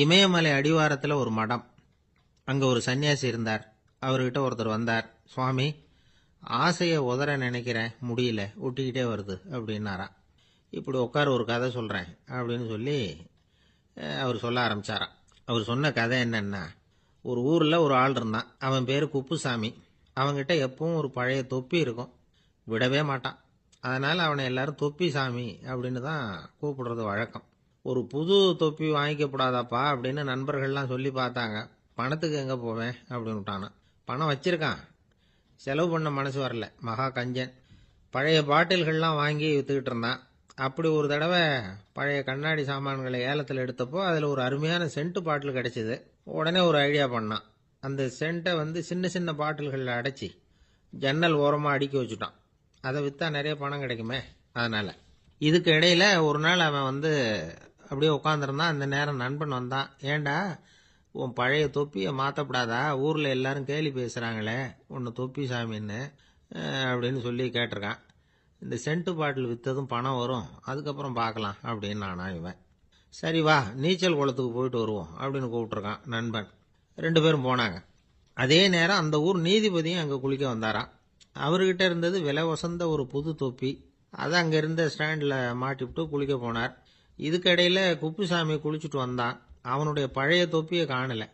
இமயமலை அடிவாரத்தில் ஒரு மடம். அங்கே ஒரு சன்னியாசி இருந்தார். அவர்கிட்ட ஒருத்தர் வந்தார். சுவாமி, ஆசையை உதற நினைக்கிறேன், முடியல, ஒட்டிக்கிட்டே வருது அப்படின்னாராம். இப்படி உட்கார, ஒரு கதை சொல்கிறேன் அப்படின்னு சொல்லி அவர் சொல்ல ஆரம்பித்தாராம். அவர் சொன்ன கதை என்னன்னா, ஒரு ஊரில் ஒரு ஆள் இருந்தான். அவன் பேர் குப்புசாமி. அவன்கிட்ட எப்பவும் ஒரு பழைய தொப்பி இருக்கும், விடவே மாட்டான். அதனால் அவனை எல்லாரும் தொப்பி சாமி அப்படின்னு தான் கூப்பிடுறது வழக்கம். ஒரு புது தொப்பி வாங்கிக்கப்படாதாப்பா அப்படின்னு நண்பர்கள்லாம் சொல்லி பார்த்தாங்க. பணத்துக்கு எங்கே போவேன் அப்படின்னு விட்டானா. பணம் வச்சிருக்கான், செலவு பண்ண மனசு வரல, மகா கஞ்சன். பழைய பாட்டில்கள்லாம் வாங்கி விற்றுக்கிட்டு இருந்தான். அப்படி ஒரு தடவை பழைய கண்ணாடி சாமான்களை ஏலத்தில் எடுத்தப்போ அதில் ஒரு அருமையான சென்ட்டு பாட்டில் கிடச்சிது. உடனே ஒரு ஐடியா பண்ணான். அந்த சென்ட்டை சின்ன சின்ன பாட்டில்களில் அடைச்சி ஜன்னல் ஓரமாக அடுக்கி வச்சுட்டான். அதை விற்றா நிறைய பணம் கிடைக்குமே, அதனால். இதுக்கு இடையில் ஒரு நாள் அவன் அப்படியே உட்காந்துருந்தான். அந்த நேரம் நண்பன் வந்தான். ஏண்டா, உன் பழைய தொப்பியை மாற்றப்படாதா, ஊரில் எல்லாரும் கேலி பேசுகிறாங்களே உன்னை தொப்பி சாமின்னு அப்படின்னு சொல்லி கேட்டிருக்கான். இந்த சென்ட்டு பாட்டில் விற்றதும் பணம் வரும், அதுக்கப்புறம் பார்க்கலாம் அப்படின்னு நானா இவன். சரி வா, நீச்சல் குளத்துக்கு போயிட்டு வருவோம் அப்படின்னு கூப்பிட்டுருக்கான் நண்பன். 2 பேரும் போனாங்க. அதே நேரம் அந்த ஊர் நீதிபதியும் அங்கே குளிக்க வந்தாராம். அவர்கிட்ட இருந்தது விலை வசந்த ஒரு புது தொப்பி. அதை அங்கே இருந்த ஸ்டாண்டில் மாட்டிவிட்டு குளிக்க போனார். இதுக்கிடையில் குப்புசாமி குளிச்சுட்டு வந்தான். அவனுடைய பழைய தொப்பியை காணலை.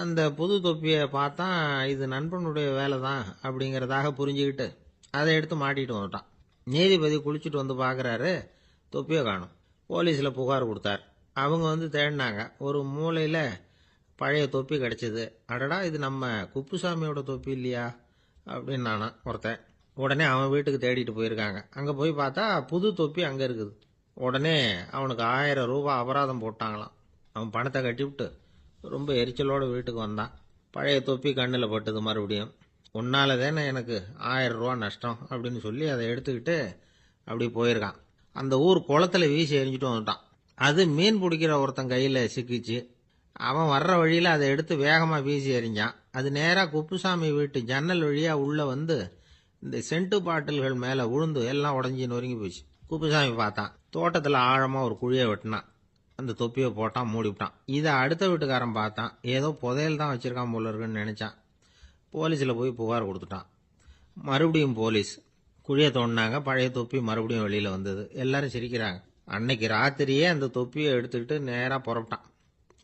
அந்த புது தொப்பியை பார்த்தா இது நண்பனுடைய வேலை தான் அப்படிங்கிறதாக புரிஞ்சுக்கிட்டு அதை எடுத்து மாட்டிட்டு வந்துட்டான். நீதிபதி குளிச்சுட்டு வந்து பார்க்குறாரு, தொப்பியை காணும். போலீஸில் புகார் கொடுத்தார். அவங்க தேடினாங்க. ஒரு மூலையில் பழைய தொப்பி கிடச்சிது. அடடா, இது நம்ம குப்புசாமியோட தொப்பி இல்லையா அப்படின்னு நானா ஒருத்தன். உடனே அவன் வீட்டுக்கு தேடிட்டு போயிருக்காங்க. அங்கே போய் பார்த்தா புது தொப்பி அங்கே இருக்குது. உடனே அவனுக்கு 1000 ரூபாய் அபராதம் போட்டாங்களாம். அவன் பணத்தை கட்டிவிட்டு ரொம்ப எரிச்சலோடு வீட்டுக்கு வந்தான். பழைய தொப்பி கண்ணில் பட்டுது. மறுபடியும், உன்னால தானே எனக்கு 1000 ரூபா நஷ்டம் அப்படின்னு சொல்லி அதை எடுத்துக்கிட்டு அப்படி போயிருக்கான். அந்த ஊர் குளத்தில் வீசி எரிஞ்சிட்டு வந்துட்டான். அது மீன் பிடிக்கிற ஒருத்தன் கையில் சிக்கிச்சு. அவன் வர்ற வழியில் அதை எடுத்து வேகமாக வீசி எறிஞ்சான். அது நேராக குப்புசாமி வீட்டு ஜன்னல் வழியாக உள்ளே இந்த சென்ட்டு பாட்டில்கள் மேலே விழுந்து எல்லாம் உடஞ்சி நொறுங்கி போச்சு. குப்புசாமி பார்த்தான். தோட்டத்தில் ஆழமாக ஒரு குழியை வெட்டினான். அந்த தொப்பியை போட்டான், மூடிவிட்டான். இதை அடுத்த வீட்டுக்காரன் பார்த்தான். ஏதோ புதையல் தான் வச்சிருக்கான் போல இருக்குன்னு நினச்சான். போலீஸில் போய் புகார் கொடுத்துட்டான். மறுபடியும் போலீஸ் குழியை தோண்டினாங்க. பழைய தொப்பி மறுபடியும் வெளியில் வந்தது. எல்லாரும் சிரிக்கிறாங்க. அன்னைக்கு ராத்திரியே அந்த தொப்பியை எடுத்துக்கிட்டு நேராக புறப்பட்டான்.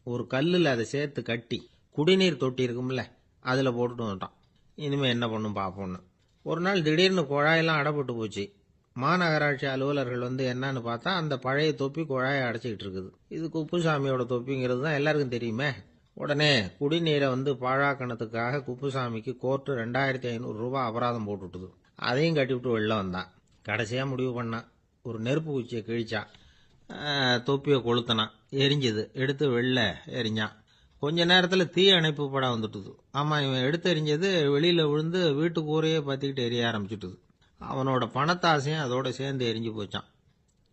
ஒரு கல்லில் அதை சேர்த்து கட்டி குடிநீர் தொட்டி இருக்கும்ல, அதில் போட்டுட்டு வந்துட்டான். இனிமேல் என்ன பண்ணும் பார்ப்போன்னு. ஒரு நாள் திடீர்னு குழாயெல்லாம் அடைப்பட்டு போச்சு. மாநகராட்சி அலுவலர்கள் என்னன்னு பார்த்தா அந்த பழைய தொப்பி குழாயை அடைச்சிக்கிட்டு இருக்குது. இது குப்புசாமியோட தொப்பிங்கிறது தான் எல்லாருக்கும் தெரியுமே. உடனே குடிநீரை பாழாக்கணத்துக்காக குப்புசாமிக்கு கோர்ட்டு 2500 ரூபாய் அபராதம் போட்டுவிட்டுது. அதையும் கட்டிவிட்டு வெளில வந்தான். கடைசியாக முடிவு பண்ணான். ஒரு நெருப்பு குச்சியை கிழிச்சான். தொப்பியை கொளுத்தினான். எரிஞ்சது. எடுத்து வெளில எரிஞ்சான். கொஞ்ச நேரத்தில் தீ அணைப்பு படம் வந்துட்டுது. ஆமாம், இவன் எடுத்து எரிஞ்சது வெளியில் விழுந்து வீட்டு கூரையே பற்றிக்கிட்டு எரிய ஆரம்பிச்சுட்டுது. அவனோட பணத்தாசையும் அதோட சேர்ந்து எரிஞ்சு போச்சான்.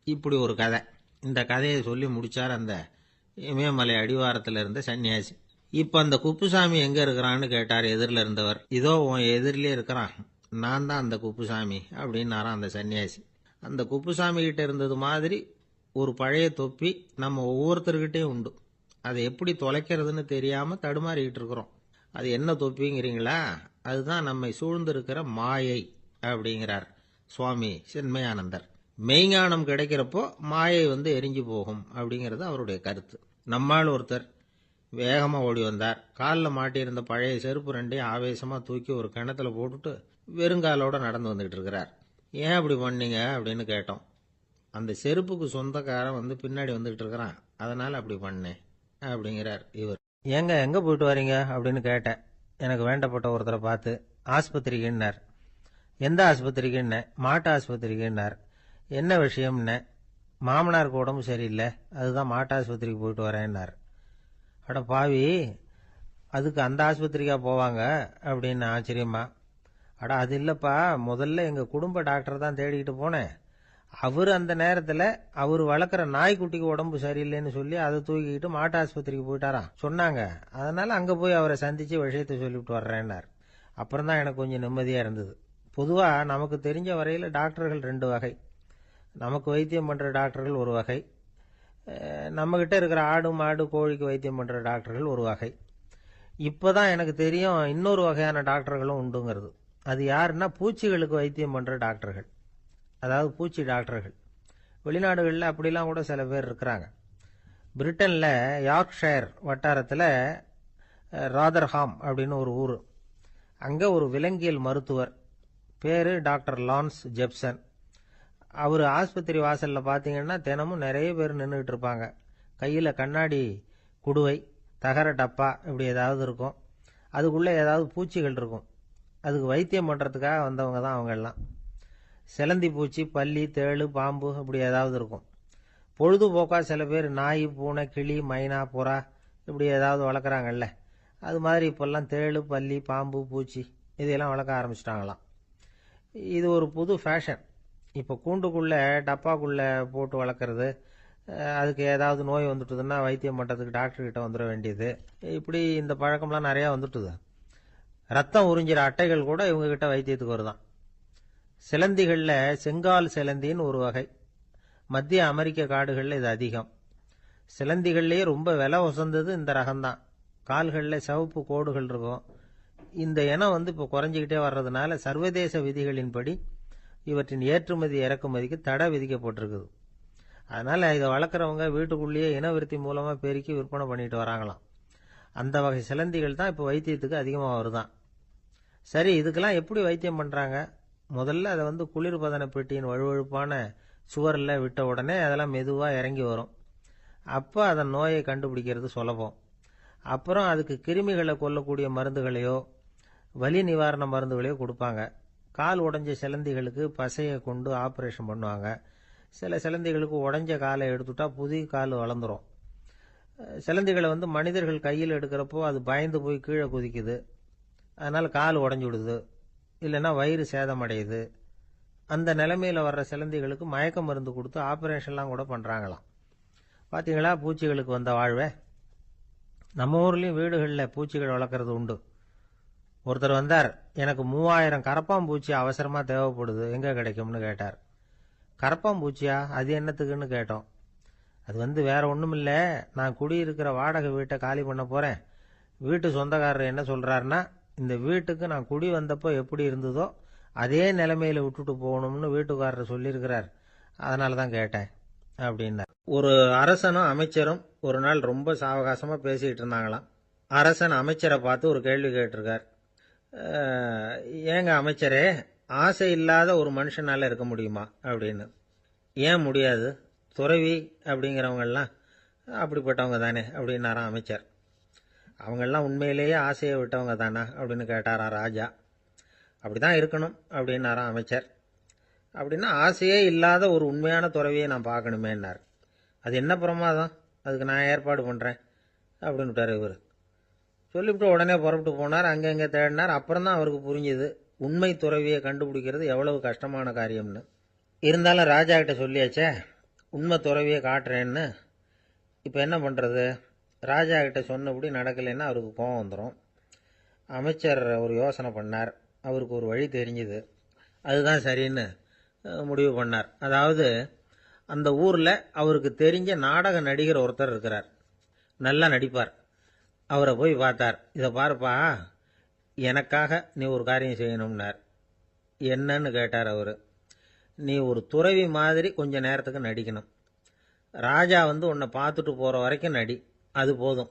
இப்படி ஒரு கதை. இந்த கதையை சொல்லி முடிச்சார் அந்த இமயமலை அடிவாரத்தில் இருந்த சன்னியாசி. இப்போ அந்த குப்புசாமி எங்கே இருக்கிறான்னு கேட்டார் எதிரில் இருந்தவர். இதோ உன் எதிரிலே இருக்கிறான், நான் தான் அந்த குப்புசாமி அப்படின்னாரான் அந்த சன்னியாசி. அந்த குப்புசாமி கிட்ட இருந்தது மாதிரி ஒரு பழைய தொப்பி நம்ம ஒவ்வொருத்தர்கிட்டையும் உண்டு. அதை எப்படி தொலைக்கிறதுன்னு தெரியாமல் தடுமாறிக்கிட்டு இருக்கிறோம். அது என்ன தொப்பிங்கிறீங்களா? அதுதான் நம்மை சூழ்ந்திருக்கிற மாயை அப்படிங்கிறார் சுவாமி சின்மயானந்தர். மெய்ஞானம் கிடைக்கிறப்போ மாயை எரிஞ்சு போகும் அப்படிங்கிறது அவருடைய கருத்து. நம்மால் ஒருத்தர் வேகமாக ஓடி வந்தார். காலில் மாட்டியிருந்த பழைய செருப்பு 2ஐயும் ஆவேசமாக தூக்கி ஒரு கிணத்துல போட்டுட்டு வெறுங்காலோட நடந்து வந்துகிட்டு இருக்கிறார். ஏன் அப்படி பண்ணீங்க அப்படின்னு கேட்டோம். அந்த செருப்புக்கு சொந்தக்காரன் பின்னாடி வந்துகிட்டு இருக்கிறான், அதனால அப்படி பண்ணேன் அப்படிங்கிறார் இவர். எங்கே போயிட்டு வரீங்க அப்படின்னு கேட்டேன். எனக்கு வேண்டப்பட்ட ஒருத்தரை பார்த்து. ஆஸ்பத்திரிக்குன்னார். எந்த ஆஸ்பத்திரிக்குன்னே? மாட்டு ஆஸ்பத்திரிக்குன்னார். என்ன விஷயம்னே? மாமனாருக்கு உடம்பு சரியில்லை, அதுதான் மாட்டு ஆஸ்பத்திரிக்கு போயிட்டு வரேன்னார். அட பாவி, அதுக்கு அந்த ஆஸ்பத்திரிக்கா போவாங்க அப்படின்னு ஆச்சரியமா. அட அது இல்லைப்பா, முதல்ல எங்கள் குடும்ப டாக்டர் தான் தேடிக்கிட்டு போனேன். அவர் அந்த நேரத்தில் அவர் வளர்க்குற நாய்க்குட்டிக்கு உடம்பு சரியில்லைன்னு சொல்லி அதை தூக்கிக்கிட்டு மாட்டு ஆஸ்பத்திரிக்கு போயிட்டாராம் சொன்னாங்க. அதனால் அங்கே போய் அவரை சந்தித்து விஷயத்தை சொல்லிவிட்டு வர்றேன்னார். அப்புறம் தான் எனக்கு கொஞ்சம் நிம்மதியாக இருந்தது. பொதுவாக நமக்கு தெரிஞ்ச வரையில் டாக்டர்கள் 2 வகை. நமக்கு வைத்தியம் பண்ணுற டாக்டர்கள் ஒரு வகை, நம்மக்கிட்ட இருக்கிற ஆடு மாடு கோழிக்கு வைத்தியம் பண்ணுற டாக்டர்கள் ஒரு வகை. இப்போ தான் எனக்கு தெரியும் இன்னொரு வகையான டாக்டர்களும் உண்டுங்கிறது. அது யாருன்னா பூச்சிகளுக்கு வைத்தியம் பண்ணுற டாக்டர்கள், அதாவது பூச்சி டாக்டர்கள். வெளிநாடுகளில் அப்படிலாம் கூட சில பேர் இருக்கிறாங்க. பிரிட்டனில் யார்க்ஷயர் வட்டாரத்தில் ராதர்ஹாம் அப்படின்னு ஒரு ஊர். அங்கே ஒரு விலங்கியல் மருத்துவர் பேர் டாக்டர் லான்ஸ் ஜெப்சன். அவர் ஆஸ்பத்திரி வாசலில் பார்த்தீங்கன்னா தினமும் நிறைய பேர் நின்றுட்டு இருப்பாங்க. கையில் கண்ணாடி குடுவை, தகர டப்பா இப்படி ஏதாவது இருக்கும். அதுக்குள்ளே ஏதாவது பூச்சிகள் இருக்கும். அதுக்கு வைத்தியம் பண்ணுறதுக்காக வந்தவங்க தான் அவங்க எல்லாம். சிலந்தி பூச்சி, பல்லி, தேளு, பாம்பு இப்படி ஏதாவது இருக்கும். பொழுதுபோக்காக சில பேர் நாய், பூனை, கிளி, மைனா, புறா இப்படி ஏதாவது வளர்க்குறாங்கல்ல, அது மாதிரி இப்போல்லாம் தேளு, பல்லி, பாம்பு, பூச்சி இதையெல்லாம் வளர்க்க ஆரம்பிச்சிட்டாங்களாம். இது ஒரு புது ஃபேஷன். இப்போ கூண்டுக்குள்ளே டப்பாக்குள்ளே போட்டு வளர்க்குறது, அதுக்கு ஏதாவது நோய் வந்துட்டுதுன்னா வைத்தியம் பண்ணுறதுக்கு டாக்டர்கிட்ட வந்துட வேண்டியது, இப்படி இந்த பழக்கம்லாம் நிறையா வந்துட்டுது. ரத்தம் உறிஞ்சிற அட்டைகள் கூட இவங்ககிட்ட வைத்தியத்துக்கு வருதான். சிலந்திகளில் செங்கால் சிலந்தின்னு ஒரு வகை. மத்திய அமெரிக்க காடுகளில் இது அதிகம். சிலந்திகள்லேயே ரொம்ப விலை உசந்தது இந்த ரகம்தான். கால்களில் சிவப்பு கோடுகள் இருக்கும். இந்த இனம் இப்போ குறைஞ்சிக்கிட்டே வர்றதுனால சர்வதேச விதிகளின்படி இவற்றின் ஏற்றுமதி இறக்குமதிக்கு தடை விதிக்கப்பட்டிருக்குது. அதனால் இதை வளர்க்குறவங்க வீட்டுக்குள்ளேயே இனவிருத்தி மூலமாக பெருக்கி விற்பனை பண்ணிட்டு வராங்களாம். அந்த வகை சிலந்திகள் தான் இப்போ வைத்தியத்துக்கு அதிகமாக வருதான். சரி, இதுக்கெல்லாம் எப்படி வைத்தியம் பண்ணுறாங்க? முதல்ல அதை குளிர்பதன பெட்டியின் வழுவழுப்பான சுவரில் விட்ட உடனே அதெல்லாம் மெதுவாக இறங்கி வரும். அப்போ அதன் நோயை கண்டுபிடிக்கிறது சுலபம். அப்புறம் அதுக்கு கிருமிகளை கொல்லக்கூடிய மருந்துகளையோ வலி நிவாரண மருந்துகளையோ கொடுப்பாங்க. கால் உடைஞ்ச சிலந்திகளுக்கு பசையை கொண்டு ஆப்ரேஷன் பண்ணுவாங்க. சில சிலந்திகளுக்கு உடைஞ்ச காலை எடுத்துட்டா புதிய கால் வளர்ந்துடும். சிலந்திகளை மனிதர்கள் கையில் எடுக்கிறப்போ அது பயந்து போய் கீழே குதிக்குது. அதனால் கால் உடஞ்சி விடுது, இல்லைன்னா வயிறு சேதமடையுது. அந்த நிலைமையில் வர்ற சிலந்திகளுக்கு மயக்க மருந்து கொடுத்து ஆப்ரேஷன்லாம் கூட பண்ணுறாங்களாம். பார்த்தீங்களா பூச்சிகளுக்கு வந்த வாழ்வே. நம்ம ஊர்லேயும் வீடுகளில் பூச்சிகள் வளர்க்குறது உண்டு. ஒருத்தர் வந்தார், எனக்கு 3000 கரப்பாம்பூச்சி அவசரமாக தேவைப்படுது, எங்கே கிடைக்கும்னு கேட்டார். கரப்பாம்பூச்சியா? அது என்னத்துக்குன்னு கேட்டோம். அது வேற ஒன்றும் இல்லை, நான் குடியிருக்கிற வாடகை வீட்டை காலி பண்ண போகிறேன். வீட்டு சொந்தக்காரர் என்ன சொல்கிறாருன்னா, இந்த வீட்டுக்கு நான் குடி வந்தப்போ எப்படி இருந்ததோ அதே நிலைமையில் விட்டுட்டு போகணும்னு வீட்டுக்காரர் சொல்லியிருக்கிறார், அதனால தான் கேட்டேன் அப்படின்னார். ஒரு அரசனும் அமைச்சரும் ஒரு நாள் ரொம்ப சாவகாசமாக பேசிக்கிட்டு இருந்தாங்களாம். அரசன் அமைச்சரை பார்த்து ஒரு கேள்வி கேட்டிருக்கார். ஏங்க அமைச்சரே, ஆசை இல்லாத ஒரு மனுஷனால இருக்க முடியுமா அப்படின்னு. ஏன் முடியாது, துறவி அப்படிங்கிறவங்கெல்லாம் அப்படிப்பட்டவங்க தானே அப்படின்னாராம் அமைச்சர். அவங்கெல்லாம் உண்மையிலேயே ஆசையை விட்டவங்க தானா அப்படின்னு கேட்டாராம் ராஜா. அப்படி தான் இருக்கணும் அப்படின்னாராம் அமைச்சர். அப்படின்னா ஆசையே இல்லாத ஒரு உண்மையான துறவியை நான் பார்க்கணுமேன்னார். அது என்ன பிரமாதம், அதுக்கு நான் ஏற்பாடு பண்ணுறேன் அப்படின்னு விட்டார் இவர். சொல்லிவிட்டு உடனே புறப்பட்டு போனார். அங்கங்கே தேடினார். அப்புறம் தான் அவருக்கு புரிஞ்சுது உண்மை துறவியை கண்டுபிடிக்கிறது எவ்வளவு கஷ்டமான காரியம்னு. இருந்தாலும் ராஜா கிட்ட சொல்லியாச்சே உண்மை துறவியை காட்டுறேன்னு. இப்போ என்ன பண்ணுறது? ராஜா கிட்ட சொன்னபடி நடக்கலைன்னா அவருக்கு கோபம் வந்துடும். அமைச்சர் ஒரு யோசனை பண்ணார். அவருக்கு ஒரு வழி தெரிஞ்சுது. அதுதான் சரின்னு முடிவு பண்ணார். அதாவது அந்த ஊரில் அவருக்கு தெரிஞ்ச நாடக நடிகர் ஒருத்தர் இருக்கிறார், நல்லா நடிப்பார். அவரை போய் பார்த்தார். இதை பாருப்பா, எனக்காக நீ ஒரு காரியம் செய்யணும்னார். என்னன்னு கேட்டார் அவர். நீ ஒரு துறவி மாதிரி கொஞ்ச நேரத்துக்கு நடிக்கணும். ராஜா உன்னை பார்த்துட்டு போகிற வரைக்கும் நடி, அது போதும்.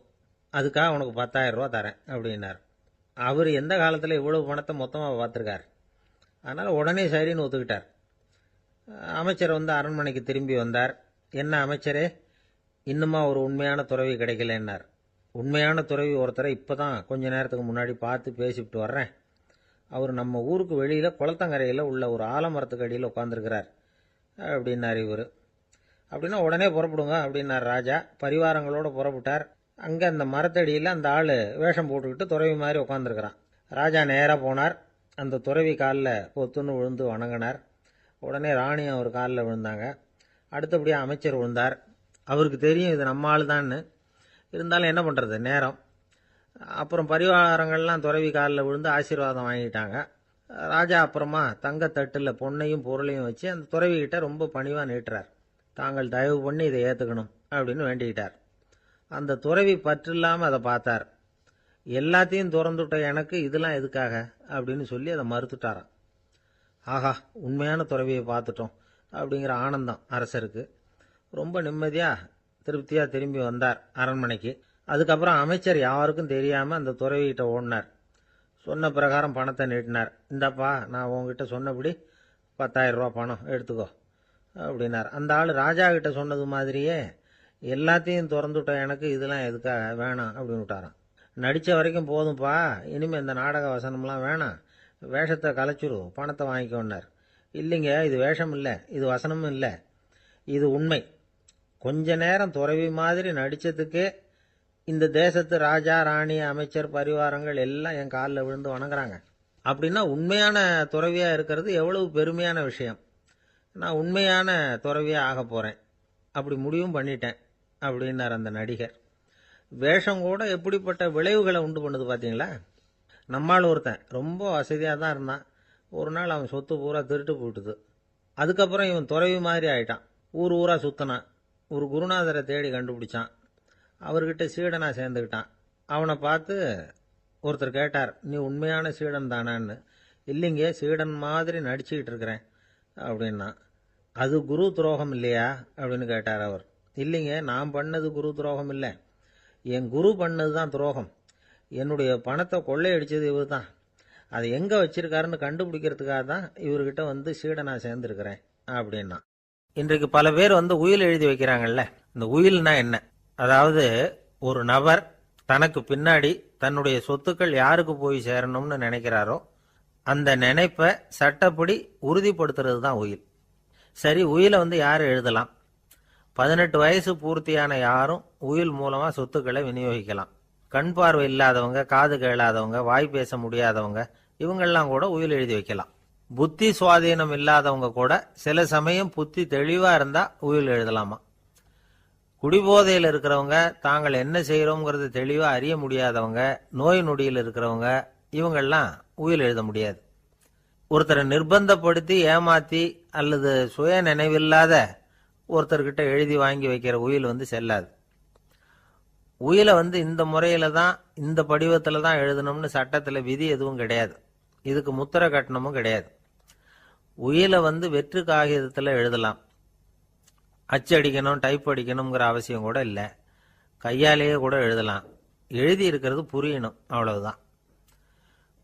அதுக்காக உனக்கு 10,000 ரூபா தரேன் அப்படின்னார். அவர் எந்த காலத்தில் இவ்வளவு பணத்தை மொத்தமாக பார்த்துருக்கார். அதனால் உடனே சரின்னு ஒத்துக்கிட்டார். அமைச்சர் அரண்மனைக்கு திரும்பி வந்தார். என்ன அமைச்சரே, இன்னுமா ஒரு உண்மையான துறவி கிடைக்கலன்னார். உண்மையான துறவி ஒருத்தரை இப்போ தான் கொஞ்ச நேரத்துக்கு முன்னாடி பார்த்து பேசிவிட்டு வர்றேன். அவர் நம்ம ஊருக்கு வெளியில் குளத்தங்கரையில் உள்ள ஒரு ஆலமரத்துக்கு அடியில் உட்காந்துருக்கிறார் அப்படின்னார் இவர். அப்படின்னா உடனே புறப்படுங்க அப்படின்னார் ராஜா. பரிவாரங்களோடு புறப்பட்டார். அங்கே அந்த மரத்தடியில் அந்த ஆள் வேஷம் போட்டுக்கிட்டு துறவி மாதிரி உட்காந்துருக்கிறான். ராஜா நேராக போனார். அந்த துறவி காலில் பொத்துன்னு விழுந்து வணங்கினார். உடனே ராணியும் அவர் காலில் விழுந்தாங்க. அடுத்தபடியாக அமைச்சர் விழுந்தார். அவருக்கு தெரியும் இது நம்ம ஆள் தான்னு. இருந்தாலும் என்ன பண்ணுறது, நேரம். அப்புறம் பரிவாரங்கள்லாம் துறவி காலில் விழுந்து ஆசீர்வாதம் வாங்கிட்டாங்க. ராஜா அப்புறமா தங்கத்தட்டில் பொன்னையும் பொருளையும் வச்சு அந்த துறவிகிட்ட ரொம்ப பணிவாக நீட்டுறார். தாங்கள் தயவு பண்ணி இதை ஏற்றுக்கணும் அப்படின்னு வேண்டிக்கிட்டார். அந்த துறவி பற்றில்லாமல் அதை பார்த்தார். எல்லாத்தையும் திறந்துட்ட எனக்கு இதெல்லாம் எதுக்காக அப்படின்னு சொல்லி அதை மறுத்துட்டாராம். ஆஹா, உண்மையான துறவியை பார்த்துட்டோம் அப்படிங்கிற ஆனந்தம் அரசருக்கு. ரொம்ப நிம்மதியாக திருப்தியாக திரும்பி வந்தார் அரண்மனைக்கு. அதுக்கப்புறம் அமைச்சர் யாருக்கும் தெரியாமல் அந்த துறவிகிட்ட ஓடினார். சொன்ன பிரகாரம் பணத்தை நீட்டினார். இந்தாப்பா, நான் உங்ககிட்ட சொன்னபடி 10,000 ரூபா பணம் எடுத்துக்கோ அப்படின்னார். அந்த ஆள் ராஜா கிட்ட சொன்னது மாதிரியே எல்லாத்தையும் திறந்துட்ட எனக்கு இதெல்லாம் எதுக்காக வேணாம் அப்படின்னு விட்டாராம். நடித்த வரைக்கும் போதும்ப்பா, இனிமேல் இந்த நாடக வசனம்லாம் வேணாம், வேஷத்தை கலைச்சிரு, பணத்தை வாங்கிக்கோன்னார். இல்லைங்க, இது வேஷம் இல்லை, இது வசனமும் இல்லை, இது உண்மை. கொஞ்ச நேரம் துறவி மாதிரி நடித்ததுக்கே இந்த தேசத்து ராஜா, ராணி, அமைச்சர், பரிவாரங்கள் எல்லாம் என் காலில் விழுந்து வணங்குறாங்க. அப்படின்னா உண்மையான துறவியாக இருக்கிறது எவ்வளவு பெருமையான விஷயம். நான் உண்மையான துறவியாக ஆக போகிறேன், அப்படி முடிவும் பண்ணிட்டேன் அப்படின்னார் அந்த நடிகர். வேஷம் கூட எப்படிப்பட்ட விளைவுகளை உண்டு பண்ணுது பார்த்தீங்களா. நம்மால் ஒருத்தன் ரொம்ப வசதியாக தான் இருந்தான். ஒரு நாள் அவன் சொத்து பூரா திருட்டு போட்டுது. அதுக்கப்புறம் இவன் துறவி மாதிரி ஆயிட்டான். ஊர் ஊராக சுற்றினான். ஒரு குருநாதரை தேடி கண்டுபிடிச்சான். அவர்கிட்ட சீடனாக சேர்ந்துக்கிட்டான். அவனை பார்த்து ஒருத்தர் கேட்டார், நீ உண்மையான சீடன் தானான்னு. இல்லைங்க, சீடன் மாதிரி நடிச்சுக்கிட்டு இருக்கிறேன் அப்படின்னா. அது குரு துரோகம் இல்லையா அப்படின்னு கேட்டார் அவர். இல்லைங்க, நான் பண்ணது குரு துரோகம் இல்லை, என் குரு பண்ணது தான் துரோகம். என்னுடைய பணத்தை கொள்ளையடிச்சது இவர் தான். அதை எங்கே வச்சிருக்காருன்னு கண்டுபிடிக்கிறதுக்காக தான் இவர்கிட்ட வந்து சீடனாக சேர்ந்துருக்கிறேன் அப்படின்னா. இன்றைக்கு பல பேர் வந்து உயில் எழுதி வைக்கிறாங்கல்ல. இந்த உயில்னா என்ன? அதாவது ஒரு நபர் தனக்கு பின்னாடி தன்னுடைய சொத்துக்கள் யாருக்கு போய் சேரணும்னு நினைக்கிறாரோ அந்த நினைப்பை சட்டப்படி உறுதிப்படுத்துறது தான் உயில். சரி, உயிலை வந்து யார் எழுதலாம்? 18 வயசு பூர்த்தியான யாரும் உயில் மூலமாக சொத்துக்களை விநியோகிக்கலாம். கண் பார்வை இல்லாதவங்க, காது கேளாதவங்க, வாய் பேச முடியாதவங்க, இவங்கெல்லாம் கூட உயில் எழுதி வைக்கலாம். புத்தி சுவாதீனம் இல்லாதவங்க கூட சில சமயம் புத்தி தெளிவா இருந்தா உயில் எழுதலாமா. குடிபோதையில் இருக்கிறவங்க, தாங்கள் என்ன செய்யறோங்கிறது தெளிவா அறிய முடியாதவங்க, நோய் நொடியில் இருக்கிறவங்க, இவங்கெல்லாம் உயில் எழுத முடியாது. ஒருத்தரை நிர்பந்தப்படுத்தி ஏமாத்தி அல்லது சுய நினைவில்லாத ஒருத்தர்கிட்ட எழுதி வாங்கி வைக்கிற உயில் வந்து செல்லாது. உயிலை வந்து இந்த முறையில தான், இந்த படிவத்தில் தான் எழுதணும்னு சட்டத்தில் விதி எதுவும் கிடையாது. இதுக்கு முத்திரை கட்டணமும் கிடையாது. உயிலை வந்து வெற்று காகிதத்தில் எழுதலாம். அச்சடிக்கணும், டைப் அடிக்கணுங்கிற அவசியம் கூட இல்லை. கையாலேயே கூட எழுதலாம். எழுதி இருக்கிறது புரியணும், அவ்வளவுதான்.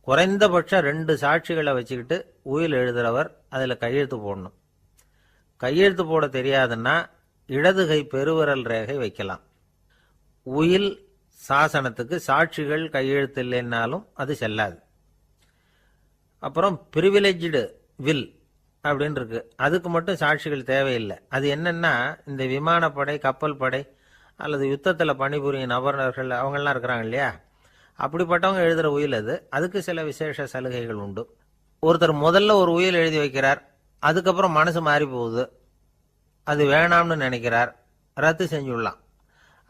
குறைந்தபட்சம் 2 சாட்சிகளை வச்சுக்கிட்டு உயில் எழுதுறவர் அதில் கையெழுத்து போடணும். கையெழுத்து போட தெரியாதுன்னா இடது கை பெருவிரல் ரேகை வைக்கலாம். உயில் சாசனத்துக்கு சாட்சிகள் கையெழுத்து இல்லைன்னாலும் அது செல்லாது. அப்புறம் பிரிவிலேஜ்டு வில் அப்படின்னு இருக்கு. அதுக்கு மட்டும் சாட்சிகள் தேவையில்லை. அது என்னன்னா, இந்த விமானப்படை, கப்பல் படை அல்லது யுத்தத்தில் பணிபுரியும் நபர்கள் அவங்கெல்லாம் இருக்கிறாங்க இல்லையா, அப்படிப்பட்டவங்க எழுதுகிற உயில் அது. அதுக்கு சில விசேஷ சலுகைகள் உண்டு. ஒருத்தர் முதல்ல ஒரு உயில் எழுதி வைக்கிறார், அதுக்கப்புறம் மனசு மாறி போகுது, அது வேணாம்னு நினைக்கிறார், ரத்து செஞ்சுடலாம்.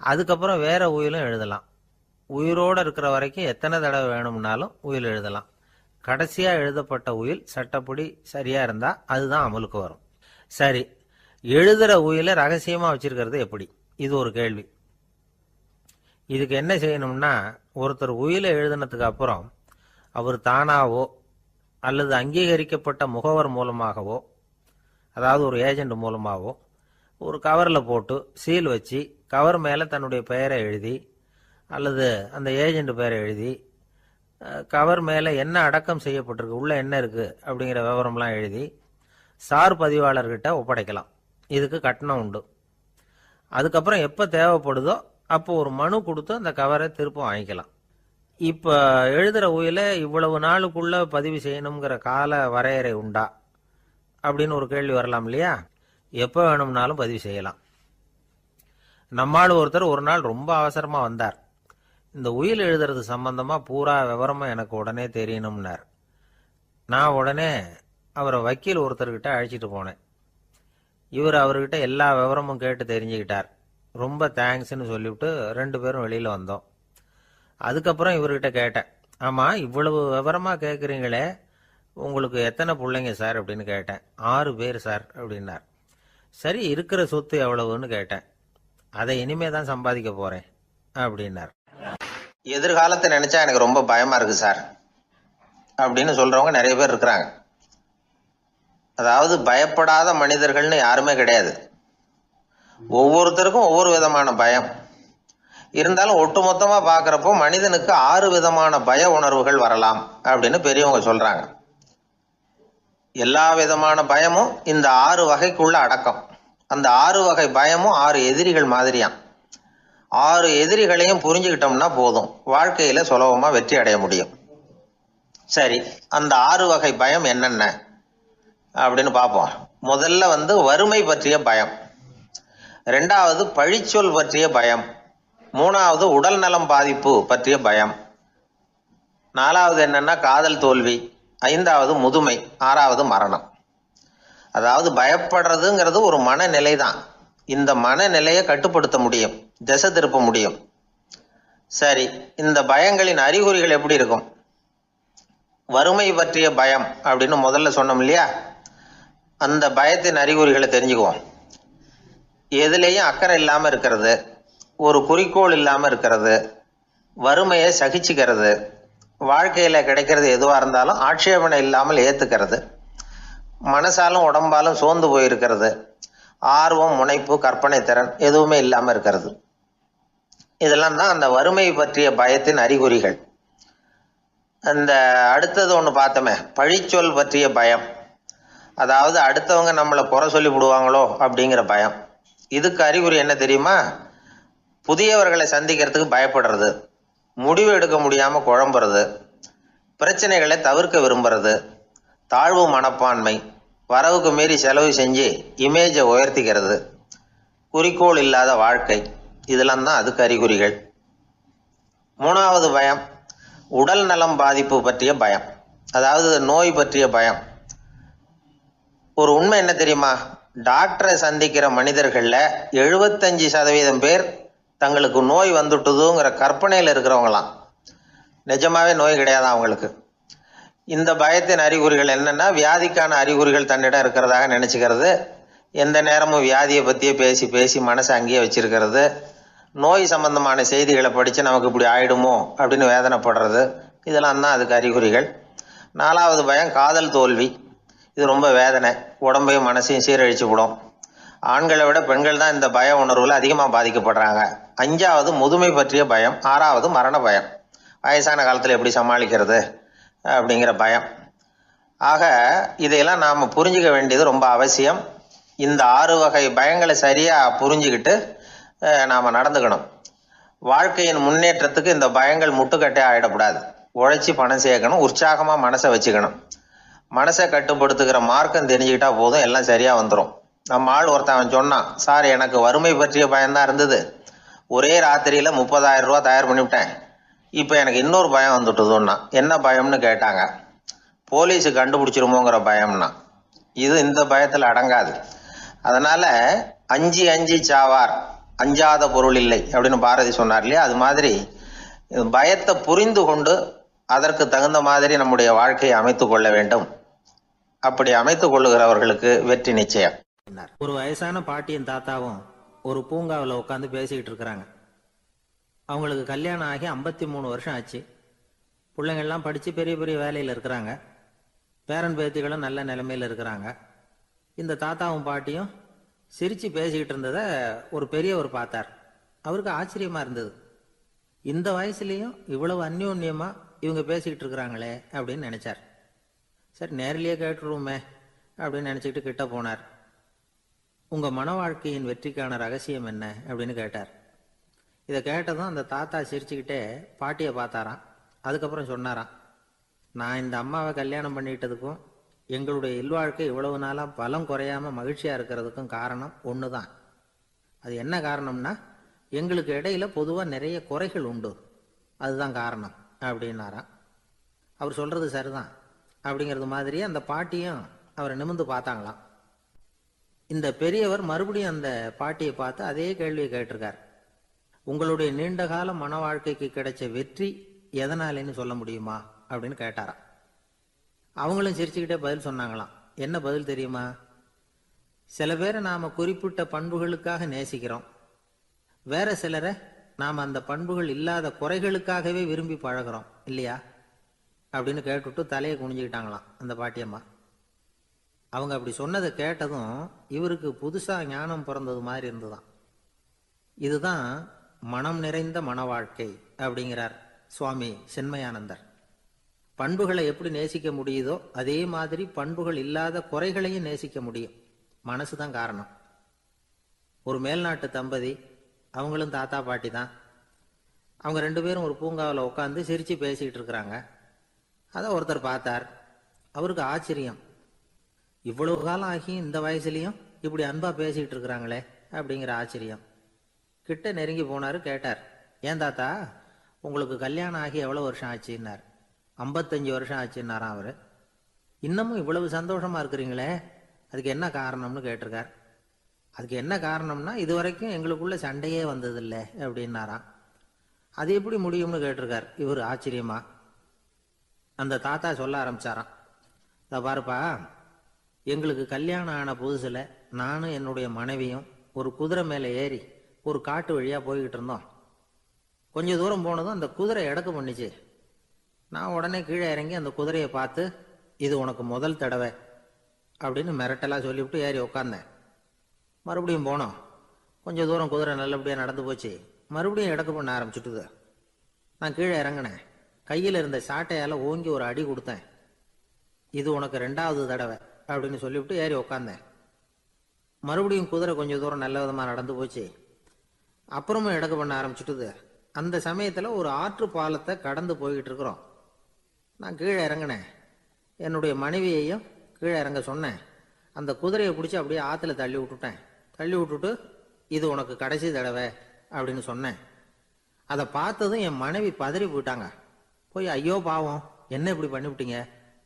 அதுக்கப்புறம் வேற உயிலும் எழுதலாம். உயிரோடு இருக்கிற வரைக்கும் எத்தனை தடவை வேணும்னாலும் உயில் எழுதலாம். கடைசியா எழுதப்பட்ட உயில் சட்டப்படி சரியா இருந்தா அதுதான் அமலுக்கு வரும். சரி, எழுதுற உயில ரகசியமா வச்சிருக்கிறது எப்படி? இது ஒரு கேள்வி. இதுக்கு என்ன செய்யணும்னா, ஒருத்தர் உயிலை எழுதினதுக்கு அப்புறம் அவர் தானாவோ அல்லது அங்கீகரிக்கப்பட்ட முகவர் மூலமாகவோ, அதாவது ஒரு ஏஜென்ட் மூலமாகவோ, ஒரு கவரில் போட்டு சீல் வச்சு கவர் மேலே தன்னுடைய பெயரை எழுதி அல்லது அந்த ஏஜென்ட் பெயரை எழுதி கவர் மேலே என்ன அடக்கம் செய்யப்பட்டிருக்கு, உள்ள என்ன இருக்கு அப்படிங்கிற விவரம்லாம் எழுதி சார் பதிவாளர்கிட்ட ஒப்படைக்கலாம். இதுக்கு கட்டணம் உண்டு. அதுக்கப்புறம் எப்போ தேவைப்படுதோ அப்போ ஒரு மனு கொடுத்து அந்த கவரை திரும்ப வாங்கிக்கலாம். இப்போ எழுதுகிற உயில இவ்வளவு நாளுக்குள்ள பதிவு செய்யணுங்கிற கால வரையறை உண்டா அப்படின்னு ஒரு கேள்வி வரலாம் இல்லையா? எப்போ வேணும்னாலும் பதிவு செய்யலாம். நம்மால் ஒருத்தர் ஒரு நாள் ரொம்ப அவசரமாக வந்தார். இந்த உயில் எழுதுறது சம்பந்தமா பூரா விவரமா எனக்கு உடனே தெரியணும்னார். நான் உடனே அவரை வக்கீல் ஒருத்தர்கிட்ட அழைச்சிட்டு போனேன். இவர் அவர்கிட்ட எல்லா விவரமும் கேட்டு தெரிஞ்சுக்கிட்டார். ரொம்ப தேங்க்ஸ்ன்னு சொல்லிவிட்டு 2 பேரும் வெளியில வந்தோம். அதுக்கப்புறம் இவர்கிட்ட கேட்டேன், ஆமா இவ்வளவு விவரமா கேட்குறீங்களே, உங்களுக்கு எத்தனை பிள்ளைங்க சார் அப்படின்னு கேட்டேன். 6 பேர் சார் அப்படின்னார். சரி, இருக்கிற சொத்து எவ்வளவுன்னு கேட்டேன். அதை இனிமே தான் சம்பாதிக்க போறேன் அப்படின்னார். எதிர்காலத்தை நினைச்சா எனக்கு ரொம்ப பயமா இருக்கு சார் அப்படின்னு சொல்றவங்க நிறைய பேர் இருக்கிறாங்க. அதாவது பயப்படாத மனிதர்கள்னு யாருமே கிடையாது. ஒவ்வொருத்தருக்கும் ஒவ்வொரு விதமான பயம் இருந்தாலும் ஒட்டுமொத்தமா பாக்குறப்போ மனிதனுக்கு 6 விதமான பய உணர்வுகள் வரலாம் அப்படின்னு பெரியவங்க சொல்றாங்க. எல்லா விதமான பயமும் இந்த 6 வகைக்குள்ள அடக்கம். அந்த 6 வகை பயமும் 6 எதிரிகள் மாதிரியாம். 6 எதிரிகளையும் புரிஞ்சுக்கிட்டோம்னா போதும், வாழ்க்கையில சுலபமா வெற்றி அடைய முடியும். சரி, அந்த 6 வகை பயம் என்னென்ன அப்படின்னு பார்ப்போம். முதல்ல வறுமை பற்றிய பயம், 2வது பழிச்சொல் பற்றிய பயம், 3வது உடல் நலம் பாதிப்பு பற்றிய பயம், 4வது என்னன்னா காதல் தோல்வி, 5வது முதுமை, 6வது மரணம். அதாவது பயப்படுறதுங்கிறது ஒரு மனநிலை தான். இந்த மனநிலையை கட்டுப்படுத்த முடியும், திசை திருப்ப முடியும். சரி, இந்த பயங்களின் அறிகுறிகள் எப்படி இருக்கும்? வறுமை பற்றிய பயம் அப்படின்னு முதல்ல சொன்னோம் இல்லையா, அந்த பயத்தின் அறிகுறிகளை தெரிஞ்சுக்குவோம். எதுலேயும் அக்கறை இல்லாமல் இருக்கிறது, ஒரு குறிக்கோள் இல்லாமல் இருக்கிறது, வறுமையை சகிச்சுக்கிறது, வாழ்க்கையில் கிடைக்கிறது எதுவாக இருந்தாலும் ஆட்சேபனை இல்லாமல் ஏற்றுக்கிறது, மனசாலும் உடம்பாலும் சோர்ந்து போயிருக்கிறது, ஆர்வம், முனைப்பு, கற்பனை திறன் எதுவுமே இல்லாமல் இருக்கிறது. இதெல்லாம் தான் அந்த வறுமை பற்றிய பயத்தின் அறிகுறிகள். அந்த அடுத்தது ஒன்று பார்த்தோமே, பழிச்சொல் பற்றிய பயம். அதாவது அடுத்தவங்க நம்மளை குறை சொல்லி விடுவாங்களோ அப்படிங்கிற பயம். இதுக்கு அறிகுறி என்ன தெரியுமா? புதியவர்களை சந்திக்கிறதுக்கு பயப்படுறது, முடிவு எடுக்க முடியாமல் குழம்புறது, பிரச்சனைகளை தவிர்க்க விரும்புறது, தாழ்வு மனப்பான்மை, வரவுக்கு மீறி செலவு செஞ்சு இமேஜை உயர்த்திக்கிறது, குறிக்கோள் இல்லாத வாழ்க்கை, இதெல்லாம் தான் அதுக்கு அறிகுறிகள். 3வது பயம் உடல் நலம் பாதிப்பு பற்றிய பயம், அதாவது நோய் பற்றிய பயம். ஒரு உண்மை என்ன தெரியுமா? டாக்டரை சந்திக்கிற மனிதர்களில் 75% பேர் தங்களுக்கு நோய் வந்துட்டுதுங்கிற கற்பனையில் இருக்கிறவங்களாம். நிஜமாவே நோய் கிடையாது அவங்களுக்கு. இந்த பயத்தின் அறிகுறிகள் என்னன்னா, வியாதிக்கான அறிகுறிகள் தன்னிடம் இருக்கிறதாக நினச்சிக்கிறது, எந்த நேரமும் வியாதியை பற்றியே பேசி பேசி மனசை அங்கேயே வச்சிருக்கிறது, நோய் சம்பந்தமான செய்திகளை படித்து நமக்கு இப்படி ஆயிடுமோ அப்படின்னு வேதனைப்படுறது, இதெல்லாம் தான் அதுக்கு அறிகுறிகள். 4வது பயம் காதல் தோல்வி. இது ரொம்ப வேதனை, உடம்பையும் மனசையும் சீரழிச்சு விடும். ஆண்களை விட பெண்கள் தான் இந்த பய உணர்வுல அதிகமாக பாதிக்கப்படுறாங்க. 5வது முதுமை பற்றிய பயம். 6வது மரண பயம், வயசான காலத்தில் எப்படி சமாளிக்கிறது அப்படிங்கிற பயம். ஆக இதையெல்லாம் நாம் புரிஞ்சுக்க வேண்டியது ரொம்ப அவசியம். இந்த 6 வகை பயங்களை சரியாக புரிஞ்சுக்கிட்டு நாம் நடந்துக்கணும். வாழ்க்கையின் முன்னேற்றத்துக்கு இந்த பயங்கள் முட்டுக்கட்டே ஆகிடக்கூடாது. உழைச்சி பணம் சேர்க்கணும், உற்சாகமாக மனசை வச்சுக்கணும். மனசை கட்டுப்படுத்துகிற மார்க்கம் தெரிஞ்சுக்கிட்டா போதும், எல்லாம் சரியாக வந்துடும். நம்ம ஆள் ஒருத்தன் சொன்னான், சார் எனக்கு வறுமை பற்றிய பயம்தான் இருந்தது, ஒரே ராத்திரியில் 30,000 ரூபா தயார் பண்ணிவிட்டேன், இப்போ எனக்கு இன்னொரு பயம் வந்துட்டுதுன்னா. என்ன பயம்னு கேட்டாங்க. போலீஸு கண்டுபிடிச்சிருமோங்கிற பயம்னா. இது இந்த பயத்தில் அடங்காது. அதனால் அஞ்சி அஞ்சி சாவார், அஞ்சாத பொருள் இல்லை அப்படின்னு பாரதி சொன்னார் இல்லையா, அது மாதிரி பயத்தை புரிந்து கொண்டு அதற்கு தகுந்த மாதிரி நம்முடைய வாழ்க்கையை அமைத்து கொள்ள வேண்டும். அப்படி அமைத்துக் கொள்ளுகிறவர்களுக்கு வெற்றி நிச்சயம். ஒரு வயசான பாட்டியின் தாத்தாவும் ஒரு பூங்காவில் உட்காந்து பேசிக்கிட்டு இருக்கிறாங்க. அவங்களுக்கு கல்யாணம் ஆகி 53 வருஷம் ஆச்சு. பிள்ளைங்கள்லாம் படித்து பெரிய பெரிய வேலையில் இருக்கிறாங்க. பேரன் பேத்திகளும் நல்ல நிலைமையில் இருக்கிறாங்க. இந்த தாத்தாவும் பாட்டியும் சிரித்து பேசிக்கிட்டு இருந்ததை ஒரு பெரியவர் பார்த்தார். அவருக்கு ஆச்சரியமாக இருந்தது. இந்த வயசுலேயும் இவ்வளவு அந்யோன்யமாக இவங்க பேசிக்கிட்டு இருக்கிறாங்களே அப்படின்னு நினச்சார். சரி, நேரிலேயே கேட்டுருவோமே அப்படின்னு நினச்சிக்கிட்டு கிட்ட போனார். உங்கள் மன வாழ்க்கையின் வெற்றிக்கான ரகசியம் என்ன அப்படின்னு கேட்டார். இதை கேட்டதும் அந்த தாத்தா சிரிச்சுக்கிட்டே பாட்டியை பார்த்தாராம். அதுக்கப்புறம் சொன்னாராம், நான் இந்த அம்மாவை கல்யாணம் பண்ணிக்கிட்டதுக்கும் எங்களுடைய இல்வாழ்க்கை இவ்வளவு நாளாக பலம் குறையாமல் மகிழ்ச்சியாக இருக்கிறதுக்கும் காரணம் ஒன்று தான். அது என்ன காரணம்னா, எங்களுக்கு இடையில பொதுவாக நிறைய குறைகள் உண்டு, அதுதான் காரணம் அப்படின்னாராம். அவர் சொல்கிறது சரிதான் அப்படிங்கிறது மாதிரி அந்த பாட்டியும் அவரை நிமிர்ந்து பார்த்தாங்களாம். இந்த பெரியவர் மறுபடியும் அந்த பாட்டியை பார்த்து அதே கேள்வியை கேட்டிருக்கார். உங்களுடைய நீண்டகால மன வாழ்க்கைக்கு கிடைச்ச வெற்றி எதனாலேன்னு சொல்ல முடியுமா அப்படின்னு கேட்டாராம். அவங்களும் சிரிச்சுக்கிட்டே பதில் சொன்னாங்களாம். என்ன பதில் தெரியுமா? சில பேரை நாம் குறிப்பிட்ட பண்புகளுக்காக நேசிக்கிறோம், வேற சிலரை நாம் அந்த பண்புகள் இல்லாத குறைகளுக்காகவே விரும்பி பழகிறோம் இல்லையா அப்படின்னு கேட்டுவிட்டு தலையை குனிஞ்சுக்கிட்டாங்களாம் அந்த பாட்டியம்மா. அவங்க அப்படி சொன்னதை கேட்டதும் இவருக்கு புதுசாக ஞானம் பிறந்தது மாதிரி இருந்துதான். இதுதான் மனம் நிறைந்த மன வாழ்க்கை அப்படிங்கிறார் சுவாமி சின்மயானந்தர். பண்புகளை எப்படி நேசிக்க முடியுதோ அதே மாதிரி பண்புகள் இல்லாத குறைகளையும் நேசிக்க முடியும். மனசு தான் காரணம். ஒரு மேல்நாட்டு தம்பதி, அவங்களும் தாத்தா பாட்டி தான். அவங்க 2 பேரும் ஒரு பூங்காவில் உட்காந்து சிரித்து பேசிக்கிட்டு இருக்கிறாங்க. அதை ஒருத்தர் பார்த்தார். அவருக்கு ஆச்சரியம், இவ்வளவு காலம் ஆகி இந்த வயசுலேயும் இப்படி அன்பாக பேசிக்கிட்டு இருக்கிறாங்களே அப்படிங்கிற ஆச்சரியம். கிட்ட நெருங்கி போனார். கேட்டார், ஏன் தாத்தா உங்களுக்கு கல்யாணம் ஆகி எவ்வளோ வருஷம் ஆச்சுன்னார். 55 வருஷம் ஆச்சுன்னாராம் அவர். இன்னமும் இவ்வளவு சந்தோஷமாக இருக்கிறீங்களே, அதுக்கு என்ன காரணம்னு கேட்டிருக்கார். அதுக்கு என்ன காரணம்னா, இது வரைக்கும் எங்களுக்குள்ள சண்டையே வந்ததில்லை அப்படின்னாராம். அது எப்படி முடியும்னு கேட்டிருக்கார் இவர் ஆச்சரியமா. அந்த தாத்தா சொல்ல ஆரம்பிச்சாராம், இதை பாருப்பா, எங்களுக்கு கல்யாணம் ஆன புதுசில் நானும் என்னுடைய மனைவியும் ஒரு குதிரை மேலே ஏறி ஒரு காட்டு வழியாக போய்கிட்டு இருந்தோம். கொஞ்சம் தூரம் போனதும் அந்த குதிரை எடக்கு பண்ணிச்சு. நான் உடனே கீழே இறங்கி அந்த குதிரையை பார்த்து, இது உனக்கு முதல் தடவை அப்படின்னு மிரட்டலாக சொல்லிவிட்டு ஏறி உட்காந்தேன். மறுபடியும் போனோம். கொஞ்சம் தூரம் குதிரை நல்லபடியாக நடந்து போச்சு. மறுபடியும் எடக்கு பண்ண ஆரம்பிச்சுட்டுது. நான் கீழே இறங்கினேன். கையில் இருந்த சாட்டையால் ஓங்கி ஒரு அடி கொடுத்தேன். இது உனக்கு 2வது தடவை அப்படின்னு சொல்லிவிட்டு ஏறி உட்காந்தேன். மறுபடியும் குதிரை கொஞ்சம் தூரம் நல்ல விதமாக நடந்து போச்சு. அப்புறமும் எடக்கு பண்ண ஆரம்பிச்சுட்டுது. அந்த சமயத்தில் ஒரு ஆற்று பாலத்தை கடந்து போய்கிட்டு இருக்கிறோம். நான் கீழே இறங்கினேன். என்னுடைய மனைவியையும் கீழே இறங்க சொன்னேன். அந்த குதிரையை பிடிச்சி அப்படியே ஆற்றுல தள்ளி விட்டுட்டேன். தள்ளி விட்டுட்டு, இது உனக்கு கடைசி தடவை அப்படின்னு சொன்னேன். அதை பார்த்ததும் என் மனைவி பதறி போயிட்டாங்க. போய், ஐயோ பாவம், என்ன இப்படி பண்ணிவிட்டீங்க,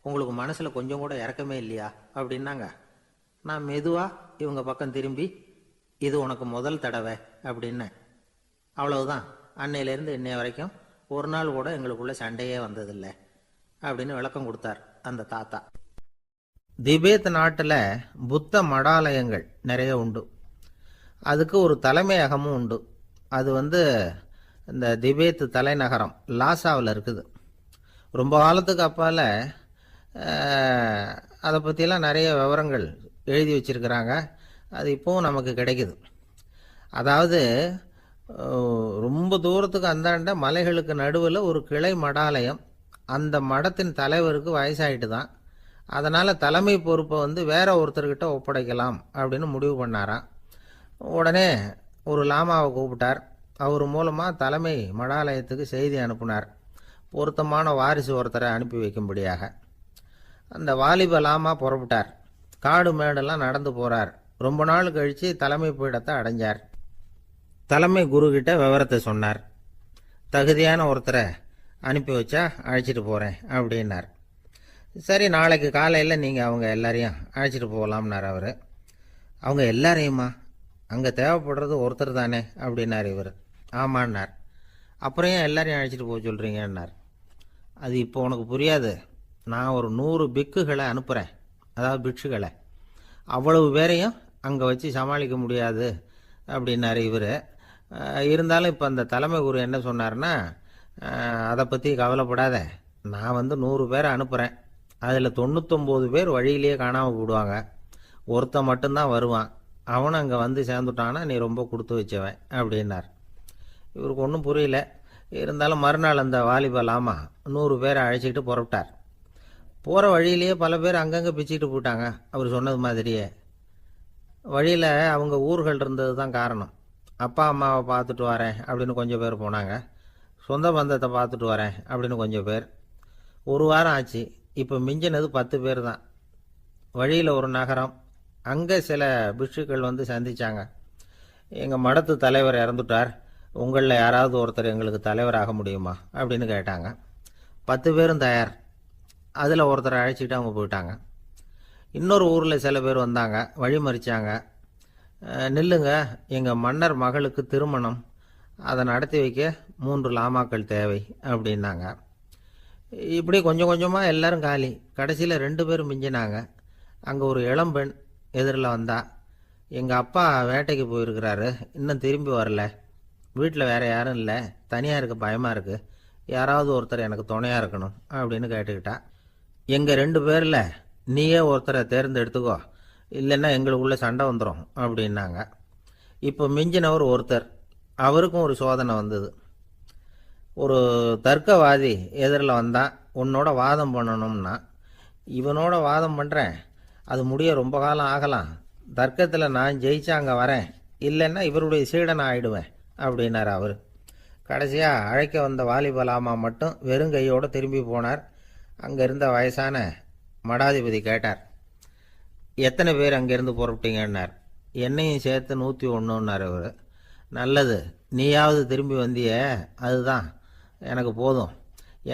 உங்களுக்கு மனசில் கொஞ்சம் கூட இறக்கமே இல்லையா அப்படின்னாங்க. நான் மெதுவாக இவங்க பக்கம் திரும்பி, இது உனக்கு முதல் தடவை அப்படின்னேன். அவ்வளவுதான். அன்னையிலேருந்து இன்னைய வரைக்கும் ஒரு நாள் கூட எங்களுக்குள்ள சண்டையே வந்ததில்லை அப்படின்னு விளக்கம் கொடுத்தார் அந்த தாத்தா. திபேத் நாட்டில் புத்த மடாலயங்கள் நிறைய உண்டு. அதுக்கு ஒரு தலைமையகமும் உண்டு. அது இந்த திபேத் தலைநகரம் லாசாவில் இருக்குது. ரொம்ப காலத்துக்கு அப்பால் அதை பற்றியெல்லாம் நிறைய விவரங்கள் எழுதி வச்சிருக்கிறாங்க. அது இப்போவும் நமக்கு கிடைக்குது. அதாவது ரொம்ப தூரத்துக்கு அந்தாண்ட மலைகளுக்கு நடுவில் ஒரு கிளை மடாலயம். அந்த மடத்தின் தலைவருக்கு வயசாயிட்டு தான். அதனால் தலைமை பொறுப்பை வேற ஒருத்தர்கிட்ட ஒப்படைக்கலாம் அப்படின்னு முடிவு பண்ணாராம். உடனே ஒரு லாமாவை கூப்பிட்டார். அவர் மூலமாக தலைமை மடாலயத்துக்கு செய்தி அனுப்புனார், பொருத்தமான வாரிசு ஒருத்தரை அனுப்பி வைக்கும்படியாக. அந்த வாலிப லாமா புறப்பட்டார். காடு மேடெல்லாம் நடந்து போகிறார். ரொம்ப நாள் கழித்து தலைமை பீடத்தை அடைஞ்சார். தலைமை குருக்கிட்ட விவரத்தை சொன்னார். தகுதியான ஒருத்தரை அனுப்பி வச்சா அழைச்சிட்டு போகிறேன் அப்படின்னார். சரி, நாளைக்கு காலையில் நீங்கள் அவங்க எல்லாரையும் அழைச்சிட்டு போகலாம்னார் அவர். அவங்க எல்லாரையுமா? அங்கே தேவைப்படுறது ஒருத்தர் தானே அப்படின்னார் இவர். ஆமான்னார். அப்புறம் ஏன் எல்லாரையும் அழைச்சிட்டு போக சொல்கிறீங்கன்னார். அது இப்போ உனக்கு புரியாது. நான் ஒரு 100 பிக்குகளை அனுப்புகிறேன், அதாவது பிட்சுகளை. அவ்வளவு பேரையும் அங்கே வச்சு சமாளிக்க முடியாது அப்படின்னாரு இவர். இருந்தாலும் இப்போ அந்த தலைமை குரு என்ன சொன்னார்னா, அதை பற்றி கவலைப்படாத, நான் 100 பேரை அனுப்புகிறேன். அதில் 99 பேர் வழியிலேயே காணாமல் போடுவாங்க. ஒருத்தன் மட்டும்தான் வருவான். அவனும் அங்கே சேர்ந்துட்டான்னா நீ ரொம்ப கொடுத்து வச்சவன் அப்படின்னார். இவருக்கு ஒன்றும் புரியல. இருந்தாலும் மறுநாள் அந்த வாலிப லாமா 100 பேரை அழைச்சிக்கிட்டு புறப்பட்டார். போகிற வழியிலேயே பல பேர் அங்கங்கே பிச்சுக்கிட்டு போயிட்டாங்க. அவர் சொன்னது மாதிரியே. வழியில் அவங்க ஊர்கள் இருந்தது தான் காரணம். அப்பா அம்மாவை பார்த்துட்டு வரேன் அப்படின்னு கொஞ்சம் பேர் போனாங்க. சொந்த பந்தத்தை பார்த்துட்டு வரேன் அப்படின்னு கொஞ்சம் பேர். ஒரு வாரம் ஆச்சு. இப்போ மிஞ்சினது 10 பேர் தான். வழியில் ஒரு நகரம். அங்கே சில பிட்சுக்கள் சந்தித்தாங்க. எங்கள் மடத்து தலைவர் இறந்துட்டார், உங்களில் யாராவது ஒருத்தர் எங்களுக்கு தலைவராக முடியுமா அப்படின்னு கேட்டாங்க. 10 பேரும் தயார். அதில் ஒருத்தரை அழைச்சிக்கிட்டு அவங்க போயிட்டாங்க. இன்னொரு ஊரில் சில பேர் வந்தாங்க, வழி மறிச்சாங்க. நில்லுங்க, எங்கள் மன்னர் மகளுக்கு திருமணம், அதை நடத்தி வைக்க 3 லாமாக்கள் தேவை அப்படின்னாங்க. இப்படி கொஞ்சம் கொஞ்சமாக எல்லாரும் காலி. கடைசியில் 2 பேரும் மிஞ்சினாங்க. அங்கே ஒரு இளம்பெண் எதிரில் வந்தா. எங்கள் அப்பா வேட்டைக்கு போயிருக்கிறாரு, இன்னும் திரும்பி வரல வீட்டில் வேற யாரும் இல்லை, தனியாக இருக்க பயமாக இருக்குது, யாராவது ஒருத்தர் எனக்கு துணையாக இருக்கணும் அப்படின்னு கேட்டுக்கிட்டா. எங்கள் 2 பேரில் நீயே ஒருத்தரை தேர்ந்தெடுத்துக்கோ, இல்லைன்னா எங்களுக்குள்ள சண்டை வந்துடும் அப்படின்னாங்க. இப்போ மிஞ்சினவர் ஒருத்தர், அவருக்கும் ஒரு சோதனை வந்தது. ஒரு தர்க்கவாதி எதிரில் வந்தால் உன்னோட வாதம் பண்ணணும்னா, இவனோட வாதம் பண்ணுறேன், அது முடிய ரொம்ப காலம் ஆகலாம், தர்க்கத்தில் நான் ஜெயிச்சா அங்கே வரேன், இல்லைன்னா இவருடைய சீடனை ஆயிடுவேன் அப்படின்னார் அவர். கடைசியாக அழைக்க வந்த வாலிபலாமா மட்டும் வெறுங்கையோடு திரும்பி போனார். அங்கே இருந்த வயசான மடாதிபதி கேட்டார், எத்தனை பேர் அங்கேருந்து புறப்பட்டீங்கன்னார். என்னையும் சேர்த்து 101ன்னார் அவர். நல்லது, நீயாவது திரும்பி வந்திய, அதுதான் எனக்கு போதும்,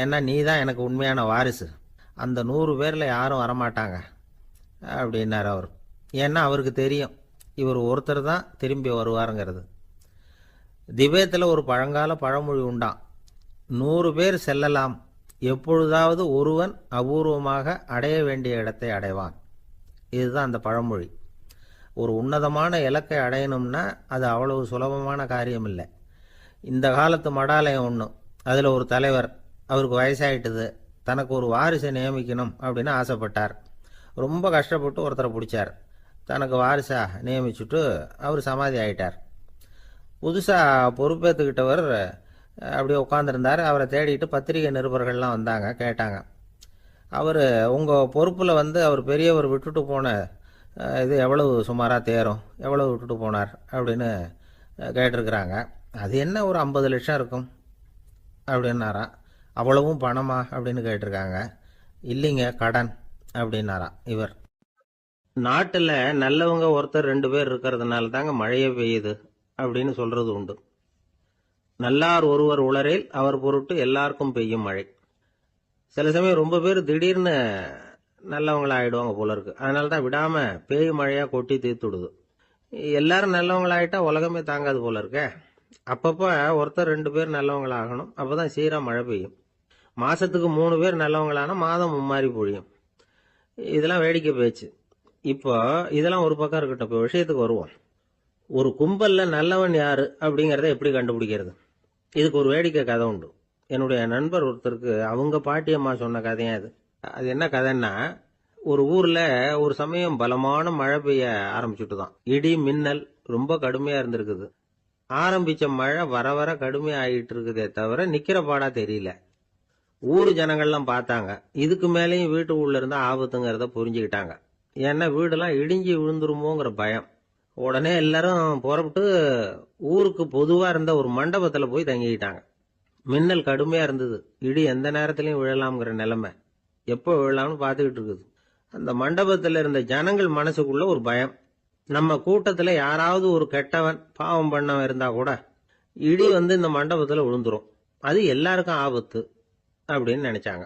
ஏன்னா நீ தான் எனக்கு உண்மையான வாரிசு, அந்த 100 பேரில் யாரும் வரமாட்டாங்க அப்படின்னார் அவர். ஏன்னா அவருக்கு தெரியும் இவர் ஒருத்தர் தான் திரும்பி வருவாருங்கிறது. திபேத்தில் ஒரு பழங்கால பழமொழி உண்டாம், 100 பேர் செல்லலாம், எப்பொழுதாவது ஒருவன் அபூர்வமாக அடைய வேண்டிய இடத்தை அடைவான். இதுதான் அந்த பழமொழி. ஒரு உன்னதமான இலக்கை அடையணும்னா அது அவ்வளவு சுலபமான காரியம் இல்லை. இந்த காலத்து மடாலயம் ஒன்று, அதில் ஒரு தலைவர், அவருக்கு வயசாயிட்டுது, தனக்கு ஒரு வாரிசை நியமிக்கணும் அப்படின்னு ஆசைப்பட்டார். ரொம்ப கஷ்டப்பட்டு ஒருத்தரை பிடிச்சார், தனக்கு வாரிசாக நியமிச்சுட்டு அவர் சமாதி ஆயிட்டார். புதுசாக பொறுப்பேற்றுக்கிட்டவர் அப்படியே உட்காந்துருந்தார். அவரை தேடிட்டு பத்திரிகை நிருபர்கள்லாம் வந்தாங்க, கேட்டாங்க. அவர் உங்கள் பொறுப்பில் அவர் பெரியவர் விட்டுட்டு போன இது எவ்வளவு சுமாராக தேரும், எவ்வளவு விட்டுட்டு போனார் அப்படின்னு கேட்டிருக்கிறாங்க. அது என்ன ஒரு 50 லட்சம் இருக்கும் அப்படின்னாராம். அவ்வளவும் பணமா அப்படின்னு கேட்டிருக்காங்க. இல்லைங்க, கடன் அப்படின்னாராம் இவர். நாட்டில் நல்லவங்க ஒருத்தர் 2 பேர் இருக்கிறதுனால தாங்க மழையே பெய்யுது அப்படின்னு சொல்றது உண்டு. நல்லார் ஒருவர் உளரேல் அவர் பொருட்டு எல்லாருக்கும் பெய்யும் மழை. சில சமயம் ரொம்ப பேர் திடீர்னு நல்லவங்களா ஆயிடுவாங்க போல இருக்கு. அதனால தான் விடாம பேய் மழையா கொட்டி தீர்த்துடுது. எல்லாரும் நல்லவங்களாயிட்டா உலகமே தாங்காது போல இருக்க. அப்பப்ப ஒருத்தர் 2 பேர் நல்லவங்களாகணும், அப்பதான் சீரா மழை பெய்யும். மாசத்துக்கு 3 பேர் நல்லவங்களானா மாதம் மும்மாரி பொழியும். இதெல்லாம் வேடிக்கை பேச்சு. இப்போ இதெல்லாம் ஒரு பக்கம் இருக்கட்டும், இப்போ விஷயத்துக்கு வருவோம். ஒரு கும்பல்ல நல்லவன் யாரு அப்படிங்கறத எப்படி கண்டுபிடிக்கிறது? இதுக்கு ஒரு வேடிக்கை கதை உண்டு. என்னுடைய நண்பர் ஒருத்தருக்கு அவங்க பாட்டியம்மா சொன்ன கதையா அது. அது என்ன கதைன்னா, ஒரு ஊர்ல ஒரு சமயம் பலமான மழை பெய்ய ஆரம்பிச்சுட்டு தான். இடி மின்னல் ரொம்ப கடுமையா இருந்திருக்குது. ஆரம்பிச்ச மழை வர வர கடுமையா ஆகிட்டு இருக்குதே தவிர நிக்கிற பாடா தெரியல. ஊர் ஜனங்கள்லாம் பார்த்தாங்க. இதுக்கு மேலேயும் வீட்டுக்குள்ள இருந்தா ஆபத்துங்கிறத புரிஞ்சுக்கிட்டாங்க. ஏன்னா வீடெல்லாம் இடிஞ்சி விழுந்துருமோங்கிற பயம். உடனே எல்லாரும் புறப்பட்டு ஊருக்கு பொதுவா இருந்த ஒரு மண்டபத்துல போய் தங்கிக்கிட்டாங்க. மின்னல் கடுமையா இருந்தது, இடி எந்த நேரத்திலையும் விழலாம்ங்கிற நிலைமை, எப்போ விழலாம்னு பார்த்துக்கிட்டு இருக்குது. அந்த மண்டபத்தில் இருந்த ஜனங்கள் மனசுக்குள்ள ஒரு பயம். நம்ம கூட்டத்தில் யாராவது ஒரு கெட்டவன் பாவம் பண்ணவன் இருந்தா கூட இடி இந்த மண்டபத்தில் விழுந்துரும், அது எல்லாருக்கும் ஆபத்து அப்படின்னு நினைச்சாங்க.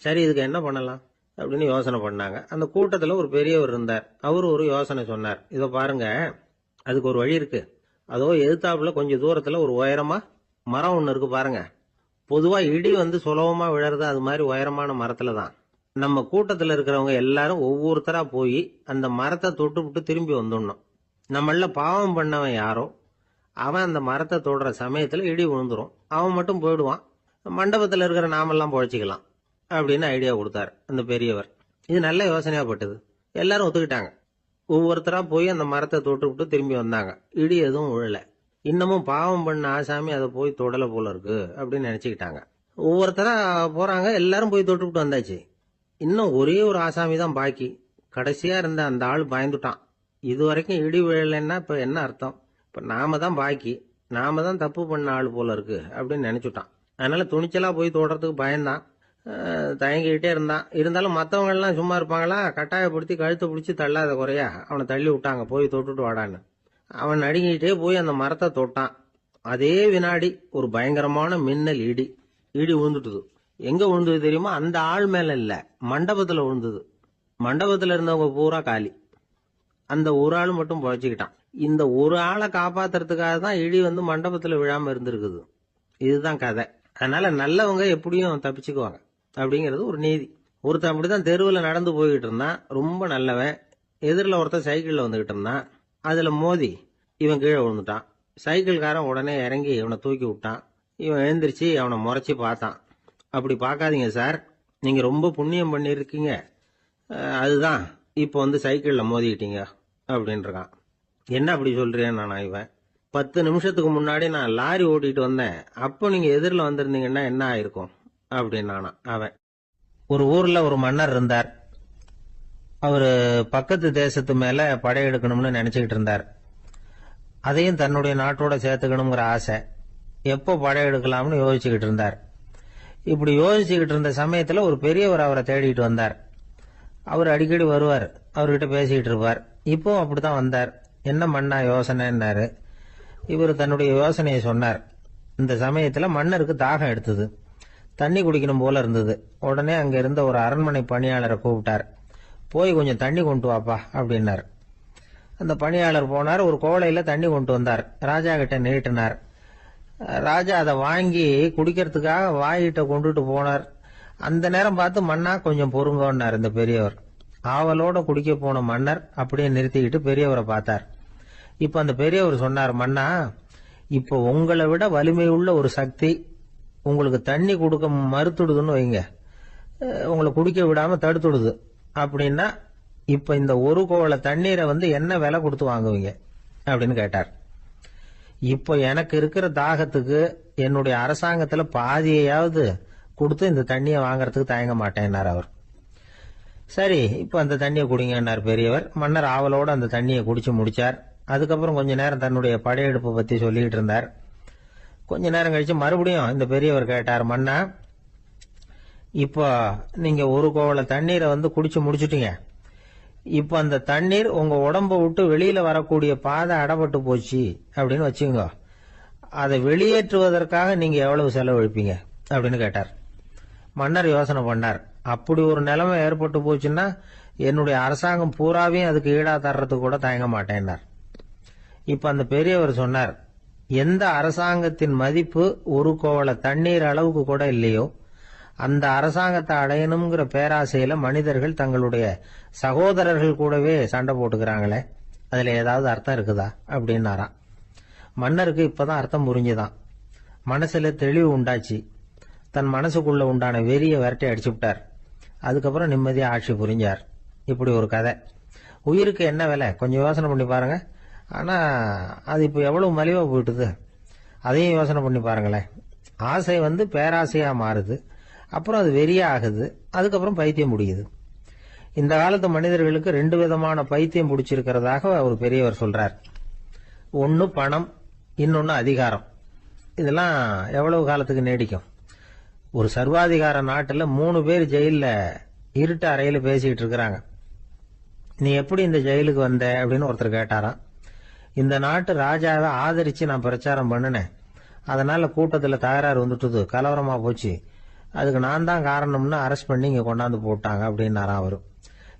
சரி, இதுக்கு என்ன பண்ணலாம் அப்படின்னு யோசனை பண்ணாங்க. அந்த கூட்டத்தில் ஒரு பெரியவர் இருந்தார். அவர் ஒரு யோசனை சொன்னார். இதை பாருங்க, அதுக்கு ஒரு வழி இருக்கு. அதோ எதிர்த்தாப்புல கொஞ்சம் தூரத்தில் ஒரு உயரமா மரம் ஒன்று இருக்கு பாருங்க. பொதுவா இடி சுலபமா விழறது அது மாதிரி உயரமான மரத்துல தான். நம்ம கூட்டத்தில் இருக்கிறவங்க எல்லாரும் ஒவ்வொருத்தரா போய் அந்த மரத்தை தொட்டு விட்டு திரும்பி வந்துடணும். நம்மள பாவம் பண்ணவன் யாரோ அவன் அந்த மரத்தை தொடுற சமயத்துல இடி விழுந்துரும், அவன் மட்டும் போயிடுவான், மண்டபத்தில் இருக்கிற நாமெல்லாம் பொழைச்சிக்கலாம் அப்படின்னு ஐடியா கொடுத்தாரு அந்த பெரியவர். இது நல்ல யோசனையா பட்டது. எல்லாரும் ஒத்துக்கிட்டாங்க. ஒவ்வொருத்தரா போய் அந்த மரத்தை தொட்டு விட்டு திரும்பி வந்தாங்க. இடி எதுவும் விழல. இன்னமும் பாவம் பண்ண ஆசாமி அதை போய் தொடல போல இருக்கு அப்படின்னு நினைச்சுக்கிட்டாங்க. ஒவ்வொருத்தரா போறாங்க, எல்லாரும் போய் தொட்டுவிட்டு வந்தாச்சு. இன்னும் ஒரே ஒரு ஆசாமி தான் பாக்கி. கடைசியா இருந்த அந்த ஆள் பயந்துட்டான். இது வரைக்கும் இடி விழலைன்னா இப்ப என்ன அர்த்தம்? இப்ப நாம தான் பாக்கி, நாம தான் தப்பு பண்ண ஆள் போல இருக்கு அப்படின்னு நினைச்சுட்டான். அதனால துணிச்சலா போய் தொடுறதுக்கு பயந்தான், தயங்கிக்கிட்டே இருந்தான். இருந்தாலும் மற்றவங்க எல்லாம் சும்மா இருப்பாங்களா? கட்டாயப்படுத்தி கழுத்தை பிடிச்சி தள்ளாத குறையா அவனை தள்ளி விட்டாங்க, போய் தொட்டுட்டு வாடான்னு. அவன் நடுங்கிட்டே போய் அந்த மரத்தை தொட்டான். அதே வினாடி ஒரு பயங்கரமான மின்னல் இடி விழுந்துட்டுது. எங்க விழுந்தது தெரியுமா? அந்த ஆள் மேல இல்ல, மண்டபத்துல விழுந்தது. மண்டபத்துல இருந்தவங்க பூரா காலி. அந்த ஒரு ஆள் மட்டும் பொழைச்சிக்கிட்டான். இந்த ஒரு ஆளை காப்பாத்துறதுக்காக தான் இடி மண்டபத்துல விழாம இருந்திருக்குது. இதுதான் கதை. அதனால நல்லவங்க எப்படியும் தப்பிச்சுக்குவாங்க அப்படிங்கிறது ஒரு நீதி. ஒருத்தன் அப்படிதான் தெருவில் நடந்து போய்கிட்டு இருந்தான், ரொம்ப நல்லவன். எதிரில் ஒருத்தன் சைக்கிள்ல வந்துகிட்டு இருந்தான். அதுல மோதி இவன் கீழே விழுந்துட்டான். சைக்கிள்காரன் உடனே இறங்கி இவனை தூக்கி விட்டான். இவன் எழுந்திரிச்சு அவனை முறைச்சி பார்த்தான். அப்படி பார்க்காதீங்க சார், நீங்கள் ரொம்ப புண்ணியம் பண்ணியிருக்கீங்க, அதுதான் இப்போ வந்து சைக்கிளில் மோதிக்கிட்டீங்க அப்படின்றான். என்ன அப்படி சொல்கிறேன் நான். இவன் 10 நிமிஷத்துக்கு முன்னாடி நான் லாரி ஓட்டிகிட்டு வந்தேன், அப்போ நீங்கள் எதிரில் வந்திருந்தீங்கன்னா என்ன ஆயிருக்கும் அப்படின்னானா அவன். ஒரு ஊரில் ஒரு மன்னர் இருந்தார். அவர் பக்கத்து தேசத்து மேலே படையெடுக்கணும்னு நினச்சிக்கிட்டு இருந்தார். அதையும் தன்னுடைய நாட்டோட சேர்த்துக்கணுங்கிற ஆசை. எப்போ படையெடுக்கலாம்னு யோசிச்சுக்கிட்டு இருந்தார். இப்படி யோசிச்சுக்கிட்டு இருந்த சமயத்தில் ஒரு பெரியவர் அவரை தேடிட்டு வந்தார். அவர் அடிக்கடி வருவார், அவர்கிட்ட பேசிக்கிட்டு இருப்பார். இப்போ அப்படித்தான் வந்தார். என்ன மன்னா யோசனைன்னாரு. இவர் தன்னுடைய யோசனையை சொன்னார். இந்த சமயத்தில் மன்னருக்கு தாகம் எடுத்தது, தண்ணி குடிக்கணும் போல இருந்தது. உடனே அங்கே இருந்த ஒரு அரண்மனை பணியாளரை கூப்பிட்டார். போய் கொஞ்சம் தண்ணி கொண்டு வாப்பா அப்படின்னார். அந்த பணியாளர் போனார், ஒரு கோலையில் தண்ணி கொண்டு வந்தார். ராஜா கிட்ட நீட்டினார். ராஜா அதை வாங்கி குடிக்கிறதுக்காக வாய்கிட்ட கொண்டுட்டு போனார். அந்த நேரம் பார்த்து மன்னா கொஞ்சம் பொறுங்கன்னார் இந்த பெரியவர். ஆவலோட குடிக்க போன மன்னர் அப்படியே நிறுத்திக்கிட்டு பெரியவரை பார்த்தார். இப்ப அந்த பெரியவர் சொன்னார், மன்னா, இப்போ உங்களை விட வலிமை உள்ள ஒரு சக்தி உங்களுக்கு தண்ணி கொடுக்க மறுத்துடுதுன்னு வைங்க, உங்களை குடிக்க விடாம தடுத்துடுது அப்படின்னா, இப்ப இந்த ஒரு கோவள தண்ணீரை வந்து என்ன விலை கொடுத்து வாங்குவீங்க அப்படின்னு கேட்டார். இப்போ எனக்கு இருக்கிற தாகத்துக்கு என்னுடைய அரசாங்கத்துல பாதியையாவது கொடுத்து இந்த தண்ணியை வாங்கறதுக்கு தயங்க மாட்டேன்னார் அவர். சரி, இப்ப அந்த தண்ணியை குடிங்கன்னார் பெரியவர். மன்னர் ஆவலோடு அந்த தண்ணியை குடிச்சு முடிச்சார். அதுக்கப்புறம் கொஞ்ச நேரம் தன்னுடைய படையெடுப்பை பத்தி சொல்லிட்டு இருந்தார். கொஞ்ச நேரம் கழிச்சு மறுபடியும் இந்த பெரியவர் கேட்டார், மன்னா, இப்போ நீங்க ஒரு கோவள தண்ணீரை வந்து குடிச்சு முடிச்சுட்டீங்க. இப்ப அந்த தண்ணீர் உங்க உடம்ப விட்டு வெளியில வரக்கூடிய பாதை அடப்பட்டு போச்சு அப்படின்னு வச்சுங்க, அதை வெளியேற்றுவதற்காக நீங்க எவ்வளவு செலவழிப்பீங்க அப்படின்னு கேட்டார். மன்னர் யோசனை பண்ணார். அப்படி ஒரு நிலைமை ஏற்பட்டு போச்சுன்னா என்னுடைய அரசாங்கம் பூராவையும் அதுக்கு ஈடா தர்றதுக்கு கூட தயங்க மாட்டேன்னார். இப்ப அந்த பெரியவர் சொன்னார், எந்த அரசாங்கத்தின் மதிப்பு ஒரு கோவள தண்ணீர் அளவுக்கு கூட இல்லையோ அந்த அரசாங்கத்தை அடையணுங்கிற பேராசையில மனிதர்கள் தங்களுடைய சகோதரர்கள் கூடவே சண்டை போட்டுக்கிறாங்களே, அதுல ஏதாவது அர்த்தம் இருக்குதா அப்படின்னாராம். மன்னருக்கு இப்பதான் அர்த்தம் புரிஞ்சுதான். மனசுல தெளிவு உண்டாச்சு. தன் மனசுக்குள்ள உண்டான வெறிய விரட்டி அடிச்சு விட்டார். அதுக்கப்புறம் நிம்மதியா ஆட்சி புரிஞ்சார். இப்படி ஒரு கதை. உயிருக்கு என்ன விலை கொஞ்சம் யோசனை பண்ணி பாருங்க. ஆனா அது இப்ப எவ்வளவு மலிவா போயிட்டுது, அதையும் யோசனை பண்ணி பாருங்களேன். ஆசை வந்து பேராசையா மாறுது, அப்புறம் அது வெறியா ஆகுது, அதுக்கப்புறம் பைத்தியம் முடியுது. இந்த காலத்து மனிதர்களுக்கு 2 விதமான பைத்தியம் பிடிச்சிருக்கிறதாக ஒரு பெரியவர் சொல்றார். ஒன்னு பணம், இன்னொன்னு அதிகாரம். இதெல்லாம் எவ்வளவு காலத்துக்கு நீடிக்கும்? ஒரு சர்வாதிகார நாட்டுல 3 பேர் ஜெயில இருட்டு அறையில பேசிக்கிட்டு இருக்கிறாங்க. நீ எப்படி இந்த ஜெயிலுக்கு வந்த அப்படின்னு ஒருத்தர் கேட்டாராம். இந்த நாட்டு ராஜாவை ஆதரிச்சு நான் பிரச்சாரம் பண்ணினேன், அதனால கூட்டத்துல தகராறு வந்துட்டுது, கலவரமா போச்சு, அதுக்கு நான் தான் காரணம்னு அரெஸ்ட் பண்ணி இங்க கொண்டாந்து போட்டாங்க அப்படின்னாராம் அவரு.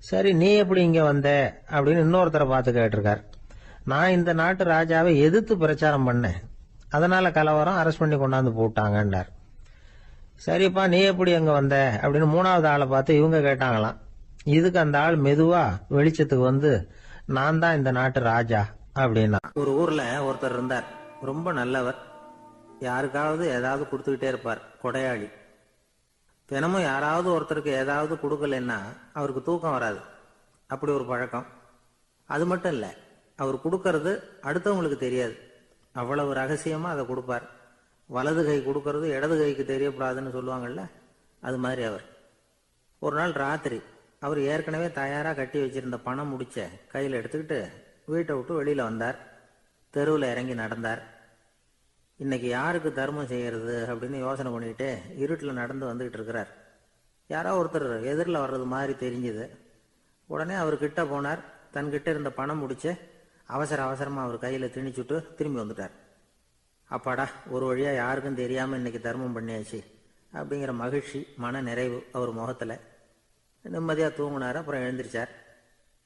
சரி, நீ எப்படி இங்க வந்த அப்படின்னு இன்னொருத்தரை பார்த்து கேட்டிருக்கார். நான் இந்த நாட்டு ராஜாவை எதிர்த்து பிரச்சாரம் பண்ணேன், அதனால கலவரம், அரெஸ்ட் பண்ணி கொண்டாந்து போட்டாங்கன்னார். சரிப்பா, நீ எப்படி அங்க வந்த அப்படின்னு 3வது ஆளை பார்த்து இவங்க கேட்டாங்களாம். இதுக்கு அந்த ஆள் மெதுவா வெளிச்சத்துக்கு வந்து, நான் தான் இந்த நாட்டு ராஜா அப்படின்னா. ஒரு ஊர்ல ஒருத்தர் இருந்தார், ரொம்ப நல்லவர். யாருக்காவது ஏதாவது கொடுத்துக்கிட்டே இருப்பார், கொடையாளி. தினமும் யாராவது ஒருத்தருக்கு ஏதாவது கொடுக்கலன்னா அவருக்கு தூக்கம் வராது, அப்படி ஒரு பழக்கம். அது மட்டும் இல்ல, அவர் கொடுக்கறது அடுத்தவங்களுக்கு தெரியாது, அவ்வளவு ரகசியமா அதை கொடுப்பார். வலது கை கொடுக்கறது இடது கைக்கு தெரியக்கூடாதுன்னு சொல்லுவாங்கல்ல, அது மாதிரி அவர். ஒரு நாள் ராத்திரி அவர் ஏற்கனவே தயாராக கட்டி வச்சிருந்த பணம் முடிச்ச கையில் எடுத்துக்கிட்டு வீட்டை விட்டு வெளியில் வந்தார். தெருவில் இறங்கி நடந்தார். இன்னைக்கு யாருக்கு தர்மம் செய்யறது அப்படின்னு யோசனை பண்ணிட்டு இருட்டில் நடந்து வந்துகிட்டு இருக்கிறார். யாரோ ஒருத்தர் எதிரில் வர்றது மாதிரி தெரிஞ்சுது. உடனே அவர் கிட்ட போனார். தன்கிட்ட இருந்த பணம் முடிச்சு அவசரமாக அவர் கையில் திணிச்சுட்டு திரும்பி வந்துட்டார். அப்பாடா, ஒரு வழியாக யாருக்கும் தெரியாமல் இன்னைக்கு தர்மம் பண்ணியாச்சு அப்படிங்கிற மகிழ்ச்சி, மன நிறைவு அவர் முகத்தில். நிம்மதியாக தூங்கினார். அப்புறம் எழுந்திரிச்சார்.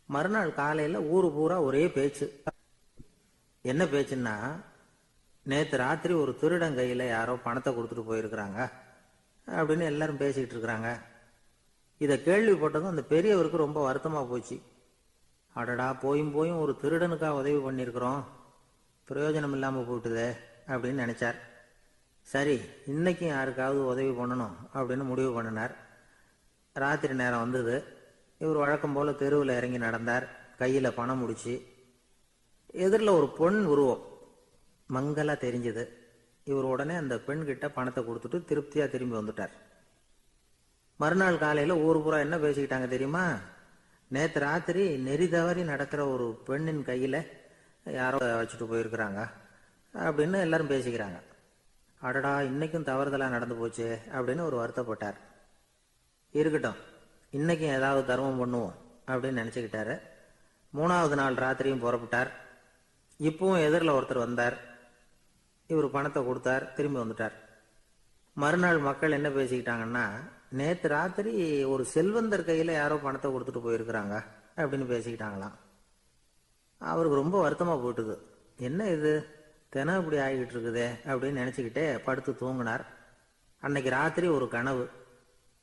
மறுநாள் காலையில் ஊரு பூரா ஒரே பேச்சு. என்ன பேச்சுன்னா, நேற்று ராத்திரி ஒரு திருடன் கையில் யாரோ பணத்தை கொடுத்துட்டு போயிருக்கிறாங்க அப்படின்னு எல்லாரும் பேசிக்கிட்டு இருக்கிறாங்க. இதை கேள்விப்பட்டதும் அந்த பெரியவருக்கு ரொம்ப வருத்தமாக போச்சு. அடடா, போயும் ஒரு திருடனுக்காக உதவி பண்ணியிருக்கிறோம், பிரயோஜனம் இல்லாமல் போட்டுதே அப்படின்னு நினச்சார். சரி, இன்னைக்கும் யாருக்காவது உதவி பண்ணணும் அப்படின்னு முடிவு பண்ணினார். ராத்திரி நேரம் வந்தது. இவர் வழக்கம் போல் தெருவில் இறங்கி நடந்தார். கையில் பணம் முடிச்சு. எதிரில் ஒரு பொன் உருவம் மங்கலாக தெரிஞ்சது. இவர் உடனே அந்த பெண்கிட்ட பணத்தை கொடுத்துட்டு திருப்தியாக திரும்பி வந்துட்டார். மறுநாள் காலையில் ஊர் பூரா என்ன பேசிக்கிட்டாங்க தெரியுமா? நேற்று ராத்திரி நெறி தவறி நடக்கிற ஒரு பெண்ணின் கையில் யாரோ வச்சுட்டு போயிருக்கிறாங்க அப்படின்னு எல்லாரும் பேசிக்கிறாங்க. அடடா, இன்னைக்கும் தவறுதலாக நடந்து போச்சு அப்படின்னு ஒரு வருத்தப்பட்டார். இருக்கட்டும், இன்னைக்கும் ஏதாவது தர்மம் பண்ணுவோம் அப்படின்னு நினச்சிக்கிட்டாரு. 3வது நாள் ராத்திரியும் புறப்பட்டார். இப்பவும் எதிரில் ஒருத்தர் வந்தார். இவர் பணத்தை கொடுத்தார், திரும்பி வந்துட்டார். மறுநாள் மக்கள் என்ன பேசிக்கிட்டாங்கன்னா, நேற்று ராத்திரி ஒரு செல்வந்தர் கையில் யாரோ பணத்தை கொடுத்துட்டு போயிருக்கிறாங்க அப்படின்னு பேசிக்கிட்டாங்களாம். அவருக்கு ரொம்ப வருத்தமாக போயிட்டுது. என்ன இது தினம் இப்படி ஆகிக்கிட்டு இருக்குதே அப்படின்னு நினச்சிக்கிட்டே படுத்து தூங்கினார். அன்னைக்கு ராத்திரி ஒரு கனவு.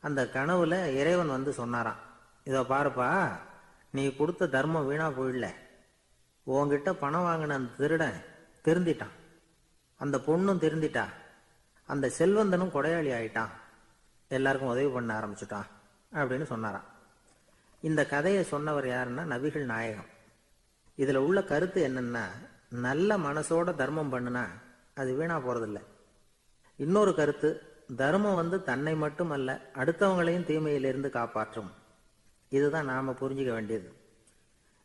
அந்த கனவுல இறைவன் வந்து சொன்னாராம், இதோ பாருப்பா, நீ கொடுத்த தர்மம் வீணா போயிடல. உன்கிட்ட பணம் வாங்கின அந்த திருடன் திருந்திட்டான், அந்த பொண்ணும் திருந்திட்டா, அந்த செல்வந்தனும் கொடையாளி ஆயிட்டான், எல்லாருக்கும் உதவி பண்ண ஆரம்பிச்சுட்டான் அப்படின்னு சொன்னாராம். இந்த கதையை சொன்னவர் யாருன்னா நபிகள் நாயகம். இதுல உள்ள கருத்து என்னன்னா, நல்ல மனசோட தர்மம் பண்ணுனா அது வீணா போறதில்லை. இன்னொரு கருத்து, தர்மம் வந்து தன்னை மட்டுமல்ல அடுத்தவங்களையும் தீமையிலிருந்து காப்பாற்றும். இதுதான் நாம புரிஞ்சுக்க வேண்டியது.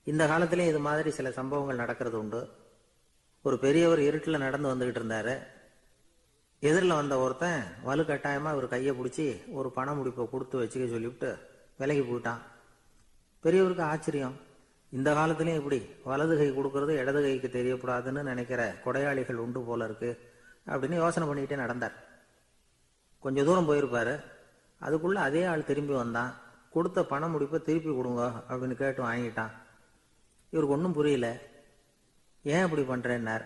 இந்த காலத்திலையும் இது மாதிரி சில சம்பவங்கள் நடக்கிறது உண்டு. ஒரு பெரியவர் இருட்டில் நடந்து வந்துகிட்டு இருந்தாரு. எதிரில் வந்த ஒருத்தன் வலுக்கட்டாயமா ஒரு கையை பிடிச்சி ஒரு பண முடிப்பை கொடுத்து வச்சுக்க சொல்லிவிட்டு விலகி போயிட்டான். பெரியவருக்கு ஆச்சரியம், இந்த காலத்திலையும் இப்படி வலது கை கொடுக்கறது இடது கைக்கு தெரியக்கூடாதுன்னு நினைக்கிற கொடையாளிகள் உண்டு போல இருக்கு அப்படின்னு யோசனை பண்ணிக்கிட்டே நடந்தார். கொஞ்சம் தூரம் போயிருப்பாரு. அதுக்குள்ள அதே ஆள் திரும்பி வந்தான். கொடுத்த பண முடிப்பை திருப்பி கொடுங்க அப்படின்னு கேட்டு வாங்கிட்டான். இவருக்கு ஒன்றும் புரியல. ஏன் இப்படி பண்றேன்னார்.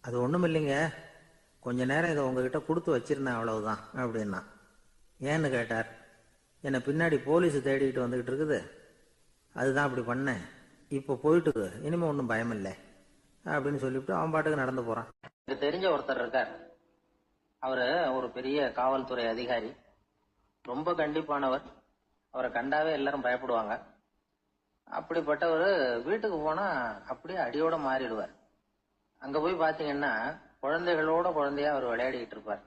அது ஒன்றும் இல்லைங்க, கொஞ்ச நேரம் இதை உங்ககிட்ட கொடுத்து வச்சிருந்தேன், அவ்வளவுதான் அப்படின்னா. ஏன்னு கேட்டார். என்னை பின்னாடி போலீஸ் தேடிக்கிட்டு வந்துகிட்டு இருக்குது, அதுதான் அப்படி பண்ணேன். இப்போ போயிட்டு இனிமே ஒன்றும் பயம் இல்லை அப்படின்னு சொல்லிவிட்டு அவன் பாட்டுக்கு நடந்து போறான். எனக்கு தெரிஞ்ச ஒருத்தர் இருக்கார். அவரு ஒரு பெரிய காவல்துறை அதிகாரி, ரொம்ப கண்டிப்பானவர். அவரை கண்டாவே எல்லாரும் பயப்படுவாங்க. அப்படிப்பட்டவர் வீட்டுக்கு போனா அப்படியே அடியோட மாறிடுவார். அங்க போய் பாத்தீங்கன்னா குழந்தைகளோட குழந்தையா அவர் விளையாடிக்கிட்டு இருப்பார்.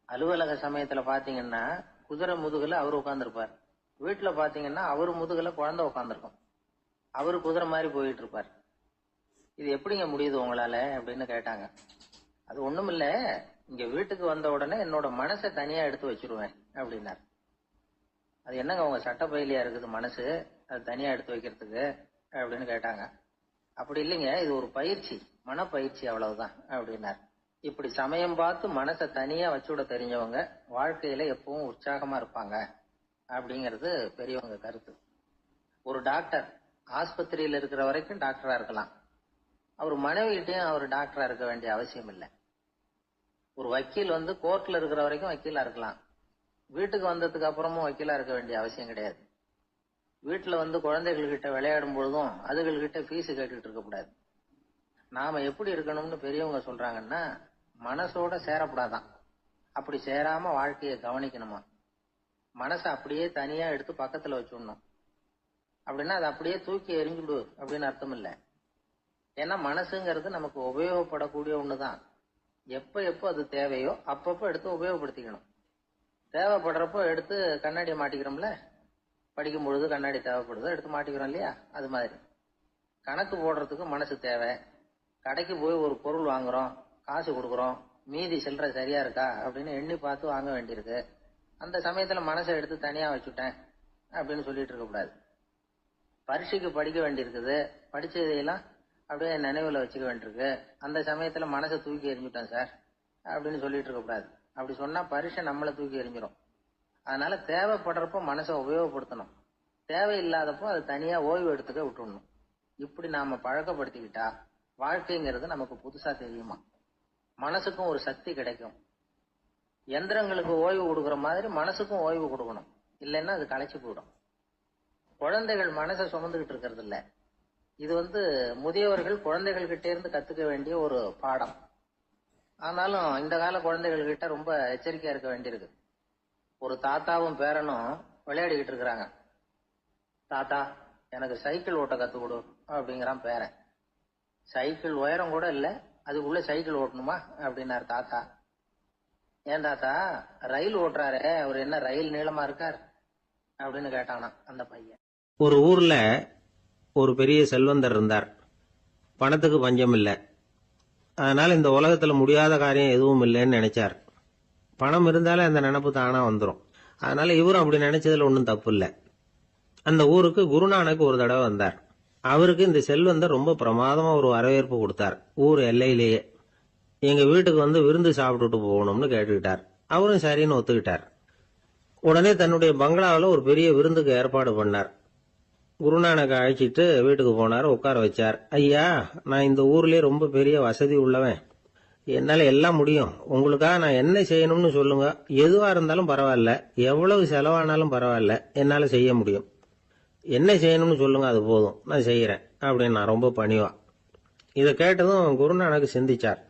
அலுவலக சமயத்துல பாத்தீங்கன்னா குதிரை முதுகுல அவர் உட்கார்ந்துருப்பார். வீட்டுல பாத்தீங்கன்னா அவர் முதுகுல குழந்தை உட்காந்துருக்கும். அவரு குதிரை மாதிரி போயிட்டு இருப்பார். இது எப்படிங்க முடியுது உங்களால அப்படின்னு கேட்டாங்க. அது ஒண்ணும் இல்ல, இங்க வீட்டுக்கு வந்த உடனே என்னோட மனசை தனியா எடுத்து வச்சிருவேன் அப்படின்னார். அது என்னங்க உங்க சட்ட பையிலியா இருக்குது மனசு, அது தனியா எடுத்து வைக்கிறதுக்கு அப்படின்னு கேட்டாங்க. அப்படி இல்லைங்க, இது ஒரு பயிற்சி, மனப்பயிற்சி, அவ்வளவுதான் அப்படின்னார். இப்படி சமயம் பார்த்து மனசை தனியா வச்சுவிட தெரிஞ்சவங்க வாழ்க்கையில எப்பவும் உற்சாகமா இருப்பாங்க அப்படிங்கிறது பெரியவங்க கருத்து. ஒரு டாக்டர் ஆஸ்பத்திரியில இருக்கிற வரைக்கும் டாக்டரா இருக்கலாம். அவர் மனைவிகிட்டையும் அவர் டாக்டரா இருக்க வேண்டிய அவசியம் இல்லை. ஒரு வக்கீல் வந்து கோர்ட்ல இருக்கிற வரைக்கும் வக்கீலா இருக்கலாம். வீட்டுக்கு வந்ததுக்கு அப்புறமும் வக்கீலா இருக்க வேண்டிய அவசியம் கிடையாது. வீட்டுல வந்து குழந்தைகள்கிட்ட விளையாடும் பொழுதும் அதுகள்கிட்ட ஃபீஸ் கேட்டுட்டு இருக்க கூடாது. நாம எப்படி இருக்கணும்னு பெரியவங்க சொல்றாங்கன்னா, மனசோட சேரப்படாதான். அப்படி சேராம வாழ்க்கையை கவனிக்கணுமா. மனசை அப்படியே தனியா எடுத்து பக்கத்துல வச்சுடணும். அப்படின்னா அதை அப்படியே தூக்கி எறிஞ்சுடு அப்படின்னு அர்த்தம் இல்லை. ஏன்னா மனசுங்கிறது நமக்கு உபயோகப்படக்கூடிய ஒண்ணுதான். எப்ப அது தேவையோ அப்பப்போ எடுத்து உபயோகப்படுத்திக்கணும். தேவைப்படுறப்போ எடுத்து கண்ணாடியை மாட்டிக்கிறோம்ல, படிக்கும் பொழுது கண்ணாடி தேவைப்படுதோ எடுத்து மாட்டிக்கிறோம் இல்லையா, அது மாதிரி கணக்கு போடுறதுக்கு மனசு தேவை. கடைக்கு போய் ஒரு பொருள் வாங்குறோம், காசு கொடுக்குறோம், மீதி சில்லறை சரியா இருக்கா அப்படின்னு எண்ணி பார்த்து வாங்க வேண்டியிருக்கு. அந்த சமயத்துல மனசை எடுத்து தனியா வச்சுட்டேன் அப்படின்னு சொல்லிட்டு இருக்க கூடாது. பரீட்சைக்கு படிக்க வேண்டியிருக்குது, படிச்சதையெல்லாம் அப்படியே நினைவுல வச்சுக்க வேண்டியிருக்கு. அந்த சமயத்துல மனசை தூக்கி எறிஞ்சுட்டேன் சார் அப்படின்னு சொல்லிட்டு இருக்க கூடாது. அப்படி சொன்னா பரீட்சை நம்மளை தூக்கி எறிஞ்சிடும். அதனால தேவைப்படுறப்போ மனசை உபயோகப்படுத்தணும், தேவையில்லாதப்போ அது தனியா ஓய்வு எடுத்துக்க விட்டுடணும். இப்படி நாம பழக்கப்படுத்திக்கிட்டா வாழ்க்கைங்கிறது நமக்கு புதுசா தெரியுமா. மனசுக்கும் ஒரு சக்தி கிடைக்கும். எந்திரங்களுக்கு ஓய்வு கொடுக்குற மாதிரி மனசுக்கும் ஓய்வு கொடுக்கணும், இல்லைன்னா அது களைச்சு போயிடும். குழந்தைகள் மனசை சுமந்துகிட்டு இருக்கிறது இல்ல, இது முதியவர்கள் குழந்தைகள் கிட்ட இருந்து கத்துக்க வேண்டிய ஒரு பாடம். ஆனாலும் இந்த கால குழந்தைகள் கிட்ட ரொம்ப எச்சரிக்கையா இருக்க வேண்டியிருக்கு. ஒரு தாத்தாவும் பேரனும் விளையாடிக்கிட்டு இருக்கிறாங்க. தாத்தா, எனக்கு சைக்கிள் ஓட்ட கத்து கொடு அப்படிங்கிறான் பேரன். சைக்கிள் உயரம் கூட இல்ல, அதுக்குள்ள சைக்கிள் ஓட்டணுமா அப்படின்னாரு தாத்தா. ஏன் தாத்தா, ரயில் ஓட்டுறாரு, அவர் என்ன ரயில் நீளமா இருக்கார் அப்படின்னு கேட்டானா அந்த பையன். ஒரு ஊர்ல ஒரு பெரிய செல்வந்தர் இருந்தார். பணத்துக்கு பஞ்சம் இல்லை. அதனால இந்த உலகத்துல முடியாத காரியம் எதுவும் இல்லைன்னு நினைச்சார். பணம் இருந்தாலே அந்த நினைப்பு தானா வந்துடும். அதனால இவரும் அப்படி நினைச்சதுல ஒன்றும் தப்பு இல்லை. அந்த ஊருக்கு குருநானக் ஒரு தடவை வந்தார். அவருக்கு இந்த செல்வந்தர் ரொம்ப பிரமாதமா ஒரு வரவேற்பு கொடுத்தார். ஊர் எல்லையிலேயே எங்க வீட்டுக்கு விருந்து சாப்பிட்டுட்டு போகணும்னு கேட்டுக்கிட்டார். அவரும் சரின்னு ஒத்துக்கிட்டார். உடனே தன்னுடைய பங்களாவில் ஒரு பெரிய விருந்துக்கு ஏற்பாடு பண்ணார். குருநானக் அழைச்சிட்டு வீட்டுக்கு போனார், உட்கார வச்சார். ஐயா, நான் இந்த ஊர்லயே ரொம்ப பெரிய வசதி உள்ளவன், என்னால எல்லாம் முடியும். உங்களுக்காக நான் என்ன செய்யணும்னு சொல்லுங்க. எதுவா இருந்தாலும் பரவாயில்ல, எவ்வளவு செலவானாலும் பரவாயில்ல, என்னால செய்ய முடியும். என்ன செய்யணும்னு சொல்லுங்க, அது போதும், நான் செய்யறேன் அப்படின்னு நான் ரொம்ப பணிவா. இதை கேட்டதும் குருநானக் சிந்திச்சார்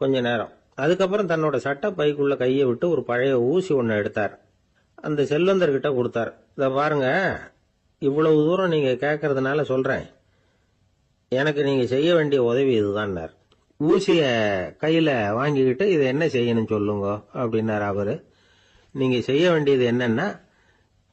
கொஞ்ச நேரம். அதுக்கப்புறம் தன்னோட சட்ட பைக்குள்ள கையை விட்டு ஒரு பழைய ஊசி ஒன்று எடுத்தார். அந்த செல்வந்தர்கிட்ட கொடுத்தார். இதை பாருங்க, இவ்வளவு தூரம் நீங்க கேட்கறதுனால சொல்றேன், எனக்கு நீங்க செய்ய வேண்டிய உதவி இதுதான். ஊசிய கையில வாங்கிக்கிட்டு இதை என்ன செய்யணும் சொல்லுங்க அப்படின்னாரு அவரு. நீங்க செய்ய வேண்டியது என்னன்னா,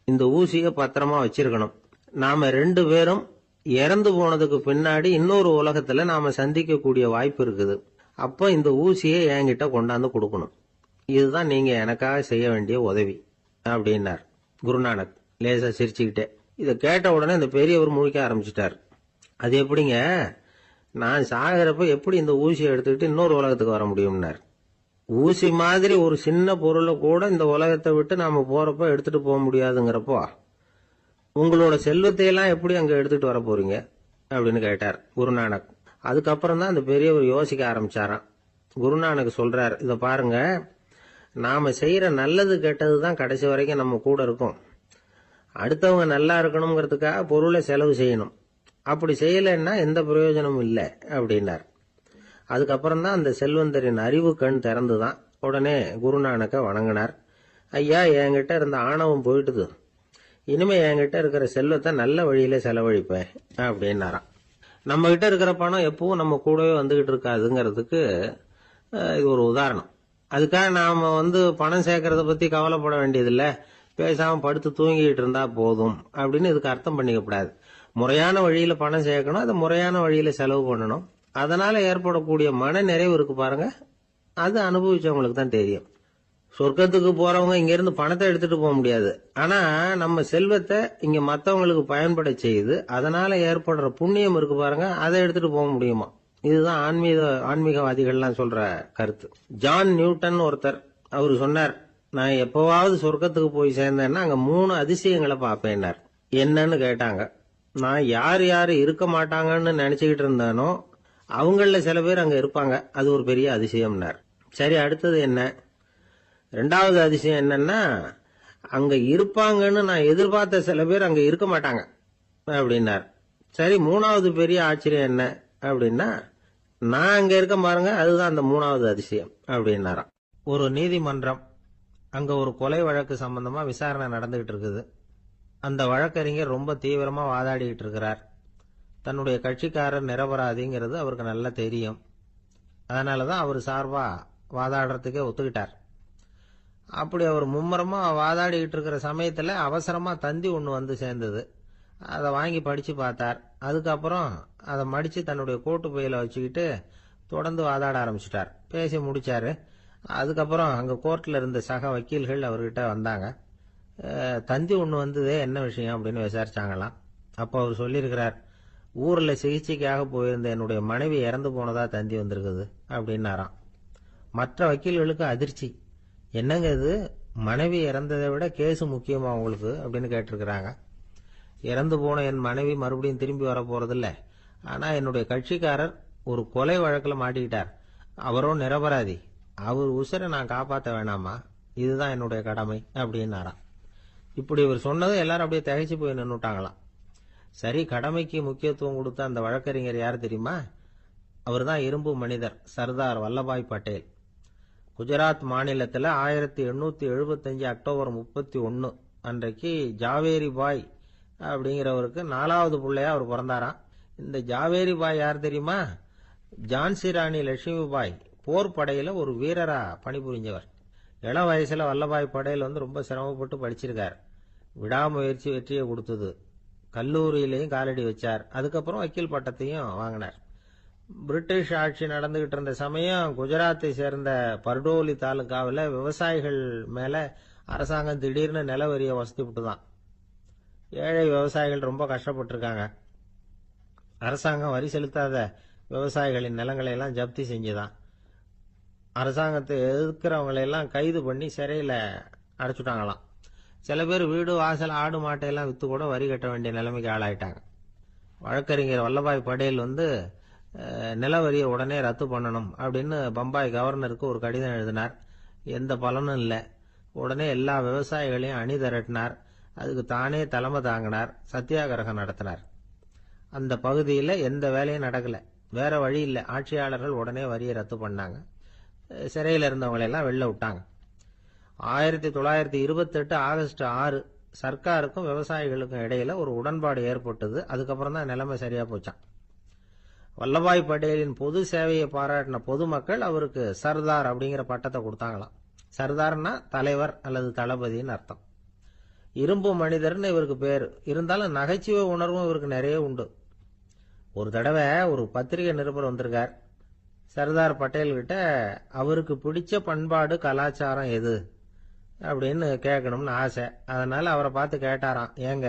இந்த ஊசிய பத்திரமா வச்சிருக்கணும். நாம 2 பேரும் இறந்து போனதுக்கு பின்னாடி இன்னொரு உலகத்துல நாம சந்திக்க கூடிய வாய்ப்பு இருக்குது. அப்ப இந்த ஊசியை என்கிட்ட கொண்டாந்து கொடுக்கணும். இதுதான் நீங்க எனக்காக செய்ய வேண்டிய உதவி அப்படின்னார் குருநானக் லேசா சிரிச்சுக்கிட்டே. இதை கேட்ட உடனே இந்த பெரியவர் முழிக்க ஆரம்பிச்சிட்டார். அது எப்படிங்க, நான் சாகிறப்ப எப்படி இந்த ஊசியை எடுத்துக்கிட்டு இன்னொரு உலகத்துக்கு வர முடியும்னார். ஊசி மாதிரி ஒரு சின்ன பொருளை கூட இந்த உலகத்தை விட்டு நாம போறப்ப எடுத்துட்டு போக முடியாதுங்கிறப்போ உங்களோட செல்வத்தையெல்லாம் எப்படி அங்க எடுத்துட்டு வர போறீங்க அப்படின்னு கேட்டார் குருநானக். அதுக்கப்புறம் தான் அந்த பெரியவர் யோசிக்க ஆரம்பிச்சாராம். குருநானக் சொல்றார், இதை பாருங்க, நாம செய்யற நல்லது கெட்டது தான் கடைசி வரைக்கும் நம்ம கூட இருக்கும். அடுத்தவங்க நல்லா இருக்கணுங்கிறதுக்காக பொருளை செலவு செய்யணும். அப்படி செய்யலைன்னா எந்த பிரயோஜனமும் இல்லை அப்படின்னார். அதுக்கப்புறம் தான் அந்த செல்வந்தரின் அறிவு கண் திறந்துதான். உடனே குருநானக்க வணங்கினார். ஐயா, என்கிட்ட இருந்த ஆணவம் போயிட்டுது. இனிமே என்கிட்ட இருக்கிற செல்வத்தை நல்ல வழியில செலவழிப்பேன் அப்படின்னாராம். நம்ம கிட்ட இருக்கிற பணம் எப்பவும் நம்ம கூடவே வந்துகிட்டு இருக்காதுங்கிறதுக்கு இது ஒரு உதாரணம். அதுக்காக நாம பணம் சேர்க்கறத பத்தி கவலைப்பட வேண்டியதில்லை, பேசாம படுத்து தூங்கிட்டு இருந்தா போதும் அப்படின்னு இதுக்கு அர்த்தம் பண்ணிக்கப்படாது. முறையான வழியில பணம் சேர்க்கணும், அதை முறையான வழியில செலவு பண்ணணும். அதனால ஏற்படக்கூடிய மன நிறைவு இருக்கு பாருங்க, அது அனுபவிச்சவங்களுக்கு தான் தெரியும். சொர்க்கத்துக்கு போறவங்க இங்க இருந்து பணத்தை எடுத்துட்டு போக முடியாது. ஆனா நம்ம செல்வத்தை இங்க மத்தவங்களுக்கு பயன்பட செய்து அதனால ஏற்படுற புண்ணியம் இருக்கு பாருங்க, அதை எடுத்துட்டு போக முடியுமா. இதுதான் ஆன்மீகவாதிகள்லாம் சொல்ற கருத்து. ஜான் நியூட்டன் ஒருத்தர், அவரு சொன்னார், நான் எப்பவாவது சொர்க்கத்துக்கு போய் சேர்ந்தேன்னா அங்க 3 அதிசயங்களை பார்ப்பேன்னார். என்னன்னு கேட்டாங்க. நான் யார் யாரு இருக்க மாட்டாங்கன்னு நினைச்சுக்கிட்டு இருந்தானோ அவங்கள சில பேர் அங்க இருப்பாங்க, அது ஒரு பெரிய அதிசயம்னார். சரி, அடுத்தது என்ன? 2வது அதிசயம் என்னன்னா, அங்க இருப்பாங்கன்னு நான் எதிர்பார்த்த சில பேர் அங்க இருக்க மாட்டாங்க அப்படின்னார். சரி, 3வது பெரிய ஆச்சரியம் என்ன அப்படின்னா, நான் அங்க இருக்க பாருங்க, அதுதான் அந்த 3வது அதிசயம் அப்படின்னாராம். ஒரு நீதிமன்றம், அங்க ஒரு கொலை வழக்கு சம்பந்தமா விசாரணை நடந்துகிட்டு இருக்குது. அந்த வழக்கறிஞர் ரொம்ப தீவிரமா வாதாடிக்கிட்டு இருக்கிறார். தன்னுடைய கட்சிக்காரர் நிரபராதிங்கிறது அவருக்கு நல்லா தெரியும். அதனாலதான் அவர் சார்பா வாதாடுறதுக்கே ஒத்துக்கிட்டார். அப்படி அவர் மும்முரமா வாதாடிக்கிட்டு இருக்கிற சமயத்துல அவசரமா தந்தி ஒண்ணு சேர்ந்தது. அதை வாங்கி படிச்சு பார்த்தார். அதுக்கப்புறம் அதை மடிச்சு தன்னுடைய கோட்டு பையில வச்சுக்கிட்டு தொடர்ந்து வாதாட ஆரம்பிச்சிட்டார். பேசி முடிச்சாரு. அதுக்கப்புறம் அங்க கோர்ட்ல இருந்த சக வக்கீல்கள் அவர்கிட்ட வந்தாங்க. தந்தி ஒண்ணு வந்ததே, என்ன விஷயம் அப்படின்னு விசாரிச்சாங்களாம். அப்போ அவர் சொல்லியிருக்கிறார், ஊர்ல சிகிச்சைக்காக போயிருந்த என்னுடைய மனைவி இறந்து போனதா தந்தி வந்திருக்குது அப்படின்னாராம். மற்ற வக்கீல்களுக்கு அதிர்ச்சி. என்னங்க இது, மனைவி இறந்ததை விட கேஸ் முக்கியமா உங்களுக்கு அப்படின்னு கேட்டிருக்கிறாங்க. இறந்து போன என் மனைவி மறுபடியும் திரும்பி வர போறதில்ல. ஆனா என்னுடைய கட்சிக்காரர் ஒரு கொலை வழக்கில் மாட்டிக்கிட்டார். அவரோ நிரபராதி. அவர் உசுரை நான் காப்பாற்ற வேணாமா? இதுதான் என்னுடைய கடமை அப்படின்னாராம். இப்படி இவர் சொன்னது எல்லாரும் அப்படியே திகைச்சு போய் நின்னுட்டாங்களாம். சரி, கடமைக்கு முக்கியத்துவம் கொடுத்த அந்த வழக்கறிஞர் யார் தெரியுமா? அவர் தான் இரும்பு மனிதர் சர்தார் வல்லபாய் பட்டேல். குஜராத் மாநிலத்தில் 1875 அக்டோபர் 31 அன்றைக்கு ஜாவேரி பாய் அப்படிங்கிறவருக்கு 4வது பிள்ளையா அவர் பிறந்தாராம். இந்த ஜாவேரி பாய் யார் தெரியுமா? ஜான்சி ராணி லட்சுமி பாய் போர் படையில ஒரு வீரரா பணிபுரிஞ்சவர். இளம் வயசுல வல்லபாய் படேல் ரொம்ப சிரமப்பட்டு படிச்சிருக்கார். விடாமுயற்சி வெற்றியை கொடுத்தது. கல்லூரியிலையும் காலடி வச்சார். அதுக்கப்புறம் வக்கீல் பட்டத்தையும் வாங்கினார். பிரிட்டிஷ் ஆட்சி நடந்துகிட்டு இருந்த சமயம் குஜராத்தை சேர்ந்த பர்டோலி தாலுகாவில் விவசாயிகள் மேல அரசாங்கம் திடீர்னு நில வரியை வசதி விட்டுதான். ஏழை விவசாயிகள் ரொம்ப கஷ்டப்பட்டிருக்காங்க. அரசாங்கம் வரி செலுத்தாத விவசாயிகளின் நிலங்களை எல்லாம் ஜப்தி செஞ்சுதான். அரசாங்கத்தை எதிர்க்கிறவங்களை எல்லாம் கைது பண்ணி சிறையில அடைச்சுட்டாங்களாம். சில பேர் வீடு வாசல் ஆடு மாட்டையெல்லாம் வித்து கூட வரி கட்ட வேண்டிய நிலைமைக்கு ஆளாயிட்டாங்க. வழக்கறிஞர் வல்லபாய் படேல் நில வரியை உடனே ரத்து பண்ணணும் அப்படின்னு பம்பாய் கவர்னருக்கு ஒரு கடிதம் எழுதினார். எந்த பலனும் இல்லை. உடனே எல்லா விவசாயிகளையும் அணி திரட்டினார். அதுக்கு தானே தலைமை தாங்கினார். சத்தியாகிரகம் நடத்தினார். அந்த பகுதியில் எந்த வேலையும் நடக்கல. வேற வழி இல்லை. ஆட்சியாளர்கள் உடனே வரியை ரத்து பண்ணாங்க. சிறையில் இருந்தவங்களெல்லாம் வெளில விட்டாங்க. 1928 ஆகஸ்ட் 6 சர்க்காருக்கும் விவசாயிகளுக்கும் இடையில ஒரு உடன்பாடு ஏற்பட்டது. அதுக்கப்புறம் தான் நிலைமை சரியா போச்சான். வல்லபாய் படேலின் பொது சேவையை பாராட்டின பொதுமக்கள் அவருக்கு சர்தார் அப்படிங்கிற பட்டத்தை கொடுத்தாங்களாம். சர்தார்னா தலைவர் அல்லது தளபதினு அர்த்தம். இரும்பு மனிதர்னு இவருக்கு பேர். இருந்தாலும் நகைச்சுவை உணர்வும் இவருக்கு நிறைய உண்டு. ஒரு தடவை ஒரு பத்திரிகை நிருபர் வந்திருக்கார். சர்தார் பட்டேல் கிட்ட அவருக்கு பிடிச்ச பண்பாடு கலாச்சாரம் எது அப்படின்னு கேட்கணும்னு ஆசை. அதனால அவரை பார்த்து கேட்டாராம், ஏங்க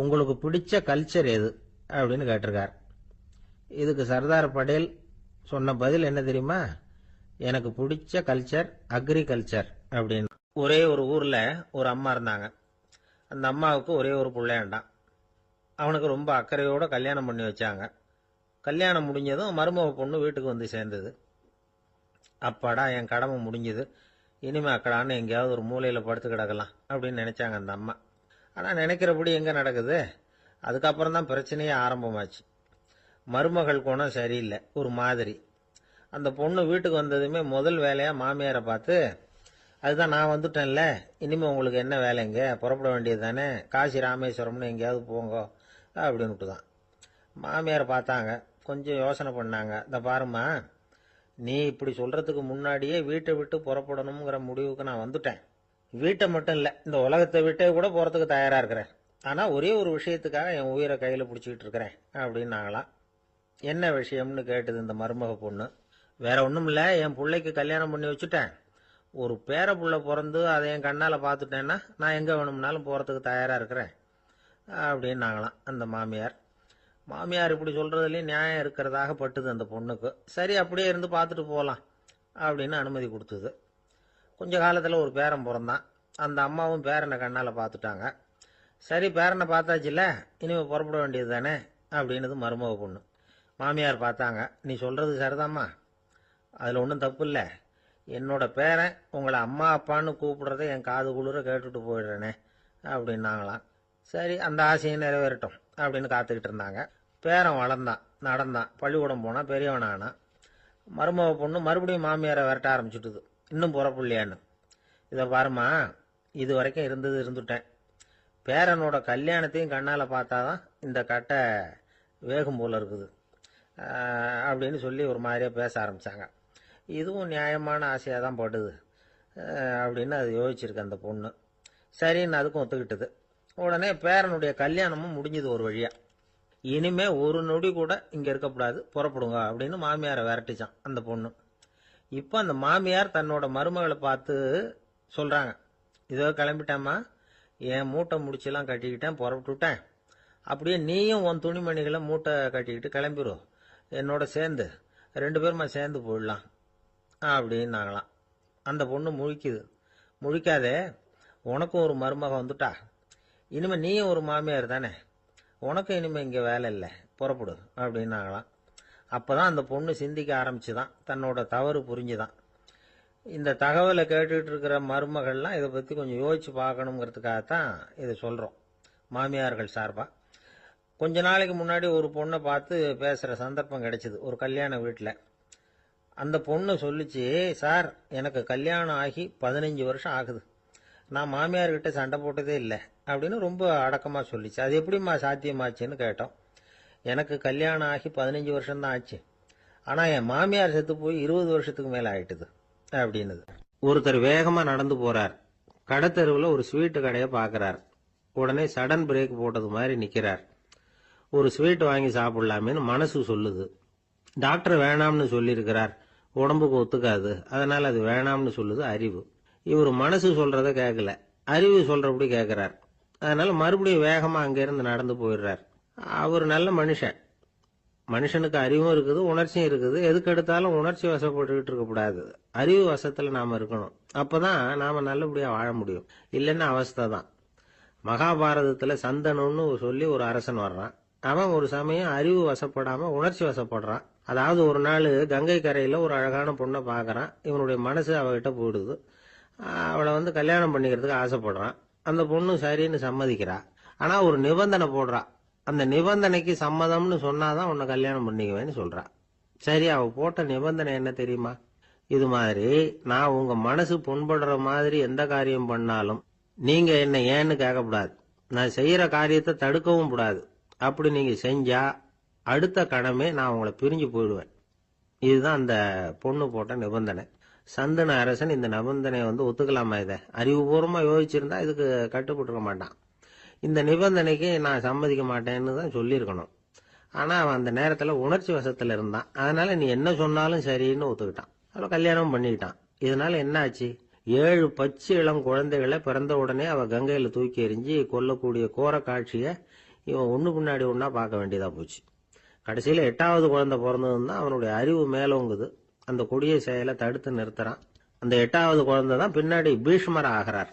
உங்களுக்கு பிடிச்ச கல்ச்சர் எது அப்படின்னு கேட்டிருக்கார். இதுக்கு சர்தார் பட்டேல் சொன்ன பதில் என்ன தெரியுமா? எனக்கு பிடிச்ச கல்ச்சர் அக்ரிகல்ச்சர் அப்படின்னு. ஒரே ஒரு ஊர்ல ஒரு அம்மா இருந்தாங்க. அந்த அம்மாவுக்கு ஒரே ஒரு பிள்ளையாண்டான். அவனுக்கு ரொம்ப அக்கறையோட கல்யாணம் பண்ணி வச்சாங்க. கல்யாணம் முடிஞ்சதும் மருமக பொண்ணு வீட்டுக்கு வந்து சேர்ந்தது. அப்பாடா, என் கடமை முடிஞ்சது, இனிமே அக்கடான்னு எங்கேயாவது ஒரு மூலையில் படுத்து கிடக்கலாம் அப்படின்னு நினைச்சாங்க அந்த அம்மா. ஆனால் நினைக்கிறபடி எங்கே நடக்குது? அதுக்கப்புறம் தான் பிரச்சனையே ஆரம்பமாச்சு. மருமகள் குணம் சரியில்லை, ஒரு மாதிரி. அந்த பொண்ணு வீட்டுக்கு வந்ததுமே முதல் வேலையாக மாமியாரை பார்த்து, அதுதான் நான் வந்துட்டேன்ல, இனிமே உங்களுக்கு என்ன வேலைங்க, புறப்பட வேண்டியது தானே, காசி ராமேஸ்வரம்னு எங்கேயாவது போங்க அப்படின்னுட்டு தான். மாமியாரை பார்த்தாங்க, கொஞ்சம் யோசனை பண்ணாங்க. இந்த பாருமா, நீ இப்படி சொல்றதுக்கு முன்னாடியே வீட்டை விட்டு புறப்படணுங்கிற முடிவுக்கு நான் வந்துட்டேன். வீட்டை மட்டும் இல்லை, இந்த உலகத்தை விட்டே கூட போறதுக்கு தயாரா இருக்கிறேன். ஆனா ஒரே ஒரு விஷயத்துக்காக என் உயிரை கையில பிடிச்சிக்கிட்டு இருக்கிறேன் அப்படின்னாங்களாம். என்ன விஷயம்னு கேட்டது இந்த மருமக பொண்ணு. வேற ஒண்ணும் இல்ல, என் பிள்ளைக்கு கல்யாணம் பண்ணி வச்சுட்டேன். ஒரு பேர புள்ள பிறந்து அதை என் கண்ணால பார்த்துட்டேன்னா நான் எங்க வேணும்னாலும் போறதுக்கு தயாரா இருக்கிறேன் அப்படின்னாங்களாம் அந்த மாமியார். மாமியார் இப்படி சொல்றதுலயும் நியாயம் இருக்கிறதாக பட்டுது அந்த பொண்ணுக்கு. சரி, அப்படியே இருந்து பார்த்துட்டு போகலாம் அப்படின்னு அனுமதி கொடுத்தது. கொஞ்ச காலத்துல ஒரு பேரன் பிறந்தான். அந்த அம்மாவும் பேரனை கண்ணால பார்த்துட்டாங்க. சரி, பேரனை பார்த்தாச்சுல்ல, இனிமே புறப்பட வேண்டியது தானே அப்படின்னது மருமக பொண்ணு. மாமியார் பார்த்தாங்க, நீ சொல்றது சரிதாம்மா, அதுல ஒன்றும் தப்பு இல்லை. என்னோட பேரன் உங்களை அம்மா அப்பான்னு கூப்பிடுறத என் காது குளிர கேட்டுட்டு போயிடுறேனே அப்படின்னாங்களாம். சரி, அந்த ஆசையை நிறைவேறட்டும் அப்படின்னு காத்துக்கிட்டு இருந்தாங்க. பேரன் வளர்ந்தான், நடந்தான், பள்ளிக்கூடம் போனா, பெரியவனானா. மருமக பொண்ணு மறுபடியும் மாமியாரை விரட்ட ஆரம்பிச்சுட்டுது, இன்னும் புறப்புள்ளையான்னு. இதை பாருமா, இது வரைக்கும் இருந்துட்டேன். பேரனோட கல்யாணத்தையும் கண்ணால பார்த்தாதான் இந்த கட்டை வேகும் போல இருக்குது அப்படின்னு சொல்லி ஒரு மாதிரியா பேச ஆரம்பிச்சாங்க. இதுவும் நியாயமான ஆசையாக தான் படுது அப்படின்னு அது யோசிச்சிருக்கு அந்த பொண்ணு. சரின்னு அதுக்கும் ஒத்துக்கிட்டது. உடனே பேரனுடைய கல்யாணமும் முடிஞ்சது ஒரு வழியா. இனிமே ஒரு நொடி கூட இங்க இருக்கக்கூடாது, புறப்படுங்க அப்படின்னு மாமியாரை விரட்டிச்சான் அந்த பொண்ணு. இப்ப அந்த மாமியார் தன்னோட மருமகளை பார்த்து சொல்றாங்க, இதோ கிளம்பிட்டேம்மா, என் மூட்டை முடிச்செல்லாம் கட்டிக்கிட்டேன், புறப்பட்டுட்டேன். அப்படியே நீயும் உன் துணிமணிகளை மூட்டை கட்டிக்கிட்டு கிளம்பிடும், என்னோட சேர்ந்து 2 பேருமா சேர்ந்து போயிடலாம் அப்படின்னாங்களாம். அந்த பொண்ணு முழிக்குது. முழிக்காதே, உனக்கும் ஒரு மருமக வந்துட்டா, இனிமே நீயும் ஒரு மாமியார் தானே, உனக்கும் இனிமே இங்க வேலை இல்லை, புறப்படு அப்படின்னாங்களாம். அப்பதான் அந்த பொண்ணு சிந்திக்க ஆரம்பிச்சுதான், தன்னோட தவறு புரிஞ்சுதான். இந்த தகவலை கேட்டுட்டு இருக்கிற மருமகள்லாம் இதை பத்தி கொஞ்சம் யோசிச்சு பார்க்கணுங்கிறதுக்காகத்தான் இதை சொல்றோம் மாமியார்கள் சார்பா. கொஞ்ச நாளைக்கு முன்னாடி ஒரு பொண்ணை பார்த்து பேசுகிற சந்தர்ப்பம் கிடைச்சிது ஒரு கல்யாண வீட்டில். அந்த பொண்ணு சொல்லிச்சு, சார் எனக்கு கல்யாணம் ஆகி 15 வருஷம் ஆகுது, நான் மாமியார்கிட்ட சண்டை போட்டதே இல்லை அப்படின்னு ரொம்ப அடக்கமாக சொல்லிச்சு. அது எப்படிம்மா சாத்தியமாச்சுன்னு கேட்டோம். எனக்கு கல்யாணம் ஆகி 15 வருஷம்தான் ஆச்சு, ஆனால் என் மாமியார் செத்து போய் 20 வருஷத்துக்கு மேலே ஆயிட்டுது அப்படின்னுது. ஒருத்தர் வேகமாக நடந்து போகிறார். கடத்தெருவில் ஒரு ஸ்வீட்டு கடையை பார்க்குறார். உடனே சடன் பிரேக் போட்டது மாதிரி நிற்கிறார். ஒரு ஸ்வீட் வாங்கி சாப்பிடலாமேன்னு மனசு சொல்லுது. டாக்டர் வேணாம்னு சொல்லியிருக்கிறார், உடம்புக்கு ஒத்துக்காது, அதனால் அது வேணாம்னு சொல்லுது அறிவு. இவர் மனசு சொல்கிறத கேட்கல, அறிவு சொல்கிறபடி கேட்குறார். அதனால் மறுபடியும் வேகமாக அங்கேருந்து நடந்து போயிடுறார். அவர் நல்ல மனுஷன். மனுஷனுக்கு அறிவும் இருக்குது, உணர்ச்சியும் இருக்குது. எதுக்கு எடுத்தாலும் உணர்ச்சி வசப்பட்டுக்கிட்டு இருக்கக்கூடாது, அறிவு வசத்தில் நாம் இருக்கணும். அப்போ தான் நாம் நல்லபடியாக வாழ முடியும். இல்லைன்னா அவஸ்தை தான். மகாபாரதத்தில் சந்தனுன்னு சொல்லி ஒரு அரசன் வர்றான். அவன் ஒரு சமயம் அறிவு வசப்படாமல் உணர்ச்சி வசப்படுறான். அதாவது ஒரு நாள் கங்கை கரையில் ஒரு அழகான பொண்ணை பார்க்குறான். இவனுடைய மனசு அவகிட்ட போயிடுது. அவளை கல்யாணம் பண்ணிக்கிறதுக்கு ஆசைப்படுறான். அந்த பொண்ணு சரின்னு சம்மதிக்கிறா. ஆனால் ஒரு நிபந்தனை போடுறா. அந்த நிபந்தனைக்கு சம்மதம்னு சொன்னாதான் உன்னை கல்யாணம் பண்ணிக்குவேன்னு சொல்றா. சரி, அவ போட்ட நிபந்தனை என்ன தெரியுமா? இது மாதிரி நான் உங்க மனசு புண்படுற மாதிரி எந்த காரியம் பண்ணாலும் நீங்க என்ன ஏன்னு கேட்கக்கூடாது, நான் செய்யற காரியத்தை தடுக்கவும் கூடாது. அப்படி நீங்க செஞ்சா அடுத்த கணமே நான் உங்களை பிரிஞ்சு போயிடுவேன். இதுதான் அந்த பொண்ணு போட்ட நிபந்தனை. சந்தன அரசன் இந்த நிபந்தனையை ஒத்துக்கலாமா? இதை அறிவுபூர்வமா யோசிச்சிருந்தா இதுக்கு கட்டுப்பட்டுருக்க மாட்டான். இந்த நிபந்தனைக்கு நான் சம்மதிக்க மாட்டேன்னு தான் சொல்லியிருக்கணும். ஆனா அவன் அந்த நேரத்துல உணர்ச்சி வசத்துல இருந்தான். அதனால நீ என்ன சொன்னாலும் சரின்னு ஒத்துக்கிட்டான். அவளை கல்யாணம் பண்ணிக்கிட்டான். இதனால என்ன ஆச்சு? 7 பச்சை இளம் குழந்தைகளை பிறந்த உடனே அவ கங்கையில தூக்கி எறிஞ்சு கொல்லக்கூடிய கோர காட்சியை இவன் ஒண்ணு பின்னாடி ஒன்னா பார்க்க வேண்டியதா போச்சு. கடைசியில 8வது குழந்தை பிறந்ததுன்னு தான் அவனுடைய அறிவு மேலோங்குது. அந்த கொடிய செயலை தடுத்து நிறுத்துறான். அந்த 8வது குழந்தை தான் பின்னாடி பீஷ்மர் ஆகிறார்.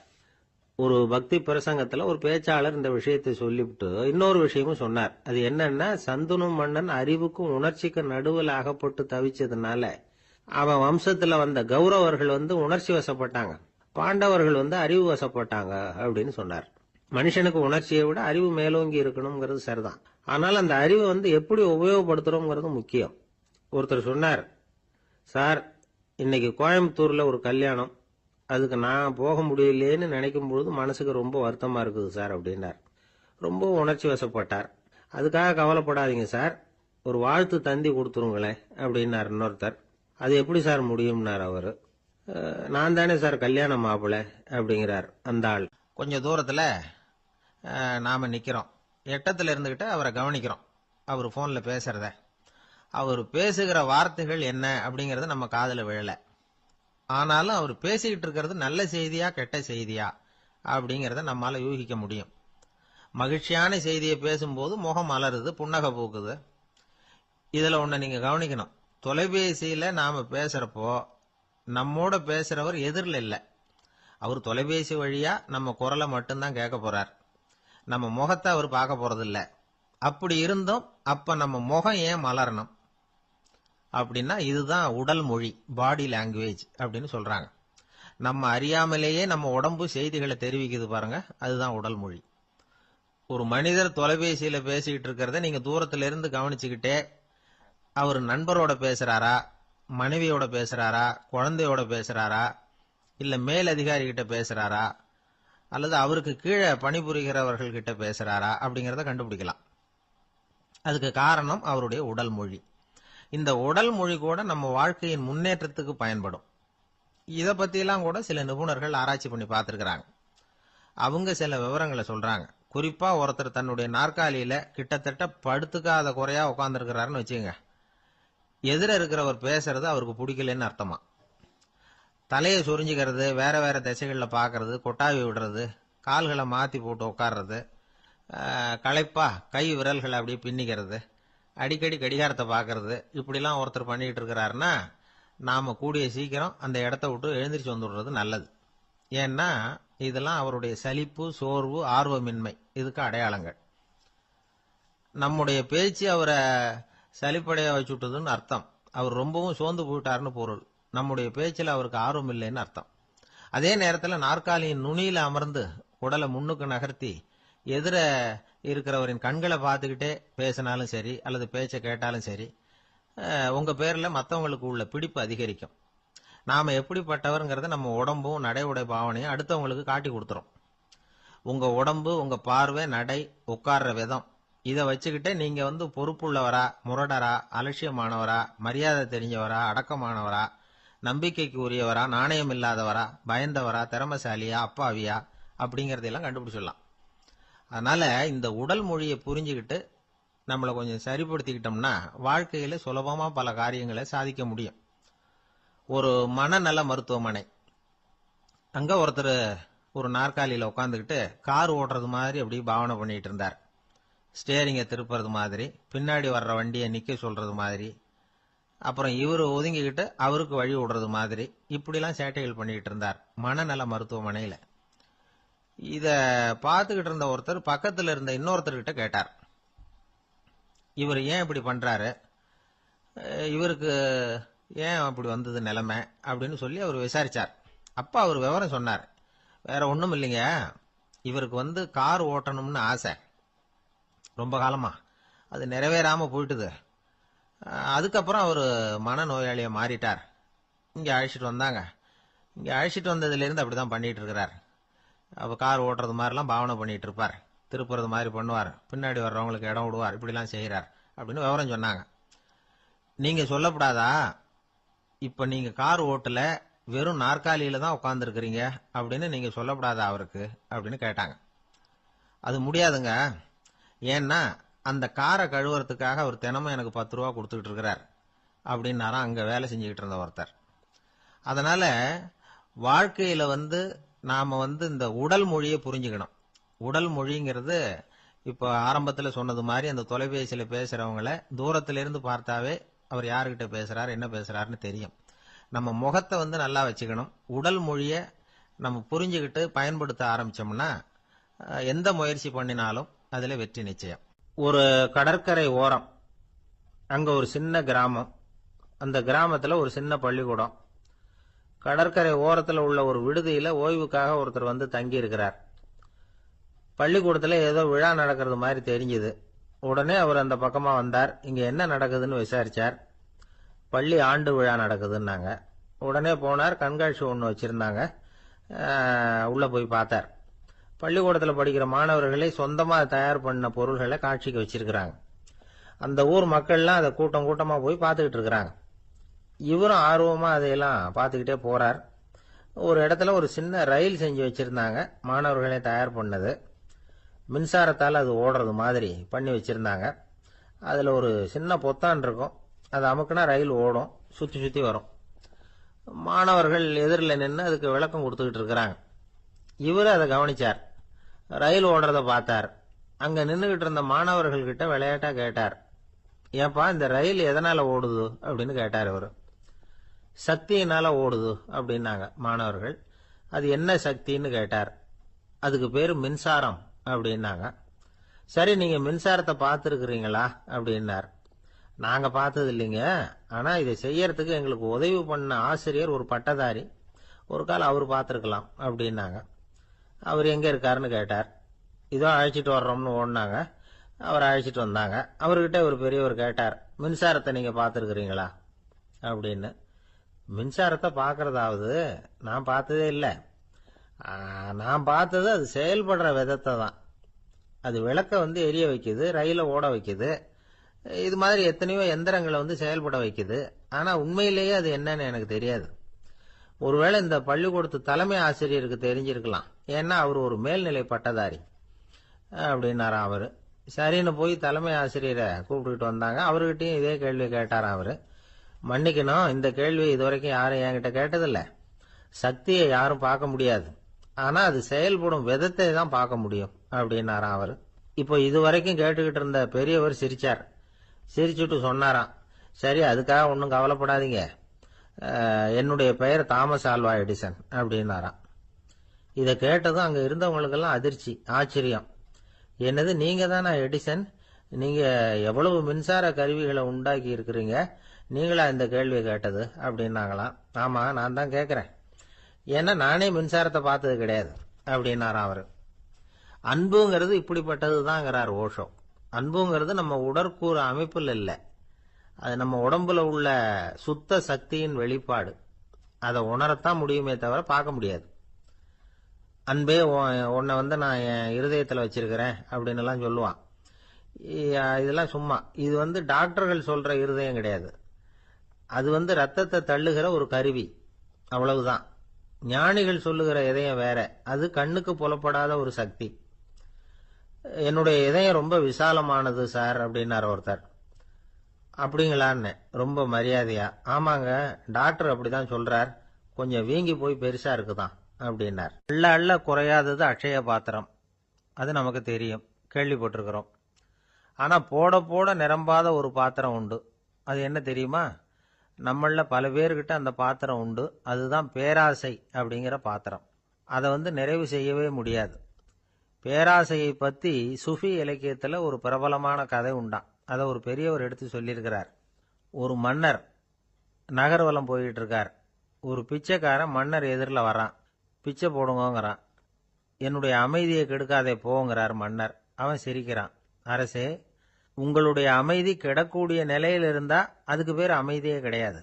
ஒரு பக்தி பிரசங்கத்துல ஒரு பேச்சாளர் இந்த விஷயத்தை சொல்லிவிட்டு இன்னொரு விஷயமும் சொன்னார். அது என்னன்னா, சந்தனு மன்னன் அறிவுக்கும் உணர்ச்சிக்கும் நடுவில் அகப்பட்டு தவிச்சதுனால அவன் வம்சத்துல வந்த கௌரவர்கள் உணர்ச்சி வசப்பட்டாங்க, பாண்டவர்கள் அறிவு வசப்பட்டாங்க அப்படின்னு சொன்னார். மனுஷனுக்கு உணர்ச்சியை விட அறிவு மேலோங்கி இருக்கணுங்கிறது சரிதான். ஆனால் அந்த அறிவை எப்படி உபயோகப்படுத்துறோங்கிறது முக்கியம். ஒருத்தர் சொன்னார், சார் இன்னைக்கு கோயம்புத்தூர்ல ஒரு கல்யாணம், அதுக்கு நான் போக முடியலையேன்னு நினைக்கும் பொழுது மனசுக்கு ரொம்ப வருத்தமா இருக்குது சார் அப்படின்னார். ரொம்ப உணர்ச்சி வசப்பட்டார். அதுக்காக கவலைப்படாதீங்க சார், ஒரு வாழ்த்து தந்தி கொடுத்துருங்களேன் அப்படின்னார் இன்னொருத்தர். அது எப்படி சார் முடியும்னார் அவரு. நான் தானே சார் கல்யாண மாப்பிள்ளை அப்படிங்கிறார் அந்த ஆள். கொஞ்சம் தூரத்துல நாம நிக்கிறோம். எட்டத்துல இருந்துகிட்டு அவரை கவனிக்கிறோம். அவர் போன்ல பேசுறத, அவர் பேசுகிற வார்த்தைகள் என்ன அப்படிங்கறது நம்ம காதுல விழல. ஆனாலும் அவர் பேசிக்கிட்டு இருக்கிறது நல்ல செய்தியா கெட்ட செய்தியா அப்படிங்கறத நம்மால யூகிக்க முடியும். மகிழ்ச்சியான செய்தியை பேசும்போது முகம் மலருது, புன்னகை பூக்குது. இதுல ஒண்ணு நீங்க கவனிக்கணும். தொலைபேசியில நாம பேசுறப்போ நம்மோட பேசுறவர் எதிரில் இல்ல. அவர் தொலைபேசி வழியா நம்ம குரலை மட்டும்தான் கேட்க போறார். நம்ம முகத்தை அவர் பார்க்க போறதில்ல. அப்படி இருந்தும் அப்ப நம்ம முகம் ஏன் மலரணும் அப்படின்னா, இதுதான் உடல் மொழி, பாடி லாங்குவேஜ் அப்படின்னு சொல்றாங்க. நம்ம அறியாமலேயே நம்ம உடம்பு செய்திகளை தெரிவிக்குது பாருங்க, அதுதான் உடல் மொழி. ஒரு மனிதர் தொலைபேசியில பேசிக்கிட்டு இருக்கிறத நீங்க தூரத்துல இருந்து கவனிச்சுக்கிட்டே அவர் நண்பரோட பேசுறாரா, மனைவியோட பேசுறாரா, குழந்தையோட பேசுறாரா, இல்ல மேல் அதிகாரி கிட்ட பேசுறாரா, அல்லது அவருக்கு கீழே பணிபுரிகிறவர்கள் கிட்ட பேசுறாரா அப்படிங்கறத கண்டுபிடிக்கலாம். அதுக்கு காரணம் அவருடைய உடல் மொழி. இந்த உடல் மொழி கூட நம்ம வாழ்க்கையின் முன்னேற்றத்துக்கு பயன்படும். இத பத்தியெல்லாம் கூட சில நிபுணர்கள் ஆராய்ச்சி பண்ணி பார்த்திருக்கிறாங்க. அவங்க சில விவரங்களை சொல்றாங்க. குறிப்பா ஒருத்தர் தன்னுடைய நாற்காலியில கிட்டத்தட்ட படுத்துக்காத குறையா உட்கார்ந்துருக்கிறாருன்னு வச்சுங்க. எதிர இருக்கிறவர் பேசுறது அவருக்கு பிடிக்கலன்னு அர்த்தமா. தலையை சொரிஞ்சுக்கிறது, வேற வேற திசைகளில் பார்க்கறது, கொட்டாவி விடுறது, கால்களை மாத்தி போட்டு உட்கார்றது, களைப்பா கை விரல்களை அப்படியே பின்னிக்கிறது, அடிக்கடி கடிகாரத்தை பார்க்கறது, இப்படிலாம் ஒருத்தர் பண்ணிட்டு இருக்கிறாருன்னா நாம கூடிய சீக்கிரம் அந்த இடத்த விட்டு எழுந்திரிச்சு வந்துடுறது நல்லது. ஏன்னா இதெல்லாம் அவருடைய சலிப்பு, சோர்வு, ஆர்வமின்மை இதுக்கு அடையாளங்கள். நம்முடைய பேச்சு அவரை சலிப்படைய வச்சுட்டதுன்னு அர்த்தம். அவர் ரொம்பவும் சோர்ந்து போயிட்டாருன்னு பொருள். நம்முடைய பேச்சில் அவருக்கு ஆர்வம் இல்லைன்னு அர்த்தம். அதே நேரத்தில் நாற்காலியின் நுனியில அமர்ந்து உடலை முன்னுக்கு நகர்த்தி எதிர இருக்கிறவரின் கண்களை பார்த்துக்கிட்டே பேசினாலும் சரி அல்லது பேச்சை கேட்டாலும் சரி, உங்க பேர்ல மற்றவங்களுக்கு உள்ள பிடிப்பு அதிகரிக்கும். நாம எப்படிப்பட்டவர்ங்கிறத நம்ம உடம்பும் நடை உடை பாவனையும் அடுத்தவங்களுக்கு காட்டி கொடுத்துரும். உங்க உடம்பு, உங்க பார்வை, நடை, உட்கார்ற விதம், இதை வச்சுக்கிட்டே நீங்க பொறுப்புள்ளவரா, முரடரா, அலட்சியமானவரா, மரியாதை தெரிஞ்சவரா, அடக்கமானவரா, நம்பிக்கைக்கு உரியவரா, நாணயம் இல்லாதவரா, பயந்தவரா, திறமசாலியா, அப்பாவியா அப்படிங்கறதெல்லாம் கண்டுபிடிச்சிடலாம். அதனால இந்த உடல் மொழியை புரிஞ்சுக்கிட்டு நம்மளை கொஞ்சம் சரிப்படுத்திக்கிட்டோம்னா வாழ்க்கையில சுலபமா பல காரியங்களை சாதிக்க முடியும். ஒரு மனநல மருத்துவமனை, அங்க ஒருத்தர் ஒரு நாற்காலியில உட்காந்துக்கிட்டு கார் ஓட்டுறது மாதிரி அப்படி பாவனை பண்ணிட்டு இருந்தார். ஸ்டேரிங்கை திருப்புறது மாதிரி, பின்னாடி வர்ற வண்டியை நிக்க சொல்றது மாதிரி, அப்புறம் இவரு ஒதுங்கிக்கிட்டு அவருக்கு வழி விடுறது மாதிரி, இப்படிலாம் சேட்டைகள் பண்ணிட்டு இருந்தார் மனநல மருத்துவமனையில. இத பார்த்துக்கிட்டு இருந்த ஒருத்தர் பக்கத்துல இருந்த இன்னொருத்தர்கிட்ட கேட்டார், இவர் ஏன் இப்படி பண்றாரு, இவருக்கு ஏன் அப்படி வந்தது நிலைமை அப்படின்னு சொல்லி அவர் விசாரிச்சார். அப்ப அவர் விவரம் சொன்னார். வேற ஒண்ணும் இல்லைங்க, இவருக்கு கார் ஓட்டணும்னு ஆசை ரொம்ப காலமா, அது நிறைவேறாம போயிட்டுது. அதுக்கப்புறம் அவர் மனநோயாளியா மாறிட்டார். இங்க அழைச்சிட்டு வந்தாங்க. இங்க அழைச்சிட்டு வந்ததுல இருந்து அப்படிதான் பண்ணிட்டு இருக்கிறார். அப்ப கார் ஓட்டுறது மாதிரிலாம் பாவனை பண்ணிட்டு இருப்பார், திருப்புறது மாதிரி பண்ணுவார், பின்னாடி வர்றவங்களுக்கு இடம் விடுவார், இப்படிலாம் செய்யறார் அப்படின்னு விவரம் சொன்னாங்க. நீங்க சொல்லப்படாதா, இப்ப நீங்க கார் ஓட்டல, வெறும் நாற்காலியில தான் உட்கார்ந்து இருக்கிறீங்க அப்படின்னு நீங்க சொல்லப்படாதா அவருக்கு அப்படின்னு கேட்டாங்க. அது முடியாதுங்க, ஏன்னா அந்த காரை கழுவுறதுக்காக அவர் தினமும் எனக்கு 10 ரூபா கொடுத்துக்கிட்டு இருக்கிறார் அப்படின்னாராம் அங்க வேலை செஞ்சுக்கிட்டு இருந்த ஒருத்தர். அதனால வாழ்க்கையில நாம இந்த உடல் மொழியை புரிஞ்சுக்கணும். உடல் மொழிங்கிறது இப்ப ஆரம்பத்துல சொன்னது மாதிரி அந்த தொலைபேசியில பேசுறவங்கள தூரத்துல இருந்து பார்த்தாவே அவர் யாருகிட்ட பேசுறாரு, என்ன பேசுறாருன்னு தெரியும். நம்ம முகத்தை நல்லா வச்சுக்கணும். உடல் மொழியை நம்ம புரிஞ்சுக்கிட்டு பயன்படுத்த ஆரம்பிச்சோம்னா எந்த முயற்சி பண்ணினாலும் அதுல வெற்றி நிச்சயம். ஒரு கடற்கரை ஓரம், அங்க ஒரு சின்ன கிராமம், அந்த கிராமத்துல ஒரு சின்ன பள்ளிக்கூடம். கடற்கரை ஓரத்துல உள்ள ஒரு விடுதியில ஓய்வுக்காக ஒருத்தர் தங்கி இருக்கிறார். பள்ளிக்கூடத்துல ஏதோ விழா நடக்கிறது மாதிரி தெரிஞ்சது. உடனே அவர் அந்த பக்கமா வந்தார். இங்க என்ன நடக்குதுன்னு விசாரிச்சார். பள்ளி ஆண்டு விழா நடக்குதுன்னாங்க. உடனே போனார். கண்காட்சி ஒன்று வச்சிருந்தாங்க. உள்ள போய் பார்த்தார். பள்ளிக்கூடத்துல படிக்கிற மாணவர்களை சொந்தமா தயார் பண்ண பொருள்களை காட்சிக்கு வச்சிருக்கிறாங்க. அந்த ஊர் மக்கள்லாம் அதை கூட்டம் கூட்டமா போய் பார்த்துக்கிட்டு இருக்கிறாங்க. இவரும் ஆர்வமா அதையெல்லாம் பார்த்துக்கிட்டே போறார். ஒரு இடத்துல ஒரு சின்ன ரயில் செஞ்சு வச்சிருந்தாங்க, மாணவர்களை தயார் பண்ணது. மின்சாரத்தால் அது ஓடுறது மாதிரி பண்ணி வச்சிருந்தாங்க. அதுல ஒரு சின்ன பொத்தான் இருக்கும், அதை அமுக்குனா ரயில் ஓடும், சுத்தி சுத்தி வரும். மாணவர்கள் எதிரில் நின்று அதுக்கு விளக்கம் கொடுத்துக்கிட்டு இருக்கிறாங்க. இவரு அதை கவனிச்சார். ரயில் ஓடுறத பார்த்தார். அங்க நின்றுகிட்டு இருந்த மாணவர்கள் கிட்ட விளையாட்டா கேட்டார், ஏப்பா இந்த ரயில் எதனால ஓடுது அப்படின்னு கேட்டார். இவரு சக்தியினால ஓடுது அப்படின்னாங்க மாணவர்கள். அது என்ன சக்தின்னு கேட்டார். அதுக்கு பேரு மின்சாரம் அப்படின்னாங்க. சரி, நீங்க மின்சாரத்தை பார்த்துருக்கிறீங்களா அப்படின்னார். நாங்க பார்த்தது இல்லைங்க, ஆனா இதை செய்யறதுக்கு எங்களுக்கு உதவி பண்ண ஆசிரியர் ஒரு பட்டதாரி, ஒரு காலம் அவர் பார்த்துருக்கலாம் அப்படின்னாங்க. அவர் எங்க இருக்காருன்னு கேட்டார். இதோ அழைச்சிட்டு வர்றோம்னு ஓடினாங்க. அவர் அழைச்சிட்டு வந்தாங்க. அவர்கிட்ட ஒரு பெரியவர் கேட்டார், மின்சாரத்தை நீங்க பார்த்துருக்கிறீங்களா அப்படின்னு. மின்சாரத்தை பார்க்கறதாவது நான் பார்த்ததே இல்லை. நான் பார்த்தது அது செயல்படுற விதத்தை தான். அது விளக்க எரிய வைக்குது, ரயில ஓட வைக்குது, இது மாதிரி எத்தனையோ எந்திரங்களை செயல்பட வைக்குது. ஆனா உண்மையிலேயே அது என்னன்னு எனக்கு தெரியாது. ஒருவேளை இந்த பள்ளிக்கூடத்து தலைமை ஆசிரியருக்கு தெரிஞ்சிருக்கலாம், ஏன்னா அவர் ஒரு மேல்நிலை பட்டதாரி அப்படின்னாராம் அவரு. சரின்னு போய் தலைமை ஆசிரியரை கூப்பிட்டுக்கிட்டு வந்தாங்க. அவர்கிட்டயும் இதே கேள்வி கேட்டாராம் அவரு. மன்னிக்கணும், இந்த கேள்வி இதுவரைக்கும் யாரும் என்கிட்ட கேட்டதில்ல. சக்தியை யாரும் பார்க்க முடியாது, ஆனா அது செயல்படும் விதத்தை தான் பார்க்க முடியும் அப்படின்னாராம் அவரு. இப்போ இதுவரைக்கும் கேட்டுக்கிட்டு இருந்த பெரியவர் சிரிச்சார். சிரிச்சுட்டு சொன்னாராம், சரி அதுக்காக ஒன்றும் கவலைப்படாதீங்க, என்னுடைய பெயர் தாமஸ் ஆல்வா எடிசன் அப்படின்னாராம். இதை கேட்டதும் அங்க இருந்தவங்களுக்கெல்லாம் அதிர்ச்சி, ஆச்சரியம். என்னது, நீங்க தானா எடிசன்? நீங்க எவ்வளவு மின்சார கருவிகளை உண்டாக்கி இருக்கிறீங்க, நீங்களா இந்த கேள்வியை கேட்டது அப்படின்னாங்களாம். ஆமா, நான் தான் கேட்கிறேன், ஏன்னா நானே மின்சாரத்தை பார்த்தது கிடையாது அப்படின்னாராம் அவரு. அன்புங்கிறது இப்படிப்பட்டது தாங்கிறார் ஓஷோ. அன்புங்கிறது நம்ம உடற்கூறு அமைப்பில் இல்லை, அது நம்ம உடம்புல உள்ள சுத்த சக்தியின் வெளிப்பாடு. அதை உணரத்தான் முடியுமே தவிர பார்க்க முடியாது. அன்பே உன்னை நான் என் இருதயத்தில் வச்சிருக்கிறேன் அப்படின்னு எல்லாம் சொல்லுவான். இதெல்லாம் சும்மா. இது டாக்டர்கள் சொல்ற இருதயம் கிடையாது. அது ரத்தத்தை தள்ளுகிற ஒரு கருவி, அவ்வளவுதான். ஞானிகள் சொல்லுகிற இதயம் வேற, அது கண்ணுக்கு புலப்படாத ஒரு சக்தி. என்னுடைய இதயம் ரொம்ப விசாலமானது சார் அப்படின்னார் ஒருத்தர். அப்படிங்களான்னு ரொம்ப மரியாதையா, ஆமாங்க டாக்டர் அப்படிதான் சொல்றார், கொஞ்சம் வீங்கி போய் பெருசா இருக்குதான் அப்படின்னார். அள்ள அள்ள குறையாதது அக்ஷய பாத்திரம், அது நமக்கு தெரியும், கேள்விப்பட்டிருக்கிறோம். ஆனா போட போட நிரம்பாத ஒரு பாத்திரம் உண்டு. அது என்ன தெரியுமா? நம்மள பல பேர்கிட்ட அந்த பாத்திரம் உண்டு. அதுதான் பேராசை அப்படிங்கிற பாத்திரம். அதை நிறைவு செய்யவே முடியாது. பேராசையை பத்தி சுஃபி இலக்கியத்துல ஒரு பிரபலமான கதை உண்டாம். அதை ஒரு பெரியவர் எடுத்து சொல்லியிருக்கிறார். ஒரு மன்னர் நகர்வலம் போயிட்டு இருக்கார். ஒரு பிச்சைக்காரன் மன்னர் எதிரில் வரான். பிச்சை போடுங்கிறான். என்னுடைய அமைதியை கெடுக்காதே போங்கிறார் மன்னர். அவன் சிரிக்கிறான். அரசே, உங்களுடைய அமைதி கெடக்கூடிய நிலையில் இருந்தா அதுக்கு பேர் அமைதியே கிடையாது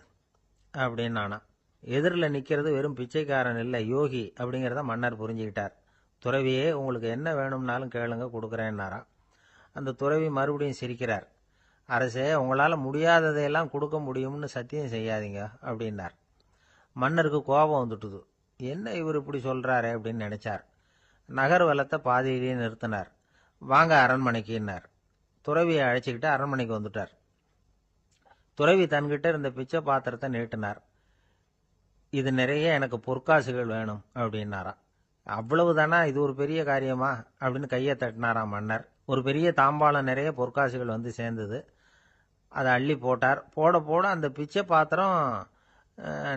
அப்படின்னு நானா. எதிரில் நிக்கிறது வெறும் பிச்சைக்காரன் இல்லை, யோகி அப்படிங்கிறத மன்னர் புரிஞ்சுக்கிட்டார். துறவியே, உங்களுக்கு என்ன வேணும்னாலும் கேளுங்க, கொடுக்குறேன்னாராம். அந்த துறவி மறுபடியும் சிரிக்கிறார். அரசே, உங்களால முடியாததையெல்லாம் கொடுக்க முடியும்னு சத்தியம் செய்யாதீங்க அப்படின்னார். மன்னருக்கு கோபம் வந்துட்டுது. என்ன இவர் இப்படி சொல்றாரு அப்படின்னு நினைச்சார். நகர்வலத்தை பாதியிலேயே நிறுத்தினார். வாங்க அரண்மனைக்குன்னார். துறவியை அழைச்சிக்கிட்டு அரண்மனைக்கு வந்துட்டார். துறவி தன்கிட்ட இருந்த பிச்சை பாத்திரத்தை நீட்டினார். இது நிறைய எனக்கு பொற்காசுகள் வேணும் அப்படின்னாராம். அவ்வளவுதானா, இது ஒரு பெரிய காரியமா அப்படின்னு கையை தட்டினாராம் மன்னர். ஒரு பெரிய தாம்பாளம் நிறைய பொற்காசுகள் சேர்ந்தது. அதை அள்ளி போட்டார். போட போட அந்த பிச்சை பாத்திரம்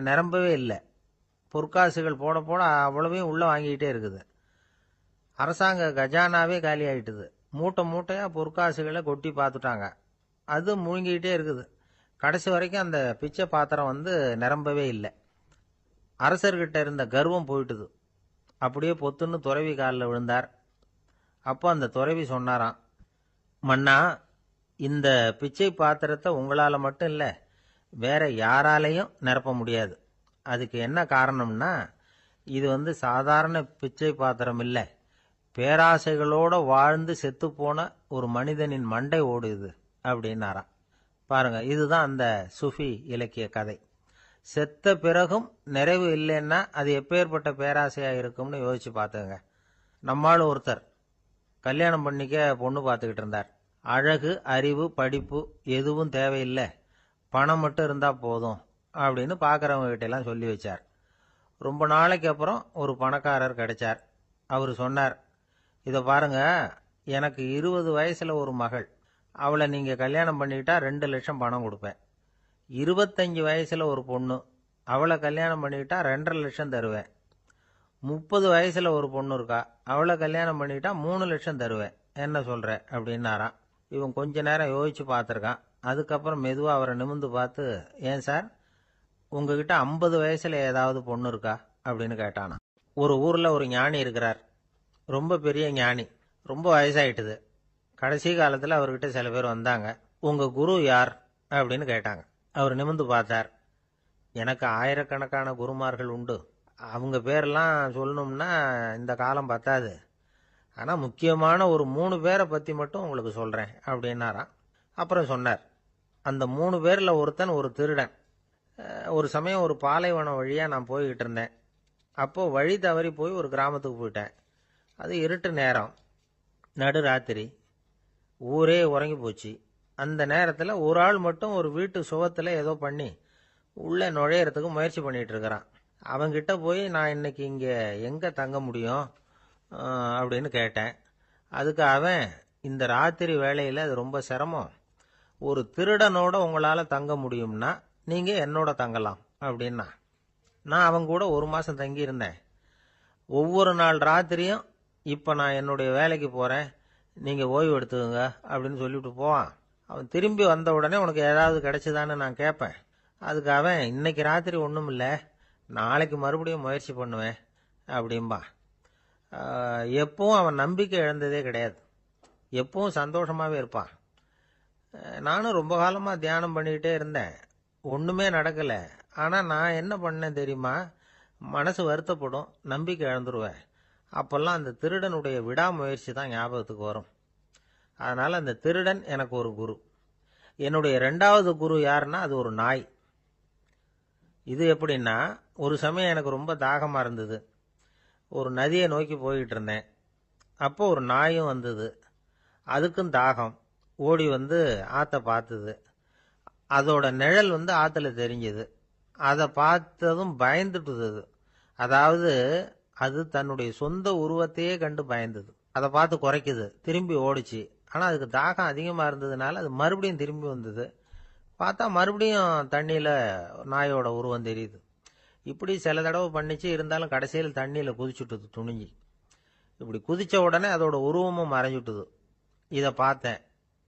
நிரம்பவே இல்லை. பொற்காசுகள் போட போட அவ்வளவையும் உள்ள வாங்கிக்கிட்டே இருக்குது. அரசாங்க கஜானாவே காலி ஆயிட்டுது. மூட்டை மூட்டையா பொற்காசுகளை கொட்டி பார்த்துட்டாங்க. அது முழுங்கிக்கிட்டே இருக்குது. கடைசி வரைக்கும் அந்த பிச்சை பாத்திரம் நிரம்பவே இல்லை. அரசர்கிட்ட இருந்த கர்வம் போயிட்டுது. அப்படியே பொத்துன்னு துறவி காலில் விழுந்தார். அப்போ அந்த துறவி சொன்னாராம், மன்னா, இந்த பிச்சை பாத்திரத்தை உங்களால மட்டும் இல்லை, வேற யாராலையும் நிரப்ப முடியாது. அதுக்கு என்ன காரணம்னா, இது சாதாரண பிச்சை பாத்திரம் இல்லை, பேராசைகளோட வாழ்ந்து செத்து போன ஒரு மனிதனின் மண்டை ஓடுது அப்படின்னாராம். பாருங்க, இதுதான் அந்த சுஃபி இலக்கிய கதை. செத்த பிறகும் நிறைவு இல்லைன்னா அது எப்பேற்பட்ட பேராசையா இருக்கும்னு யோசிச்சு பார்த்துங்க. நம்மால் ஒருத்தர் கல்யாணம் பண்ணிக்க பொண்ணு பார்த்துக்கிட்டு இருந்தார். அழகு, அறிவு, படிப்பு எதுவும் தேவையில்லை, பணம் மட்டும் இருந்தா போதும் அப்படின்னு பார்க்கறவங்க கிட்ட எல்லாம் சொல்லி வச்சார். ரொம்ப நாளைக்கு அப்புறம் ஒரு பணக்காரர் கிடைச்சார். அவர் சொன்னார், இதை பாருங்க, எனக்கு 20 வயசுல ஒரு மகள், அவளை நீங்க கல்யாணம் பண்ணிக்கிட்டா 2 லட்சம் பணம் கொடுப்பேன். 25 வயசுல ஒரு பொண்ணு, அவளை கல்யாணம் பண்ணிக்கிட்டா 2.5 லட்சம் தருவேன். 30 வயசுல ஒரு பொண்ணு இருக்கா, அவளை கல்யாணம் பண்ணிக்கிட்டா 3 லட்சம் தருவேன். என்ன சொல்ற அப்படின்னாராம். இவன் கொஞ்ச நேரம் யோசிச்சு பார்த்துருக்கான். அதுக்கப்புறம் மெதுவா அவரை நிமிந்து பார்த்து, ஏன் சார், உங்ககிட்ட 50 வயசுல ஏதாவது பொண்ணு இருக்கா அப்படின்னு கேட்டானா. ஒரு ஊர்ல ஒரு ஞானி இருக்கிறார். ரொம்ப பெரிய ஞானி. ரொம்ப வயசாயிட்டுது. கடைசி காலத்துல அவர்கிட்ட சில பேர் வந்தாங்க. உங்க குரு யார் அப்படின்னு கேட்டாங்க. அவர் நிமிந்து பார்த்தார். எனக்கு ஆயிரக்கணக்கான குருமார்கள் உண்டு, அவங்க பேரெல்லாம் சொல்லணும்னா இந்த காலம் பத்தாது. ஆனா முக்கியமான ஒரு 3 பேரை பத்தி மட்டும் உங்களுக்கு சொல்றேன் அப்படின்னாராம். அப்புறம் சொன்னார், அந்த 3 பேர்ல ஒருத்தன் ஒரு திருடன். ஒரு சமயம் ஒரு பாலைவனம் வழியா நான் போய்கிட்டு இருந்தேன். அப்போ வழி தவறி போய் ஒரு கிராமத்துக்கு போயிட்டேன். அது இருட்டு நேரம், நடுராத்திரி, ஊரே உறங்கி போச்சு. அந்த நேரத்தில் ஒரு ஆள் மட்டும் ஒரு வீட்டு சுவத்தில் ஏதோ பண்ணி உள்ளே நுழையிறதுக்கு முயற்சி பண்ணிட்டு இருக்கிறான். அவங்கிட்ட போய், நான் இன்னைக்கு இங்கே எங்கே தங்க முடியும் அப்படின்னு கேட்டேன். அதுக்கு அவன், இந்த ராத்திரி வேளையில் அது ரொம்ப சிரமம், ஒரு திருடனோட உங்களால் தங்க முடியும்னா நீங்கள் என்னோட தங்கலாம் அப்படின்னா. நான் அவங்க கூட 1 மாதம் தங்கியிருந்தேன். ஒவ்வொரு நாள் ராத்திரியும், இப்போ நான் என்னுடைய வேலைக்கு போகிறேன், நீங்கள் ஓய்வு எடுத்துக்கோங்க அப்படின்னு சொல்லிவிட்டு போவான். அவன் திரும்பி வந்த உடனே உனக்கு ஏதாவது கிடைச்சதான்னு நான் கேட்பேன். அதுக்கு அவன், இன்னைக்கு ராத்திரி ஒன்றும் இல்லை, நாளைக்கு மறுபடியும் முயற்சி பண்ணுவேன் அப்படின்பா. எப்பவும் அவன் நம்பிக்கை இழந்ததே கிடையாது. எப்பவும் சந்தோஷமாகவே இருப்பான். நானும் ரொம்ப காலமாக தியானம் பண்ணிக்கிட்டே இருந்தேன். ஒன்றுமே நடக்கலை. ஆனால் நான் என்ன பண்ணேன் தெரியுமா? மனசு வருத்தப்படும், நம்பிக்கை இழந்துருவேன். அப்போல்லாம் அந்த திருடனுடைய விடாமுயற்சி தான் ஞாபகத்துக்கு வரும். அதனால் அந்த திருடன் எனக்கு ஒரு குரு. என்னுடைய 2வது குரு யாருன்னா அது ஒரு நாய். இது எப்படின்னா, ஒரு சமயம் எனக்கு ரொம்ப தாகமாக இருந்தது. ஒரு நதியை நோக்கி போய்கிட்டு இருந்தேன். அப்போ ஒரு நாயும் வந்தது. அதுக்கும் தாகம். ஓடி வந்து ஆற்றை பார்த்தது. அதோட நிழல் வந்து ஆற்றுல தெரிஞ்சது. அதை பார்த்ததும் பயந்துட்டுது அது. அதாவது அது தன்னுடைய சொந்த உருவத்தையே கண்டு பயந்தது. அதை பார்த்து குறைக்குது, திரும்பி ஓடிச்சு. ஆனால் அதுக்கு தாகம் அதிகமாக இருந்ததுனால அது மறுபடியும் திரும்பி வந்தது. பார்த்தா மறுபடியும் தண்ணியில் நாயோட உருவம் தெரியுது. இப்படி சில தடவை பண்ணிச்சு. இருந்தாலும் கடைசியில் தண்ணியில் குதிச்சுட்டுது துணிஞ்சி. இப்படி குதித்த உடனே அதோட உருவமும் மறைஞ்சுட்டுது. இதை பார்த்தேன்.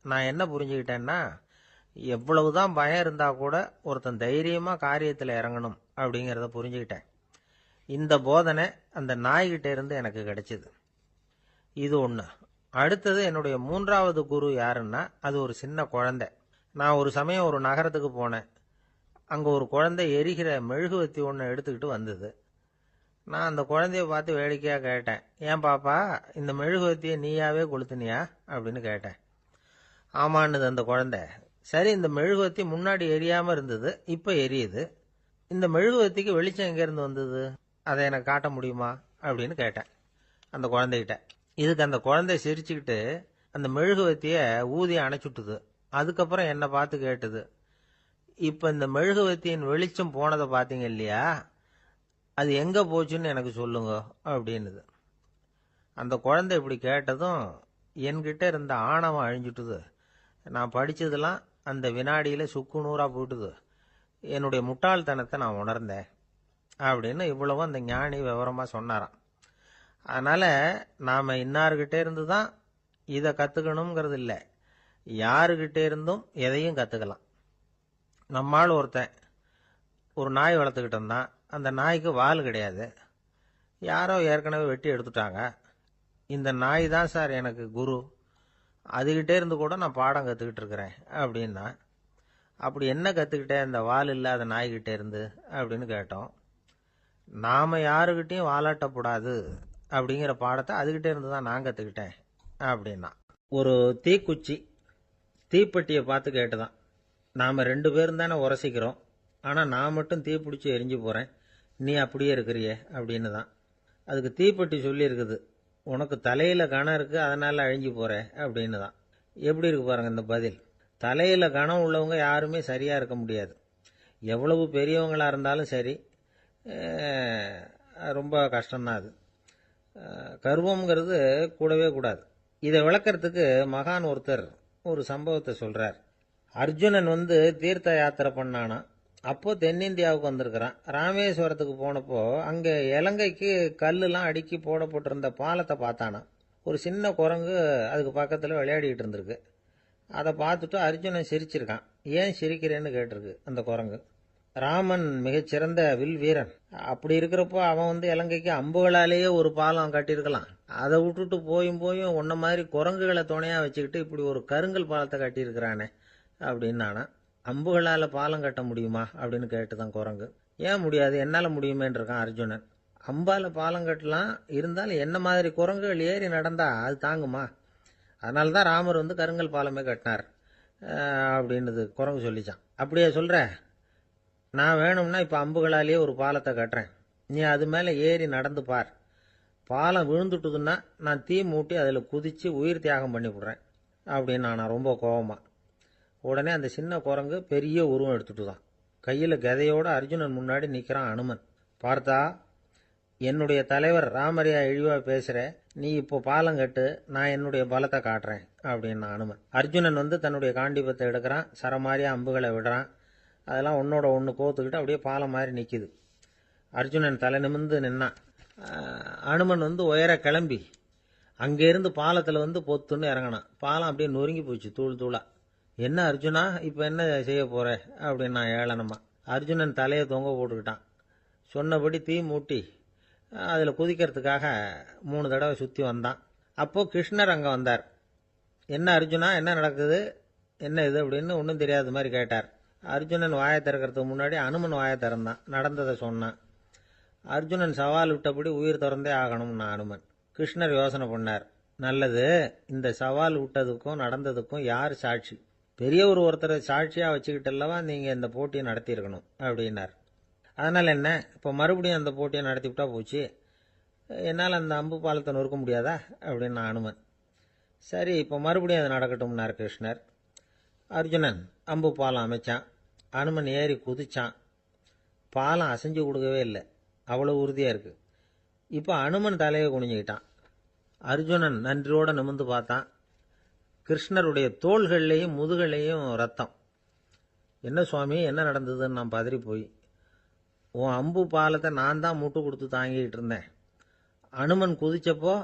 நான் என்ன புரிஞ்சுக்கிட்டேன்னா, எவ்வளவுதான் பயம் இருந்தால் கூட ஒருத்தன் தைரியமாக காரியத்தில் இறங்கணும் அப்படிங்கிறத புரிஞ்சுக்கிட்டேன். இந்த போதனை அந்த நாய்கிட்ட இருந்து எனக்கு கிடைச்சிது. இது ஒன்று. அடுத்தது என்னுடைய 3வது குரு யாருன்னா அது ஒரு சின்ன குழந்தை. நான் ஒரு சமயம் ஒரு நகரத்துக்கு போனேன். அங்கே ஒரு குழந்தை எரிகிற மெழுகுவத்தி ஒன்று எடுத்துக்கிட்டு வந்தது. நான் அந்த குழந்தைய பார்த்து வேடிக்கையாக கேட்டேன், ஏன் பாப்பா இந்த மெழுகுவத்தியை நீயாவே கொளுத்துனியா அப்படின்னு கேட்டேன். ஆமான்னுது அந்த குழந்தை. சரி, இந்த மெழுகுவத்தி முன்னாடி எரியாமல் இருந்தது, இப்போ எரியுது. இந்த மெழுகுவத்திக்கு வெளிச்சம் எங்கேருந்து வந்தது? அதை எனக்கு காட்ட முடியுமா அப்படின்னு கேட்டேன் அந்த குழந்தைகிட்ட. இதுக்கு அந்த குழந்தை சிரிச்சுக்கிட்டு அந்த மெழுகுவத்தியை ஊதி அணைச்சுட்டுது. அதுக்கப்புறம் என்னை பார்த்து கேட்டுது, இப்போ இந்த மெழுகுவத்தியின் வெளிச்சம் போனதை பார்த்தீங்க இல்லையா, அது எங்கே போச்சுன்னு எனக்கு சொல்லுங்க அப்படின்னுது. அந்த குழந்தை இப்படி கேட்டதும் என்கிட்ட இருந்த ஆணவம் அழிஞ்சுட்டுது. நான் படித்ததெல்லாம் அந்த வினாடியில் சுக்கு நூறாக போயிட்டுது. என்னுடைய முட்டாள்தனத்தை நான் உணர்ந்தேன் அப்படின்னு இவ்வளவும் அந்த ஞானி விவரமாக சொன்னாராம். அதனால் நாம் இன்னார்கிட்டே இருந்து தான் இதை கற்றுக்கணுங்கிறது இல்லை, யாருக்கிட்டே இருந்தும் எதையும் கற்றுக்கலாம். நம்மால் ஒருத்தன் ஒரு நாய் வளர்த்துக்கிட்டு இருந்தான். அந்த நாய்க்கு வால் கிடையாது. யாரோ ஏற்கனவே வெட்டி எடுத்துட்டாங்க. இந்த நாய் தான் சார் எனக்கு குரு, அதுகிட்டே இருந்து கூட நான் பாடம் கற்றுக்கிட்டு இருக்கிறேன் அப்படின்னா. அப்படி என்ன கற்றுக்கிட்டேன் இந்த வால் இல்லாத நாய்கிட்டே இருந்து அப்படின்னு கேட்டோம். நாம் யாருக்கிட்டையும் வாலாட்டக்கூடாது அப்படிங்கிற பாடத்தை அதுகிட்டே இருந்து தான் நான் கற்றுக்கிட்டேன் அப்படின்னா. ஒரு தீக்குச்சி தீப்பெட்டியை பார்த்து கேட்டுதான், நாம் 2 பேரும் தானே உரசிக்கிறோம், ஆனால் நான் மட்டும் தீ பிடிச்சி எரிஞ்சு போகிறேன், நீ அப்படியே இருக்கிறியே அப்படின்னு தான். அதுக்கு தீப்பெட்டி சொல்லியிருக்குது, உனக்கு தலையில் கணம் இருக்குது அதனால் அழிஞ்சு போகிற அப்படின்னு தான். எப்படி இருக்கு பாருங்கள் இந்த பதில். தலையில் கணம் உள்ளவங்க யாருமே சரியாக இருக்க முடியாது. எவ்வளவு பெரியவங்களாக இருந்தாலும் சரி, ரொம்ப கஷ்டம்தான் அது. கர்வம்ங்கிறது கூடவே கூடாது. இதை விளக்கறதுக்கு மகான் ஒருத்தர் ஒரு சம்பவத்தை சொல்கிறார். அர்ஜுனன் வந்து தீர்த்த யாத்திரை பண்ணானா. அப்போ தென்னிந்தியாவுக்கு வந்திருக்கிறான். ராமேஸ்வரத்துக்கு போனப்போ அங்கே இலங்கைக்கு கல்லுலாம் அடுக்கி போடப்பட்டிருந்த பாலத்தை பார்த்தானா. ஒரு சின்ன குரங்கு அதுக்கு பக்கத்தில் விளையாடிக்கிட்டு இருந்திருக்கு. அதை பார்த்துட்டு அர்ஜுனன் சிரிச்சிருக்கான். ஏன் சிரிக்கிறேன்னு கேட்டிருக்கு அந்த குரங்கு. ராமன் மிகச்சிறந்த வில் வீரன். அப்படி இருக்கிறப்போ அவன் வந்து இலங்கைக்கு அம்புகளாலேயே ஒரு பாலம் கட்டியிருக்கலாம். அதை விட்டுட்டு போயும் உன்ன மாதிரி குரங்குகளை துணையாக வச்சுக்கிட்டு இப்படி ஒரு கருங்கல் பாலத்தை கட்டியிருக்கிறானே அப்படின்னு நானா. அம்புகளால் பாலம் கட்ட முடியுமா அப்படின்னு கேட்டுதான் குரங்கு. ஏன் முடியாது, என்னால் முடியுமேன்னு இருக்கான் அர்ஜுனன். அம்பால் பாலம் கட்டலாம், இருந்தாலும் என்ன மாதிரி குரங்குகள் ஏறி நடந்தா அது தாங்குமா? அதனால தான் ராமர் வந்து கருங்கல் பாலமே கட்டினார் அப்படின்னுது குரங்கு சொல்லிச்சான். அப்படியே சொல்கிற, நான் வேணும்னா இப்போ அம்புகளாலேயே ஒரு பாலத்தை கட்டுறேன், நீ அது மேலே ஏறி நடந்து பார். பாலம் விழுந்துட்டுதுன்னா நான் தீ மூட்டி அதில் குதித்து உயிர் தியாகம் பண்ணி விடுறேன் அப்படின்னு நான் ரொம்ப கோபமாக. உடனே அந்த சின்ன குரங்கு பெரிய உருவம் எடுத்துட்டு தான் கையில் கதையோடு அர்ஜுனன் முன்னாடி நிற்கிறான் அனுமன். பார்த்தா, என்னுடைய தலைவர் ராமரையா இழிவாக பேசுகிற, நீ இப்போ பாலம் கட்டு, நான் என்னுடைய பலத்தை காட்டுறேன் அப்படின்னா அனுமன். அர்ஜுனன் வந்து தன்னுடைய காண்டிபத்தை எடுக்கிறான், சரமாரியாக அம்புகளை விடுறான். அதெல்லாம் ஒன்னோட ஒன்று கோத்துக்கிட்டு அப்படியே பாலம் மாதிரி நிற்கிது. அர்ஜுனன் தலை நிமிர்ந்து நின்னான். அனுமன் வந்து உயர கிளம்பி அங்கேருந்து பாலத்தில் வந்து பொத்துன்னு இறங்கினான். பாலம் அப்படியே நொறுங்கி போச்சு தூள் தூளா. என்ன அர்ஜுனா, இப்போ என்ன செய்ய போகிற அப்படின்னா ஏளனமா. அர்ஜுனன் தலையை தொங்க போட்டுக்கிட்டான். சொன்னபடி தீ மூட்டி அதில் குதிக்கிறதுக்காக 3 தடவை சுற்றி வந்தான். அப்போது கிருஷ்ணர் அங்கே வந்தார். என்ன அர்ஜுனா, என்ன நடக்குது, என்ன இது அப்படின்னு ஒன்றும் தெரியாத மாதிரி கேட்டார். அர்ஜுனன் வாயை திறக்கிறதுக்கு முன்னாடி அனுமன் வாயை திறந்தான், நடந்ததை சொன்னான். அர்ஜுனன் சவால் விட்டபடி உயிர் திறந்தே ஆகணும்னா அனுமன். கிருஷ்ணர் யோசனை பண்ணார். நல்லது, இந்த சவால் விட்டதுக்கும் நடந்ததுக்கும் யார் சாட்சி? பெரியவர் ஒருத்தரை சாட்சியாக வச்சுக்கிட்டல்லவா நீங்கள் இந்த போட்டியை நடத்தியிருக்கணும் அப்படின்னார். அதனால் என்ன, இப்போ மறுபடியும் அந்த போட்டியை நடத்தி விட்டா போச்சு, என்னால் அந்த அம்பு பாலத்தை நொறுக்க முடியாதா அப்படின்னா அனுமன். சரி, இப்போ மறுபடியும் அது நடக்கட்டும்னார் கிருஷ்ணர். அர்ஜுனன் அம்பு பாலம் அமைச்சான். அனுமன் ஏறி குதிச்சான். பாலம் அசைஞ்சு கொடுக்கவே இல்லை, அவ்வளோ உறுதியாக இருக்குது. இப்போ அனுமன் தலையை குனிஞ்சுக்கிட்டான். அர்ஜுனன் நன்றியோடு நிமிர்ந்து பார்த்தான். கிருஷ்ணருடைய தோள்கள்லேயும் முதுகள்லேயும் ரத்தம். என்ன சுவாமி, என்ன நடந்ததுன்னு நான் பதறி போய், உன் அம்பு பாலத்தை நான் தான் முட்டு கொடுத்து தாங்கிக்கிட்டு இருந்தேன். அனுமன் குதிச்சப்போ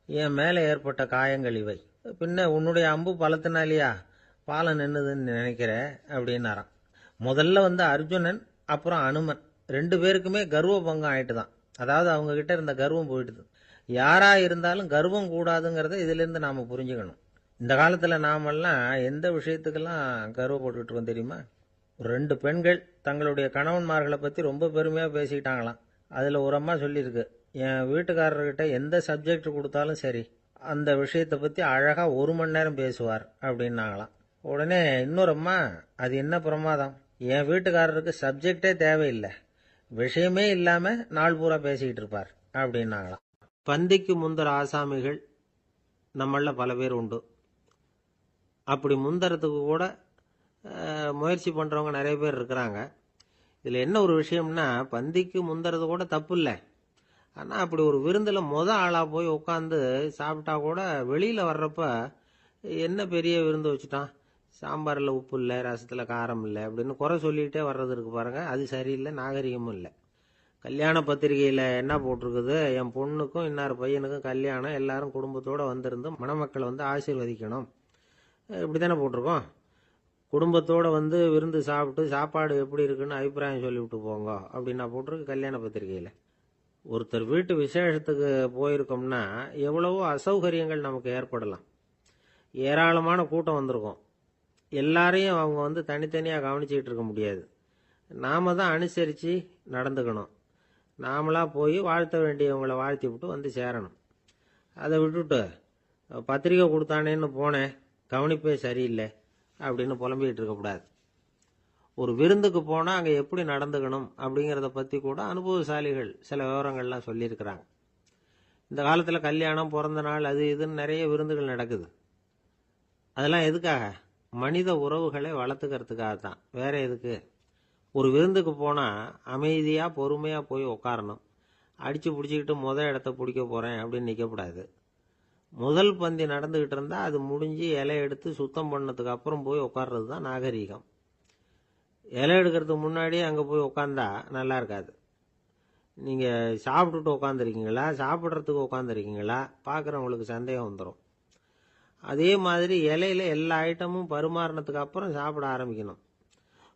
என் மேலே ஏற்பட்ட காயங்கள் இவை. பின்ன உன்னுடைய அம்பு பலத்தினாலேயா பாலம் நின்றுதுன்னு நினைக்கிற அப்படின்னாராம். முதல்ல அர்ஜுனன், அப்புறம் அனுமன் 2 பேருக்குமே கர்வ பங்கம் ஆயிட்டு தான். அதாவது அவங்க கிட்ட இருந்த கர்வம் போயிட்டுது. யாரா இருந்தாலும் கர்வம் கூடாதுங்கிறத இதிலிருந்து நாம புரிஞ்சுக்கணும். இந்த காலத்துல நாமெல்லாம் எந்த விஷயத்துக்கெல்லாம் கர்வப்பட்டுக்கிட்டு இருக்கோம் தெரியுமா? 2 பெண்கள் தங்களுடைய கணவன்மார்களை பத்தி ரொம்ப பெருமையா பேசிக்கிட்டாங்களாம். அதுல ஒரு அம்மா சொல்லியிருக்கு, என் வீட்டுக்காரர்கிட்ட எந்த சப்ஜெக்ட் கொடுத்தாலும் சரி, அந்த விஷயத்தை பத்தி அழகா 1 மணி நேரம் பேசுவார் அப்படின்னாங்களாம். உடனே இன்னொரு அம்மா, அது என்ன பிரமாதம், என் வீட்டுக்காரருக்கு சப்ஜெக்டே தேவையில்லை, விஷயமே இல்லாம நாள் பூரா பேசிக்கிட்டு இருப்பார் அப்படின்னாங்களாம். பந்திக்கு முந்தர ஆசாமிகள் நம்மள பல பேர் உண்டு. அப்படி முந்தறதுக்கு கூட முயற்சி பண்றவங்க நிறைய பேர் இருக்கிறாங்க. இதுல என்ன ஒரு விஷயம்னா, பந்திக்கு முந்தறது கூட தப்பு இல்லை. ஆனா அப்படி ஒரு விருந்துல ஆளா போய் உட்காந்து சாப்பிட்டா கூட வெளியில வர்றப்ப என்ன பெரிய விருந்து வச்சுட்டான், சாம்பார்ல உப்பு இல்லை, ரசத்துல காரம் இல்லை அப்படின்னு குறை சொல்லிக்கிட்டே வர்றது இருக்கு பாருங்க, அது சரியில்லை, நாகரிகமும் இல்லை. கல்யாண பத்திரிகையில என்ன போட்டிருக்குது, என் பொண்ணுக்கும் இன்னார் பையனுக்கும் கல்யாணம், எல்லாரும் குடும்பத்தோட வந்திருந்து மணமக்களை ஆசீர்வதிக்கணும், இப்படித்தானே போட்டிருக்கோம். குடும்பத்தோட விருந்து சாப்பிட்டு சாப்பாடு எப்படி இருக்குன்னு அபிப்பிராயம் சொல்லிவிட்டு போங்க அப்படின்னா போட்டிருக்கு கல்யாண பத்திரிகையில. ஒருத்தர் வீட்டு விசேஷத்துக்கு போயிருக்கோம்னா எவ்வளவோ அசௌகரியங்கள் நமக்கு ஏற்படலாம். ஏராளமான கூட்டம் வந்திருக்கும். எல்லாரையும் அவங்க தனித்தனியாக கவனிச்சுக்கிட்டு இருக்க முடியாது. நாம தான் அனுசரித்து நடந்துக்கணும். நாமளா போய் வாழ்த்த வேண்டியவங்களை வாழ்த்தி விட்டு சேரணும். அதை விட்டுட்டு பத்திரிக்கை கொடுத்தானேன்னு போனேன், கவனிப்பே சரியில்லை அப்படின்னு புலம்பிக்கிட்டு இருக்கக்கூடாது. ஒரு விருந்துக்கு போனால் அங்கே எப்படி நடந்துக்கணும் அப்படிங்கிறத பற்றி கூட அனுபவசாலிகள் சில விவரங்கள்லாம் சொல்லியிருக்கிறாங்க. இந்த காலத்தில் கல்யாணம், பிறந்த நாள், அது இதுன்னு நிறைய விருந்துகள் நடக்குது. அதெல்லாம் எதுக்காக? மனித உறவுகளை வளர்த்துக்கிறதுக்காக தான், வேற எதுக்கு? ஒரு விருந்துக்கு போனால் அமைதியாக பொறுமையாக போய் உட்காரணும். அடித்து பிடிச்சிக்கிட்டு இடத்த பிடிக்க போகிறேன் அப்படின்னு நிற்கக்கூடாது. முதல் பந்தி நடந்துக்கிட்டு இருந்தால் அது முடிஞ்சு இலை எடுத்து சுத்தம் பண்ணதுக்கு அப்புறம் போய் உட்கார்றது தான் நாகரீகம். இலை எடுக்கிறதுக்கு முன்னாடியே அங்கே போய் உட்காந்தா நல்லா இருக்காது. நீங்கள் சாப்பிட்டுட்டு உட்காந்துருக்கீங்களா, சாப்பிட்றதுக்கு உட்காந்துருக்கீங்களா, பார்க்குறவங்களுக்கு சந்தேகம் வந்துடும். அதே மாதிரி இலையில எல்லா ஐட்டமும் பரிமாறினதுக்கு அப்புறம் சாப்பிட ஆரம்பிக்கணும்.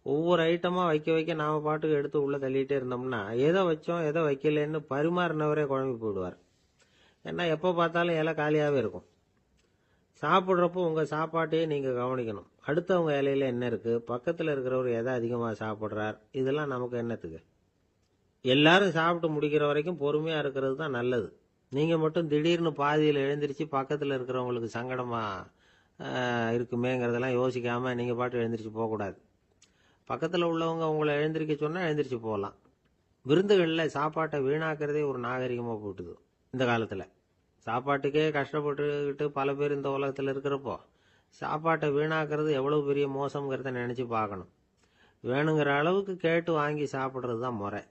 ஒவ்வொரு ஐட்டமாக வைக்க வைக்க நாம் பாட்டுக்கு எடுத்து உள்ளே தள்ளிகிட்டே இருந்தோம்னா எதை வச்சோம் எதை வைக்கலன்னு பரிமாறினவரே குழம்பி போயிடுவார். ஏன்னா எப்போ பார்த்தாலும் இலை காலியாகவே இருக்கும். சாப்பிட்றப்போ உங்கள் சாப்பாட்டையே நீங்கள் கவனிக்கணும். அடுத்தவங்க இலையில என்ன இருக்குது, பக்கத்தில் இருக்கிறவர் எதை அதிகமாக சாப்பிட்றார், இதெல்லாம் நமக்கு என்னத்துக்கு? எல்லாரும் சாப்பிட்டு முடிக்கிற வரைக்கும் பொறுமையாக இருக்கிறது தான் நல்லது. நீங்கள் மட்டும் திடீர்னு பாதியில் எழுந்திரிச்சு பக்கத்தில் இருக்கிறவங்களுக்கு சங்கடமாக இருக்குமேங்கிறதெல்லாம் யோசிக்காமல் நீங்கள் பாட்டு எழுந்திரிச்சு போகக்கூடாது. பக்கத்தில் உள்ளவங்க உங்களை எழுந்திரிக்க சொன்னால் எழுந்திரிச்சு போகலாம். விருந்துகளில் சாப்பாட்டை வீணாக்கிறதே ஒரு நாகரிகமாக போட்டுது. இந்த காலத்தில் சாப்பாட்டுக்கே கஷ்டப்பட்டுக்கிட்டு பல பேர் இந்த உலகத்தில் இருக்கிறப்போ சாப்பாட்டை வீணாக்கிறது எவ்வளோ பெரிய மோசங்கிறத நினச்சி பார்க்கணும். வேணுங்கிற அளவுக்கு கேட்டு வாங்கி சாப்பிட்றது தான் முறை.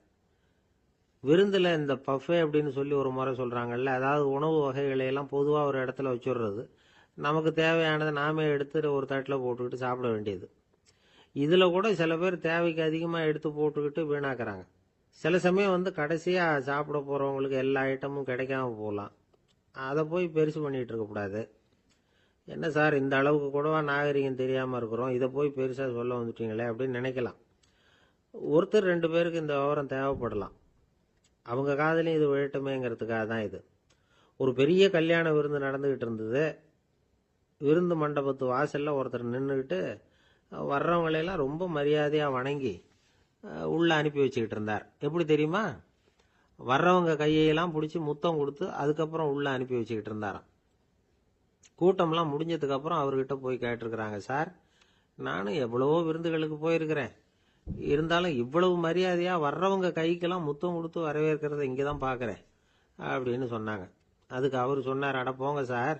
விருந்தில் இந்த பஃபே அப்படின்னு சொல்லி ஒரு முறை சொல்கிறாங்கல்ல, அதாவது உணவு வகைகளையெல்லாம் பொதுவாக ஒரு இடத்துல வச்சுடுறது, நமக்கு தேவையானதை நாமே எடுத்து ஒரு தட்டில் போட்டுக்கிட்டு சாப்பிட வேண்டியது. இதில் கூட சில பேர் தேவைக்கு அதிகமாக எடுத்து போட்டுக்கிட்டு வீணாக்குறாங்க. சில சமயம் கடைசியாக சாப்பிட போகிறவங்களுக்கு எல்லா ஐட்டமும் கிடைக்காம போகலாம். அதை போய் பெருசு பண்ணிகிட்டு இருக்கக்கூடாது. என்ன சார், இந்த அளவுக்கு கூடவா நாகரிகம் தெரியாமல் இருக்கிறோம், இதை போய் பெருசாக சொல்ல வந்துட்டீங்களே அப்படின்னு நினைக்கலாம். ஒருத்தர் 2 பேருக்கு இந்த விவரம் தேவைப்படலாம். அவங்க காதலையும் இது விழட்டுமேங்கிறதுக்காக தான் இது. ஒரு பெரிய கல்யாண விருந்து நடந்துகிட்டு இருந்தது. விருந்து மண்டபத்து வாசல்ல ஒருத்தர் நின்றுக்கிட்டு வர்றவங்களையெல்லாம் ரொம்ப மரியாதையாக வணங்கி உள்ள அனுப்பி வச்சுக்கிட்டு இருந்தார். எப்படி தெரியுமா? வர்றவங்க கையெல்லாம் பிடிச்சி முத்தம் கொடுத்து அதுக்கப்புறம் உள்ள அனுப்பி வச்சுக்கிட்டு இருந்தாராம். கூட்டம்லாம் முடிஞ்சதுக்கு அப்புறம் அவர்கிட்ட போய் கேட்டிருக்கிறாங்க, சார் நானும் எவ்வளவோ விருந்துகளுக்கு போயிருக்கிறேன், இருந்தாலும் இவ்வளவு மரியாதையா வர்றவங்க கைக்கெல்லாம் முத்தம் கொடுத்து வரவேற்கிறத இங்கே தான் பார்க்குறேன் அப்படின்னு சொன்னாங்க. அதுக்கு அவர் சொன்னார், அட போங்க சார்,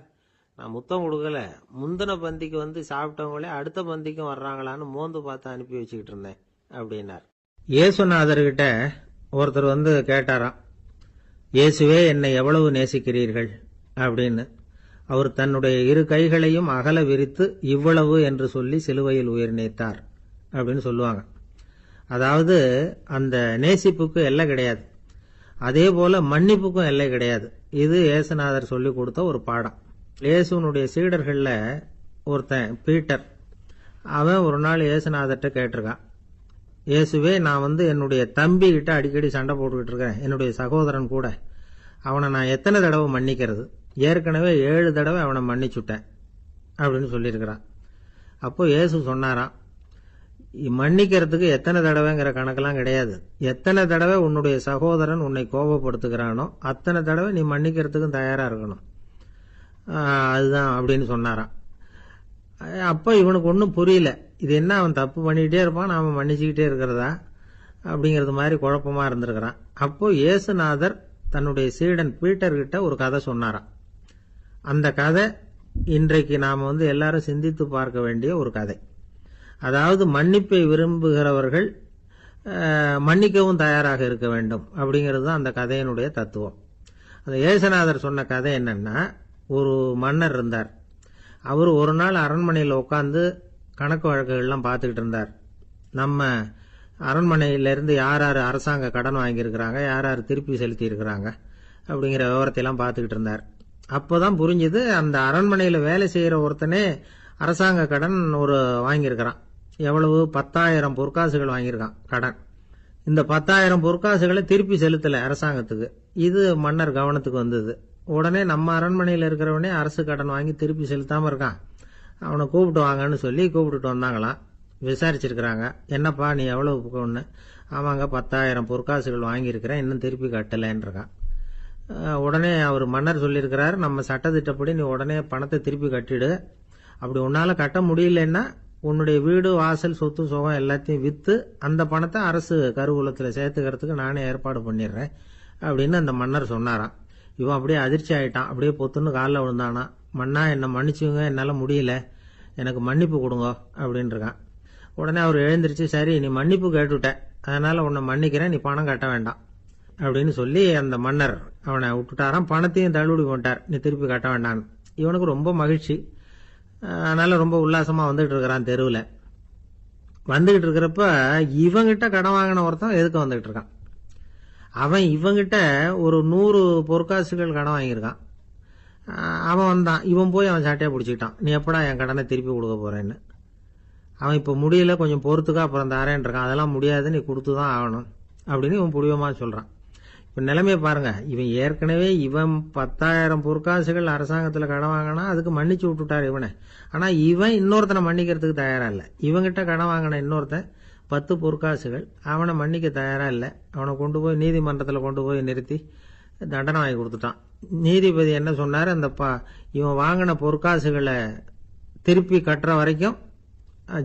நான் முத்தம் கொடுக்கல, முந்தின பந்திக்கு வந்து சாப்பிட்டவங்களே அடுத்த பந்திக்கும் வர்றாங்களான்னு மோந்து பார்த்து அனுப்பி வச்சுக்கிட்டு இருந்தேன் அப்படின்னார். இயேசுநாதர்கிட்ட ஒருத்தர் வந்து கேட்டாராம், இயேசுவே என்னை எவ்வளவு நேசிக்கிறீர்கள் அப்படின்னு. அவர் தன்னுடைய இரு கைகளையும் அகல விரித்து இவ்வளவு என்று சொல்லி சிலுவையில் உயிர் நீத்தார் அப்படின்னு சொல்லுவாங்க. அதாவது அந்த நேசிப்புக்கு எல்லை கிடையாது, அதே போல மன்னிப்புக்கும் எல்லை கிடையாது. இது இயேசுநாதர் சொல்லி கொடுத்த ஒரு பாடம். இயேசுனுடைய சீடர்கள்ல ஒருத்தன் பீட்டர், அவன் ஒரு நாள் இயேசுநாதர்கிட்ட கேட்டிருக்கான், இயேசுவே நான் வந்து என்னுடைய தம்பி கிட்ட அடிக்கடி சண்டை போட்டுக்கிட்டு இருக்கிறேன், என்னுடைய சகோதரன் கூட, அவனை நான் எத்தனை தடவை மன்னிக்கிறது? ஏற்கனவே 7 தடவை அவனை மன்னிச்சுட்டேன் அப்படின்னு சொல்லியிருக்கிறான். அப்போ இயேசு சொன்னாராம், மன்னிக்கிறதுக்கு எத்தனை தடவைங்கிற கணக்கெல்லாம் கிடையாது, எத்தனை தடவை உன்னுடைய சகோதரன் உன்னை கோபப்படுத்துகிறானோ அத்தனை தடவை நீ மன்னிக்கிறதுக்கும் தயாரா இருக்கணும், அதுதான் அப்படின்னு சொன்னாராம். அப்போ இவனுக்கு ஒன்றும் புரியல, இது என்ன அவன் தப்பு பண்ணிக்கிட்டே இருப்பான், நாம மன்னிச்சுக்கிட்டே இருக்கிறதா அப்படிங்கிறது மாதிரி குழப்பமா இருந்திருக்கிறான். அப்போ இயேசுநாதர் தன்னுடைய சீடன் பீட்டர் கிட்ட ஒரு கதை சொன்னாராம். அந்த கதை இன்றைக்கு நாம வந்து எல்லாரும் சிந்தித்து பார்க்க வேண்டிய ஒரு கதை. அதாவது மன்னிப்பை விரும்புகிறவர்கள் மன்னிக்கவும் தயாராக இருக்க வேண்டும் அப்படிங்கிறது தான் அந்த கதையினுடைய தத்துவம். அந்த இயேசுநாதர் சொன்ன கதை என்னன்னா, ஒரு மன்னர் இருந்தார். அவர் ஒரு நாள் அரண்மனையில் உட்காந்து கணக்கு வழக்குகள்லாம் பார்த்துக்கிட்டு இருந்தார். நம்ம அரண்மனையிலிருந்து யார் யார் அரசாங்க கடன் வாங்கியிருக்கிறாங்க, யார் யார் திருப்பி செலுத்தி இருக்கிறாங்க அப்படிங்கிற விவரத்தையெல்லாம் பார்த்துக்கிட்டு இருந்தார். அப்போதான் புரிஞ்சுது, அந்த அரண்மனையில் வேலை செய்கிற ஒருத்தனே அரசாங்க கடன் ஒரு வாங்கியிருக்கிறான். எவ்வளவு? 10,000 பொற்காசுகள் வாங்கியிருக்கான் கடன். இந்த 10,000 பொற்காசுகளை திருப்பி செலுத்தலை அரசாங்கத்துக்கு. இது மன்னர் கவனத்துக்கு வந்தது. உடனே நம்ம அரண்மனையில் இருக்கிறவனே அரசு கடன் வாங்கி திருப்பி செலுத்தாம இருக்கான், அவனை கூப்பிட்டு வாங்கன்னு சொல்லி கூப்பிட்டுட்டு வந்தாங்களாம். விசாரிச்சிருக்கிறாங்க, என்னப்பா நீ எவ்வளவு ஒன்று? ஆமாங்க 10,000 பொற்காசுகள் வாங்கியிருக்கிறேன், இன்னும் திருப்பி கட்டலைன்னு இருக்கான். உடனே அவர் மன்னர் சொல்லியிருக்கிறாரு, நம்ம சட்டத்திட்டப்படி நீ உடனே பணத்தை திருப்பி கட்டிடு, அப்படி உன்னால கட்ட முடியலன்னா உன்னுடைய வீடு வாசல் சொத்து சுகம் எல்லாத்தையும் வித்து அந்த பணத்தை அரசு கருவூலத்தில் சேர்த்துக்கிறதுக்கு நானே ஏற்பாடு பண்ணிடுறேன் அப்படின்னு அந்த மன்னர் சொன்னாராம். இவன் அப்படியே அதிர்ச்சி ஆயிட்டான், அப்படியே பொத்துன்னு காலில் விழுந்தானா, மன்னா என்னை மன்னிச்சுங்க, என்னால் முடியல, எனக்கு மன்னிப்பு கொடுங்க அப்படின்னு இருக்கான். உடனே அவர் எழுந்திருச்சு, சரி நீ மன்னிப்பு கேட்டுவிட்ட, அதனால உன்னை மன்னிக்கிறேன், நீ பணம் கட்ட வேண்டாம் அப்படின்னு சொல்லி அந்த மன்னர் அவனை விட்டுட்டாராம். பணத்தையும் தள்ளுபடி பண்ணிட்டார், நீ திருப்பி கட்ட வேண்டான்னு. இவனுக்கு ரொம்ப மகிழ்ச்சி, அதனால ரொம்ப உல்லாசமா வந்துகிட்டு இருக்கிறான். தெருவில் வந்துகிட்டு இருக்கிறப்ப இவங்கிட்ட கடன் வாங்கின ஒருத்தன் எதுக்கு வந்துகிட்டு இருக்கான். அவன் இவங்கிட்ட ஒரு 100 பொற்காசுகள் கடன் வாங்கியிருக்கான். அவன் வந்தான், இவன் போய் அவன் சாட்டையா பிடிச்சிக்கிட்டான், நீ எப்படா என் கடனை திருப்பி கொடுக்க போறேன்னு. அவன் இப்போ முடியல, கொஞ்சம் பொறுத்துக்கா, அப்புறம் தாரேன் இருக்கான். அதெல்லாம் முடியாது, நீ கொடுத்துதான் ஆகணும் அப்படின்னு இவன் புடிவமா சொல்றான். இப்ப நிலைமையை பாருங்க, இவன் ஏற்கனவே இவன் 10,000 பொற்காசுகள் அரசாங்கத்தில் கடன் வாங்கினா அதுக்கு மன்னிச்சு விட்டுட்டார் இவனை. ஆனா இவன் இன்னொருத்தனை மன்னிக்கிறதுக்கு தயாரா இல்லை. இவங்கிட்ட கடன் வாங்கின இன்னொருத்தன் 10 பொற்காசுகள், அவனை மன்னிக்க தயாரா இல்லை. அவனை கொண்டு போய் நீதிமன்றத்தில் கொண்டு போய் நிறுத்தி தண்டனை வாங்கி கொடுத்துட்டான். நீதிபதி என்ன சொன்னாரு, அந்த இவன் வாங்கின பொற்காசுகளை திருப்பி கட்டுற வரைக்கும்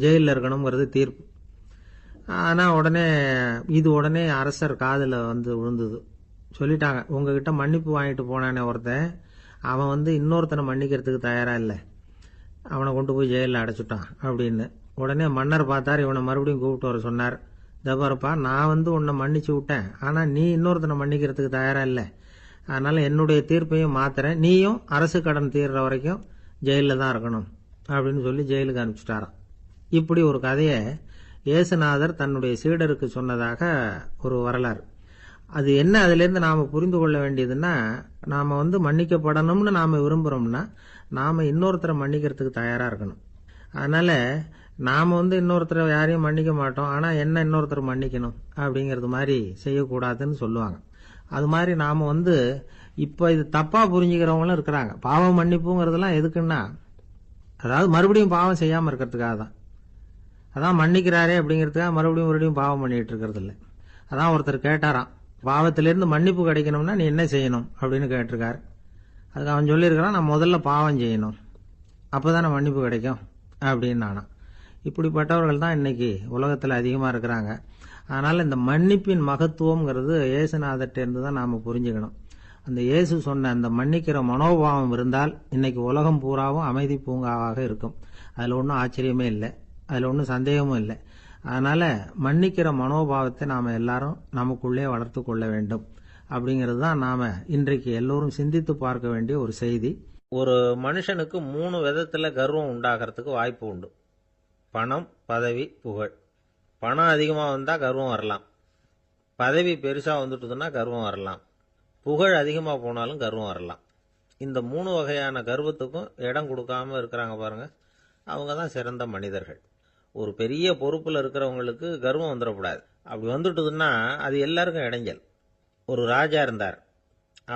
ஜெயிலில் இருக்கணுங்கிறது தீர்ப்பு. ஆனா உடனே அரசர் காதுல வந்து விழுந்தது. சொல்லிட்டாங்க, உங்ககிட்ட மன்னிப்பு வாங்கிட்டு போனானே ஒருத்தன், அவன் இன்னொருத்தனை மன்னிக்கிறதுக்கு தயாரா இல்லை, அவனை கொண்டு போய் ஜெயிலில் அடைச்சுட்டான் அப்படின்னு. உடனே மன்னர் பார்த்தார், இவனை மறுபடியும் கூப்பிட்டு வர சொன்னார். தபாரப்பா, நான் உன்னை மன்னிச்சு விட்டேன், ஆனா நீ இன்னொருத்தனை மன்னிக்கிறதுக்கு தயாரா இல்லை, அதனால என்னுடைய தீர்ப்பையும் மாத்துறேன், நீயும் அரசு கடன் தீர்ற வரைக்கும் ஜெயிலில் தான் இருக்கணும் அப்படின்னு சொல்லி ஜெயிலுக்கு அனுப்பிச்சுட்டாராம். இப்படி ஒரு கதையை இயேசுநாதர் தன்னுடைய சீடருக்கு சொன்னதாக ஒரு வரலாறு. அது என்ன, அதுல இருந்து நாம புரிந்து கொள்ள வேண்டியதுன்னா, நாம மன்னிக்கப்படணும்னு நாம விரும்புறோம்னா நாம இன்னொருத்தரை மன்னிக்கிறதுக்கு தயாரா இருக்கணும். அதனால நாம இன்னொருத்தரை யாரையும் மன்னிக்க மாட்டோம், ஆனா என்ன இன்னொருத்தர் மன்னிக்கணும் அப்படிங்கறது மாதிரி செய்யக்கூடாதுன்னு சொல்லுவாங்க. அது மாதிரி நாம இப்ப இது தப்பா புரிஞ்சுக்கிறவங்களும் இருக்கிறாங்க. பாவம் மன்னிப்புங்கிறதெல்லாம் எதுக்குன்னா, அதாவது மறுபடியும் பாவம் செய்யாம இருக்கிறதுக்காக தான். அதான் மன்னிக்கிறாரே அப்படிங்கிறதுக்காக மறுபடியும் பாவம் பண்ணிட்டு இருக்கிறது இல்லை. அதான் ஒருத்தர் கேட்டாராம், பாவத்திலிருந்து மன்னிப்பு கிடைக்கணும்னா நீ என்ன செய்யணும் அப்படின்னு கேட்டிருக்காரு. அதுக்கு அவன் சொல்லியிருக்கிறான், நான் முதல்ல பாவம் செய்யணும், அப்பதானே மன்னிப்பு கிடைக்கும் அப்படின்னு நானா. இப்படிப்பட்டவர்கள் தான் இன்னைக்கு உலகத்தில் அதிகமா இருக்கிறாங்க. அதனால இந்த மன்னிப்பின் மகத்துவம்ங்கிறது இயேசுநாதர்கிட்ட தான் நாம புரிஞ்சுக்கணும். அந்த இயேசு சொன்ன அந்த மன்னிக்கிற மனோபாவம் இருந்தால் இன்னைக்கு உலகம் பூராவும் அமைதி பூங்காவாக இருக்கும். அதுல ஒன்றும் ஆச்சரியமே இல்லை, அதுல ஒன்றும் சந்தேகமும் இல்லை. அதனால மன்னிக்கிற மனோபாவத்தை நாம எல்லாரும் நமக்குள்ளே வளர்த்து கொள்ள வேண்டும் அப்படிங்கிறது தான் நாம இன்றைக்கு எல்லோரும் சிந்தித்து பார்க்க வேண்டிய ஒரு செய்தி. ஒரு மனுஷனுக்கு 3 விதத்துல கர்வம் உண்டாகிறதுக்கு வாய்ப்பு உண்டு. பணம், பதவி, புகழ். பணம் அதிகமா வந்தா கர்வம் வரலாம், பதவி பெருசா வந்துட்டுதுன்னா கர்வம் வரலாம், புகழ் அதிகமா போனாலும் கர்வம் வரலாம். இந்த 3 வகையான கர்வத்துக்கும் இடம் கொடுக்காம இருக்கிறாங்க பாருங்க, அவங்க தான் சிறந்த மனிதர்கள். ஒரு பெரிய பொறுப்புல இருக்கிறவங்களுக்கு கர்வம் வந்துடக்கூடாது. அப்படி வந்துட்டுதுன்னா அது எல்லாருக்கும் இடைஞ்சல். ஒரு ராஜா இருந்தார்.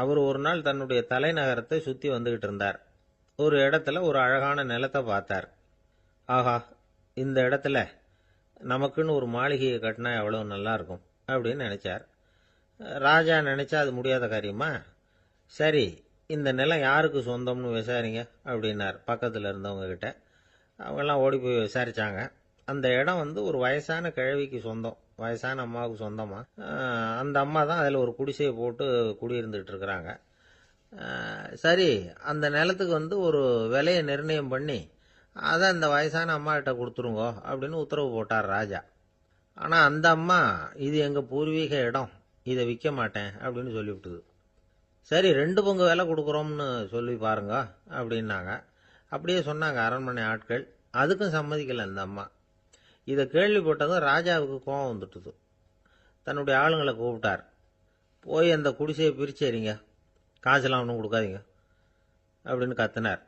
அவர் ஒரு நாள் தன்னுடைய தலைநகரத்தை சுத்தி வந்துகிட்டு இருந்தார். ஒரு இடத்துல ஒரு அழகான நிலத்தை பார்த்தார். ஆஹா, இந்த இடத்துல நமக்குன்னு ஒரு மாளிகையை கட்டினா எவ்வளவு நல்லா இருக்கும் அப்படின்னு நினைச்சார். ராஜா நினைச்சா அது முடியாத காரியமா? சரி, இந்த நிலம் யாருக்கு சொந்தம்னு விசாரிங்க அப்படின்னார் பக்கத்துல இருந்தவங்க கிட்ட. அவங்கெல்லாம் ஓடி போய் விசாரிச்சாங்க. அந்த இடம் ஒரு வயசான கிழவிக்கு சொந்தம், வயசான அம்மாவுக்கு சொந்தமா. அந்த அம்மா தான் அதில் ஒரு குடிசையை போட்டு குடியிருந்துட்டு இருக்கிறாங்க. சரி, அந்த நிலத்துக்கு ஒரு விலையை நிர்ணயம் பண்ணி அதை அந்த வயசான அம்மா கிட்ட கொடுத்துருங்கோ அப்படின்னு உத்தரவு போட்டார் ராஜா. ஆனா அந்த அம்மா, இது எங்க பூர்வீக இடம், இதை விற்க மாட்டேன் அப்படின்னு சொல்லிவிட்டுது. சரி, 2 பங்கு விலை கொடுக்குறோம்னு சொல்லி பாருங்க அப்படின்னாங்க. அப்படியே சொன்னாங்க அரண்மனை ஆட்கள். அதுக்கும் சம்மதிக்கல அந்த அம்மா. இதை கேள்விப்பட்டதும் ராஜாவுக்கு கோபம் வந்துட்டுது. தன்னுடைய ஆளுங்களை கூப்பிட்டார். போய் அந்த குடிசையை பிரிச்சேரிங்க, காசெல்லாம் ஒன்றும் கொடுக்காதீங்க அப்படின்னு கத்தினார்.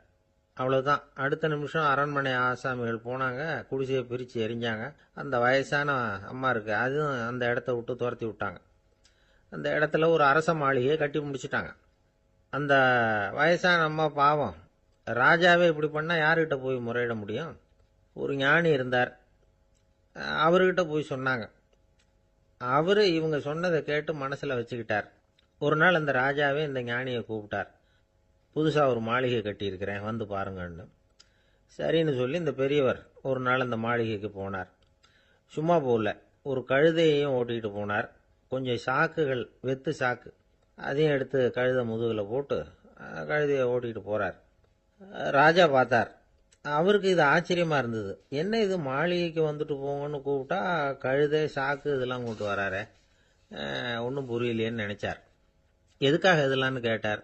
அவ்வளவுதான். அடுத்த நிமிஷம் அரண்மனை ஆசாமிகள் போனாங்க, குடிசையை பிரித்து எரிஞ்சாங்க. அந்த வயசான அம்மா இருக்கு, அதுவும் அந்த இடத்த விட்டு துரத்தி விட்டாங்க. அந்த இடத்துல ஒரு அரச மாளிகையை கட்டி முடிச்சிட்டாங்க. அந்த வயசான அம்மா பாவம், ராஜாவே இப்படி பண்ணா யாருக்கிட்ட போய் முறையிட முடியும்? ஒரு ஞானி இருந்தார், அவர்கிட்ட போய் சொன்னாங்க. அவரு இவங்க சொன்னதை கேட்டு மனசுல வச்சுக்கிட்டார். ஒரு நாள் அந்த ராஜாவே இந்த ஞானியை கூப்பிட்டார். புதுசா ஒரு மாளிகை கட்டி இருக்கிறேன், வந்து பாருங்கன்னு. சரின்னு சொல்லி இந்த பெரியவர் ஒரு நாள் அந்த மாளிகைக்கு போனார். சும்மா போகல, ஒரு கழுதையையும் ஓட்டிக்கிட்டு போனார். கொஞ்சம் சாக்குகள், வெத்து சாக்கு, அதையும் எடுத்து கழுதை முதுகுல போட்டு கழுதையை ஓட்டிக்கிட்டு போறார். ராஜா பார்த்தார். அவருக்கு இது ஆச்சரியமா இருந்தது. என்ன இது, மாளிகைக்கு வந்துட்டு போங்கன்னு கூப்பிட்டா கழுதை சாக்கு இதெல்லாம் கொண்டு வராரு, ஒன்றும் புரியலையேன்னு நினைச்சார். எதுக்காக இதெல்லாம்னு கேட்டார்.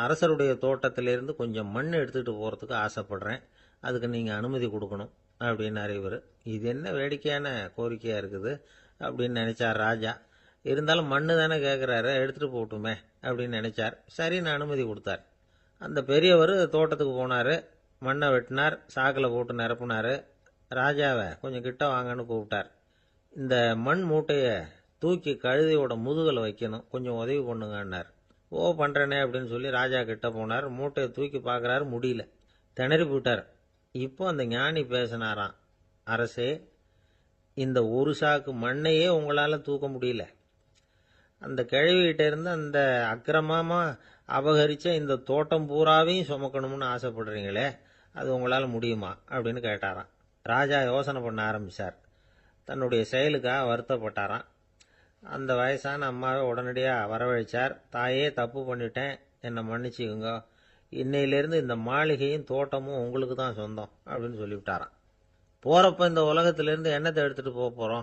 அரசருடைய தோட்டத்திலிருந்து கொஞ்சம் மண் எடுத்துக்கிட்டு போறதுக்கு ஆசைப்படுறேன், அதுக்கு நீங்க அனுமதி கொடுக்கணும் அப்படின்னாரு இவர். இது என்ன வேடிக்கையான கோரிக்கையா இருக்குது அப்படின்னு நினைச்சார் ராஜா. இருந்தாலும் மண்ணு தானே கேட்கிறாரு, எடுத்துட்டு போட்டுமே அப்படின்னு நினைச்சார். சரின்னு அனுமதி கொடுத்தார். அந்த பெரியவர் தோட்டத்துக்கு போனாரு, மண்ணை வெட்டினார், சாக்கில் போட்டு நிரப்புனாரு. ராஜாவை கொஞ்சம் கிட்ட வாங்கன்னு கூப்பிட்டார். இந்த மண் மூட்டையை தூக்கி கழுதையோட முதுகில் வைக்கணும், கொஞ்சம் உதவி பண்ணுங்கன்னார். ஓ, பண்றேனே அப்படின்னு சொல்லி ராஜா கிட்ட போனார். மூட்டையை தூக்கி பார்க்கறாரு, முடியல, திணறி போயிட்டார். இப்போ அந்த ஞானி பேசினாராம். அரசே, இந்த ஒரு சாக்கு மண்ணையே உங்களால தூக்க முடியல, அந்த கிழவிகிட்ட இருந்து அந்த அக்கிரமமா அபகரிச்ச இந்த தோட்டம் பூராவையும் சுமக்கணும்னு ஆசைப்படுறீங்களே, அது உங்களால முடியுமா அப்படின்னு கேட்டாராம். ராஜா யோசனை பண்ண ஆரம்பிச்சார். தன்னுடைய செயலுக்காக வருத்தப்பட்டாராம். அந்த வயசான அம்மாவை உடனடியாக வரவழைச்சார். தாயே, தப்பு பண்ணிட்டேன், என்னை மன்னிச்சுக்குங்க, இன்னையிலிருந்து இந்த மாளிகையும் தோட்டமும் உங்களுக்கு தான் சொந்தம் அப்படின்னு சொல்லிவிட்டாராம். போறப்ப இந்த உலகத்திலிருந்து என்னத்தை எடுத்துட்டு போக போறோம்